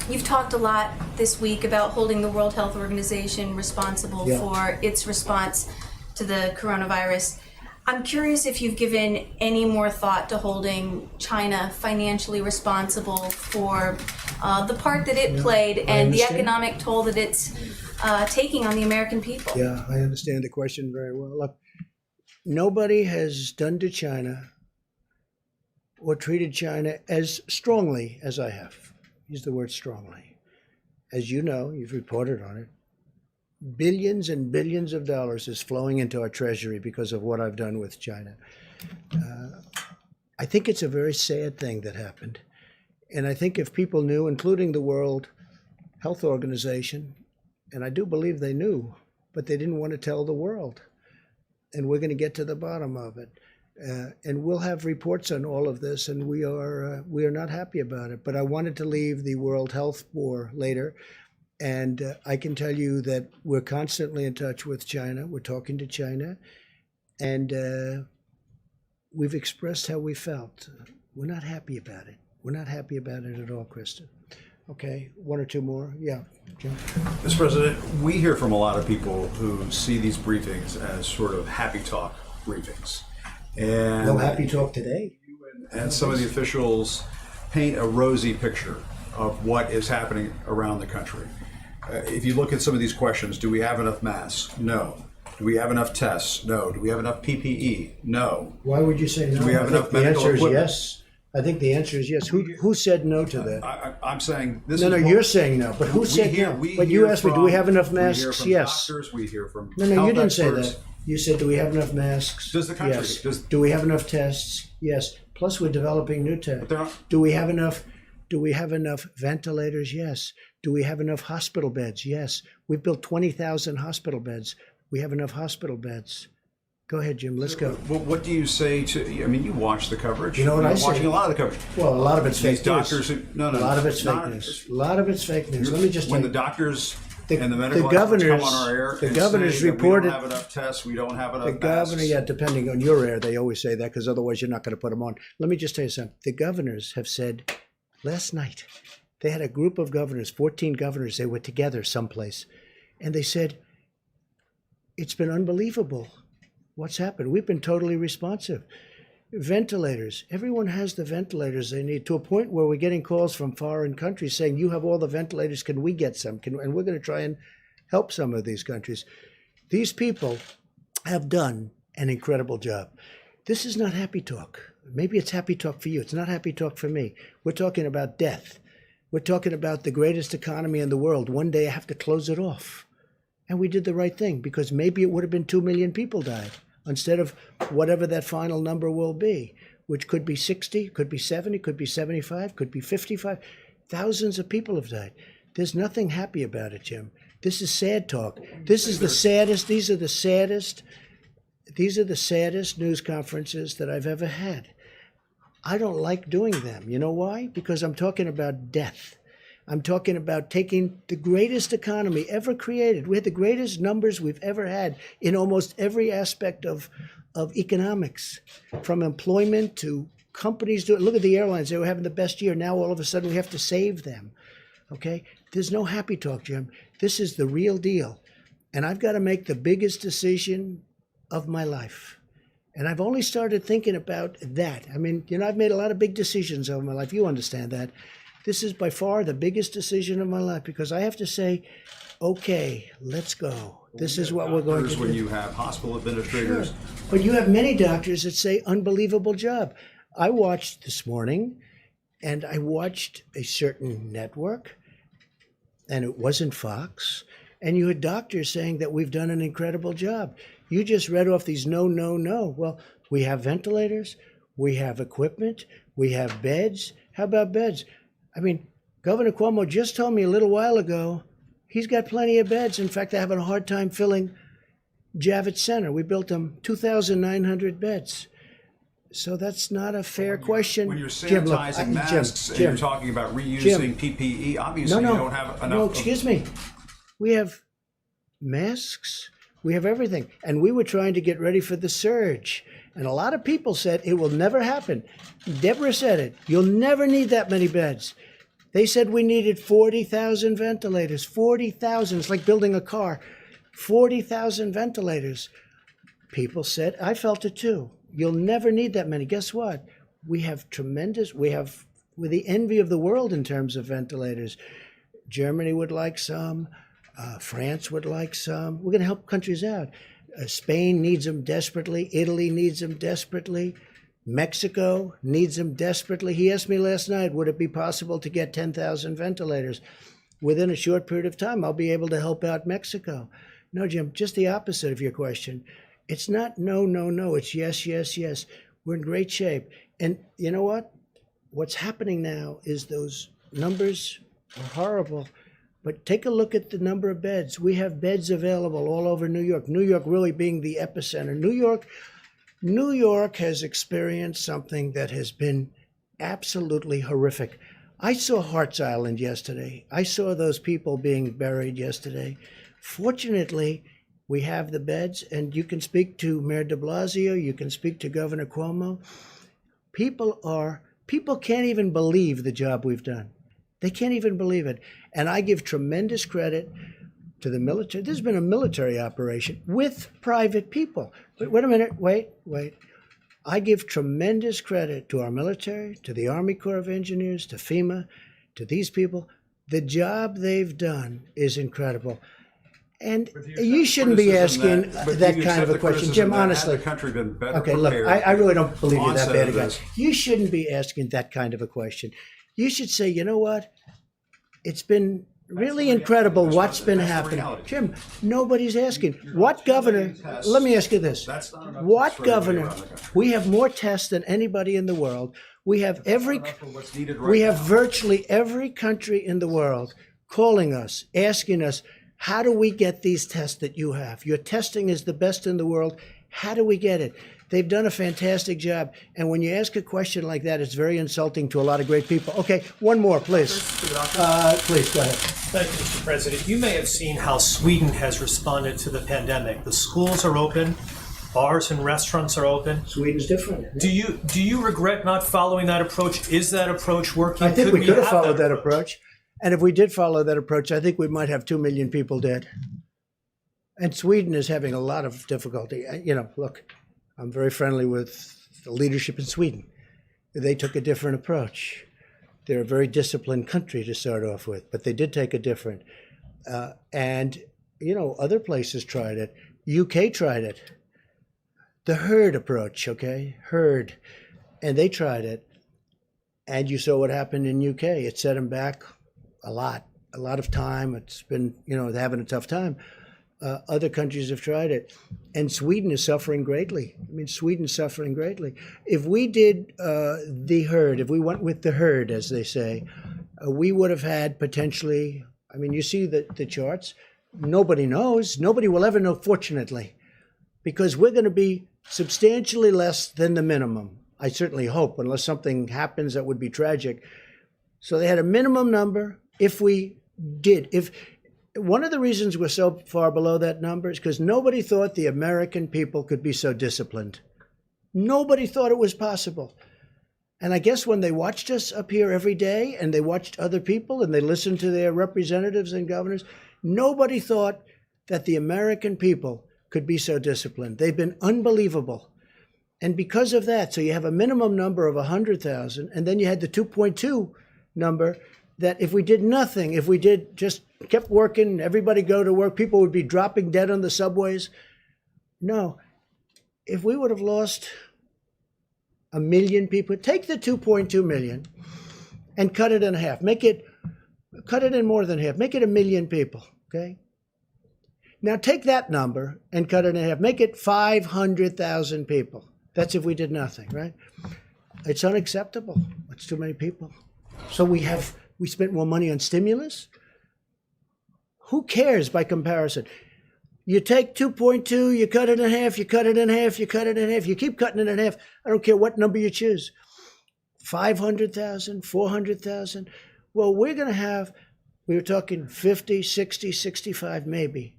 S1: You've talked a lot this week about holding the World Health Organization responsible for its response to the coronavirus. I'm curious if you've given any more thought to holding China financially responsible for the part that it played and the economic toll that it's taking on the American people.
S2: Yeah, I understand the question very well. Look, nobody has done to China or treated China as strongly as I have. Use the word strongly. As you know, you've reported on it. Billions and billions of dollars is flowing into our treasury because of what I've done with China. I think it's a very sad thing that happened. And I think if people knew, including the World Health Organization, and I do believe they knew but they didn't want to tell the world. And we're going to get to the bottom of it. And we'll have reports on all of this, and we are not happy about it. But I wanted to leave the World Health for later. And I can tell you that we're constantly in touch with China. We're talking to China. And we've expressed how we felt. We're not happy about it. We're not happy about it at all, Kristen. Okay, one or two more. Yeah, Jim.
S12: Mr. President, we hear from a lot of people who see these briefings as sort of happy talk briefings. And
S2: No happy talk today.
S12: And some of the officials paint a rosy picture of what is happening around the country. If you look at some of these questions, do we have enough masks? No. Do we have enough tests? No. Do we have enough PPE? No.
S2: Why would you say no?
S12: Do we have enough medical
S2: equipment? The answer is
S12: equipment?
S2: yes. I think the answer is yes. Who said no to that?
S12: I'm saying this.
S2: No,
S12: is
S2: you're saying no. But who said no? But you asked me, do we have enough masks?
S12: We hear from
S2: Yes.
S12: doctors. We hear from
S2: No, you
S12: health
S2: didn't say
S12: experts.
S2: that. You said, do we have enough masks?
S12: Does the country?
S2: Yes. Do we have enough tests? Yes. Plus, we're developing new tests. Do we have enough? Do we have enough ventilators? Yes. Do we have enough hospital beds? Yes. We've built 20,000 hospital beds. We have enough hospital beds. Go ahead, Jim. Let's go.
S12: Well, what do you say to? I mean, you watch the coverage.
S2: You know what I
S12: You're
S2: say?
S12: watching a lot of the coverage.
S2: Well, a lot of it's
S12: These
S2: fake news.
S12: doctors. No.
S2: A lot of it's
S12: not-
S2: fake news. A lot of it's fake news. Let me just
S12: when
S2: tell
S12: the
S2: you.
S12: doctors and the medical
S2: the
S12: experts
S2: governors,
S12: come on our air
S2: the
S12: and
S2: governors
S12: say that
S2: reported.
S12: we don't have enough tests, we don't have enough
S2: The governor,
S12: masks.
S2: yeah, depending on your air, they always say that because otherwise you're not going to put them on. Let me just tell you something. The governors have said last night, they had a group of governors, 14 governors, they were together someplace, and they said, it's been unbelievable what's happened. We've been totally responsive. Ventilators. Everyone has the ventilators they need to a point where we're getting calls from foreign countries saying, you have all the ventilators, can we get some? And we're going to try and help some of these countries. These people have done an incredible job. This is not happy talk. Maybe it's happy talk for you. It's not happy talk for me. We're talking about death. We're talking about the greatest economy in the world. One day I have to close it off. And we did the right thing because maybe it would have been 2 million people died instead of whatever that final number will be, which could be 60, could be 70, could be 75, could be 55. Thousands of people have died. There's nothing happy about it, Jim. This is sad talk. This is the saddest, these are the saddest news conferences that I've ever had. I don't like doing them. You know why? Because I'm talking about death. I'm talking about taking the greatest economy ever created. We had the greatest numbers we've ever had in almost every aspect of economics, from employment to companies. Look at the airlines. They were having the best year. Now all of a sudden we have to save them. Okay? There's no happy talk, Jim. This is the real deal. And I've got to make the biggest decision of my life. And I've only started thinking about that. I mean, I've made a lot of big decisions over my life. You understand that. This is by far the biggest decision of my life because I have to say, okay, let's go. This is what we're going to do.
S12: When you have hospital administrators.
S2: Sure. But you have many doctors that say, unbelievable job. I watched this morning, and I watched a certain network, and it wasn't Fox, and you had doctors saying that we've done an incredible job. You just read off these no. Well, we have ventilators, we have equipment, we have beds. How about beds? I mean, Governor Cuomo just told me a little while ago he's got plenty of beds. In fact, they're having a hard time filling Javits Center. We built them 2,900 beds. So that's not a fair question.
S12: When you're
S2: Jim, look,
S12: sanitizing masks and you're talking about reusing PPE, obviously you don't have enough.
S2: No, excuse me. We have masks. We have everything. And we were trying to get ready for the surge. And a lot of people said it will never happen. Deborah said it. You'll never need that many beds. They said we needed 40,000 ventilators. 40,000. It's like building a car. 40,000 ventilators. People said, I felt it too. You'll never need that many. Guess what? We're the envy of the world in terms of ventilators. Germany would like some. France would like some. We're going to help countries out. Spain needs them desperately. Italy needs them desperately. Mexico needs them desperately. He asked me last night, would it be possible to get 10,000 ventilators? Within a short period of time, I'll be able to help out Mexico. No, Jim, just the opposite of your question. It's not no. It's yes. We're in great shape. And you know what? What's happening now is those numbers are horrible. But take a look at the number of beds. We have beds available all over New York. New York really being the epicenter. New York has experienced something that has been absolutely horrific. I saw Hart's Island yesterday. I saw those people being buried yesterday. Fortunately, we have the beds, and you can speak to Mayor de Blasio, you can speak to Governor Cuomo. People can't even believe the job we've done. They can't even believe it. And I give tremendous credit to the military. There's been a military operation with private people. Wait a minute, wait. I give tremendous credit to our military, to the Army Corps of Engineers, to FEMA, to these people. The job they've done is incredible. And you shouldn't be asking that kind of a question. Jim, honestly.
S12: Had the country been better
S2: Okay, look,
S12: prepared
S2: I really don't believe you're that
S12: onset
S2: bad a
S12: of
S2: guy.
S12: this?
S2: You shouldn't be asking that kind of a question. You should say, you know what? It's been really incredible what's been happening. Jim, nobody's asking. What governor, let me ask you this. What governor, we have more tests than anybody in the world. We have virtually every country in the world calling us, asking us, how do we get these tests that you have? Your testing is the best in the world. How do we get it? They've done a fantastic job. And when you ask a question like that, it's very insulting to a lot of great people. Okay, one more, please. Please, go ahead.
S13: Thank you, Mr. President. You may have seen how Sweden has responded to the pandemic. The schools are open, bars and restaurants are open.
S2: Sweden's different.
S13: Do you regret not following that approach? Is that approach working?
S2: I think we could have followed that approach. And if we did follow that approach, I think we might have 2 million people dead. And Sweden is having a lot of difficulty. Look, I'm very friendly with the leadership in Sweden. They took a different approach. They're a very disciplined country to start off with, but they did take a different. Other places tried it. UK tried it. The herd approach, okay? Herd. And they tried it. And you saw what happened in UK. It set them back a lot of time. It's been, they're having a tough time. Other countries have tried it. And Sweden is suffering greatly. Sweden's suffering greatly. If we did the herd, if we went with the herd, as they say, we would have had potentially, you see the charts. Nobody knows. Nobody will ever know, fortunately, because we're going to be substantially less than the minimum. I certainly hope, unless something happens that would be tragic. So they had a minimum number. If one of the reasons we're so far below that number is because nobody thought the American people could be so disciplined. Nobody thought it was possible. And I guess when they watched us up here every day and they watched other people and they listened to their representatives and governors, nobody thought that the American people could be so disciplined. They've been unbelievable. And because of that, so you have a minimum number of 100,000, and then you had the 2.2 number that if we did nothing, if we did just kept working, everybody go to work, people would be dropping dead on the subways. No, if we would have lost 1 million people, take the 2.2 million and cut it in half. Cut it in more than half. Make it 1 million people, okay? Now take that number and cut it in half. Make it 500,000 people. That's if we did nothing, right? It's unacceptable. It's too many people. So we spent more money on stimulus. Who cares by comparison? You take 2.2, you cut it in half, you cut it in half, you cut it in half, you keep cutting it in half. I don't care what number you choose. 500,000, 400,000. Well, we were talking 50, 60, 65, maybe.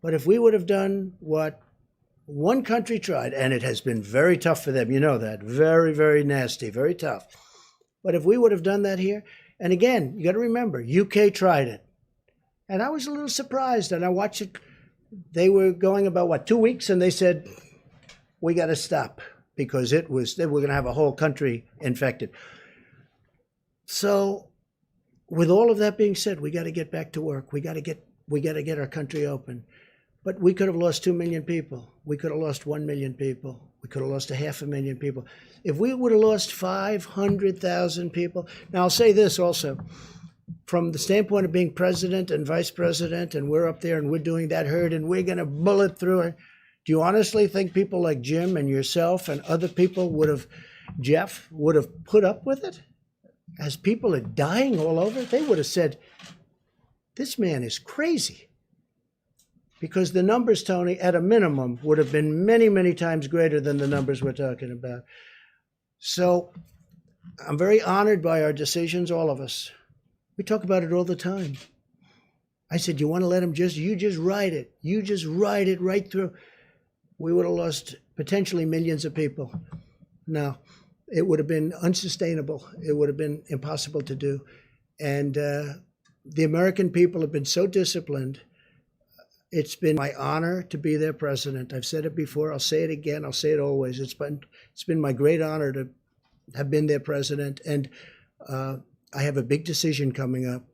S2: But if we would have done what one country tried, and it has been very tough for them, you know that, very, very nasty, very tough. But if we would have done that here, and again, you got to remember, UK tried it. And I was a little surprised, and I watched it. They were going about, 2 weeks, and they said, we got to stop because they were going to have a whole country infected. So with all of that being said, we got to get back to work. We got to get our country open. But we could have lost 2 million people. We could have lost 1 million people. We could have lost 500,000 people. If we would have lost 500,000 people. Now, I'll say this also. From the standpoint of being president and vice president, and we're up there and we're doing that herd and we're going to bullet through it. Do you honestly think people like Jim and yourself and other people Jeff would have put up with it? as people are dying all over, they would have said, this man is crazy. Because the numbers, Tony, at a minimum, would have been many, many times greater than the numbers we're talking about. So I'm very honored by our decisions, all of us. We talk about it all the time. I said, you want to let him you just ride it. You just ride it right through. We would have lost potentially millions of people. No, it would have been unsustainable. It would have been impossible to do. And the American people have been so disciplined. It's been my honor to be their president. I've said it before. I'll say it again. I'll say it always. It's been my great honor to have been their president. And I have a big decision coming up.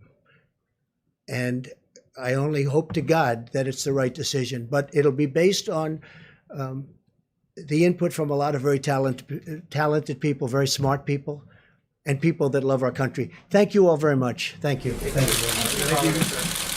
S2: And I only hope to God that it's the right decision. But it'll be based on the input from a lot of very talented people, very smart people, and people that love our country. Thank you all very much. Thank you. Thank you.
S6: Thank you.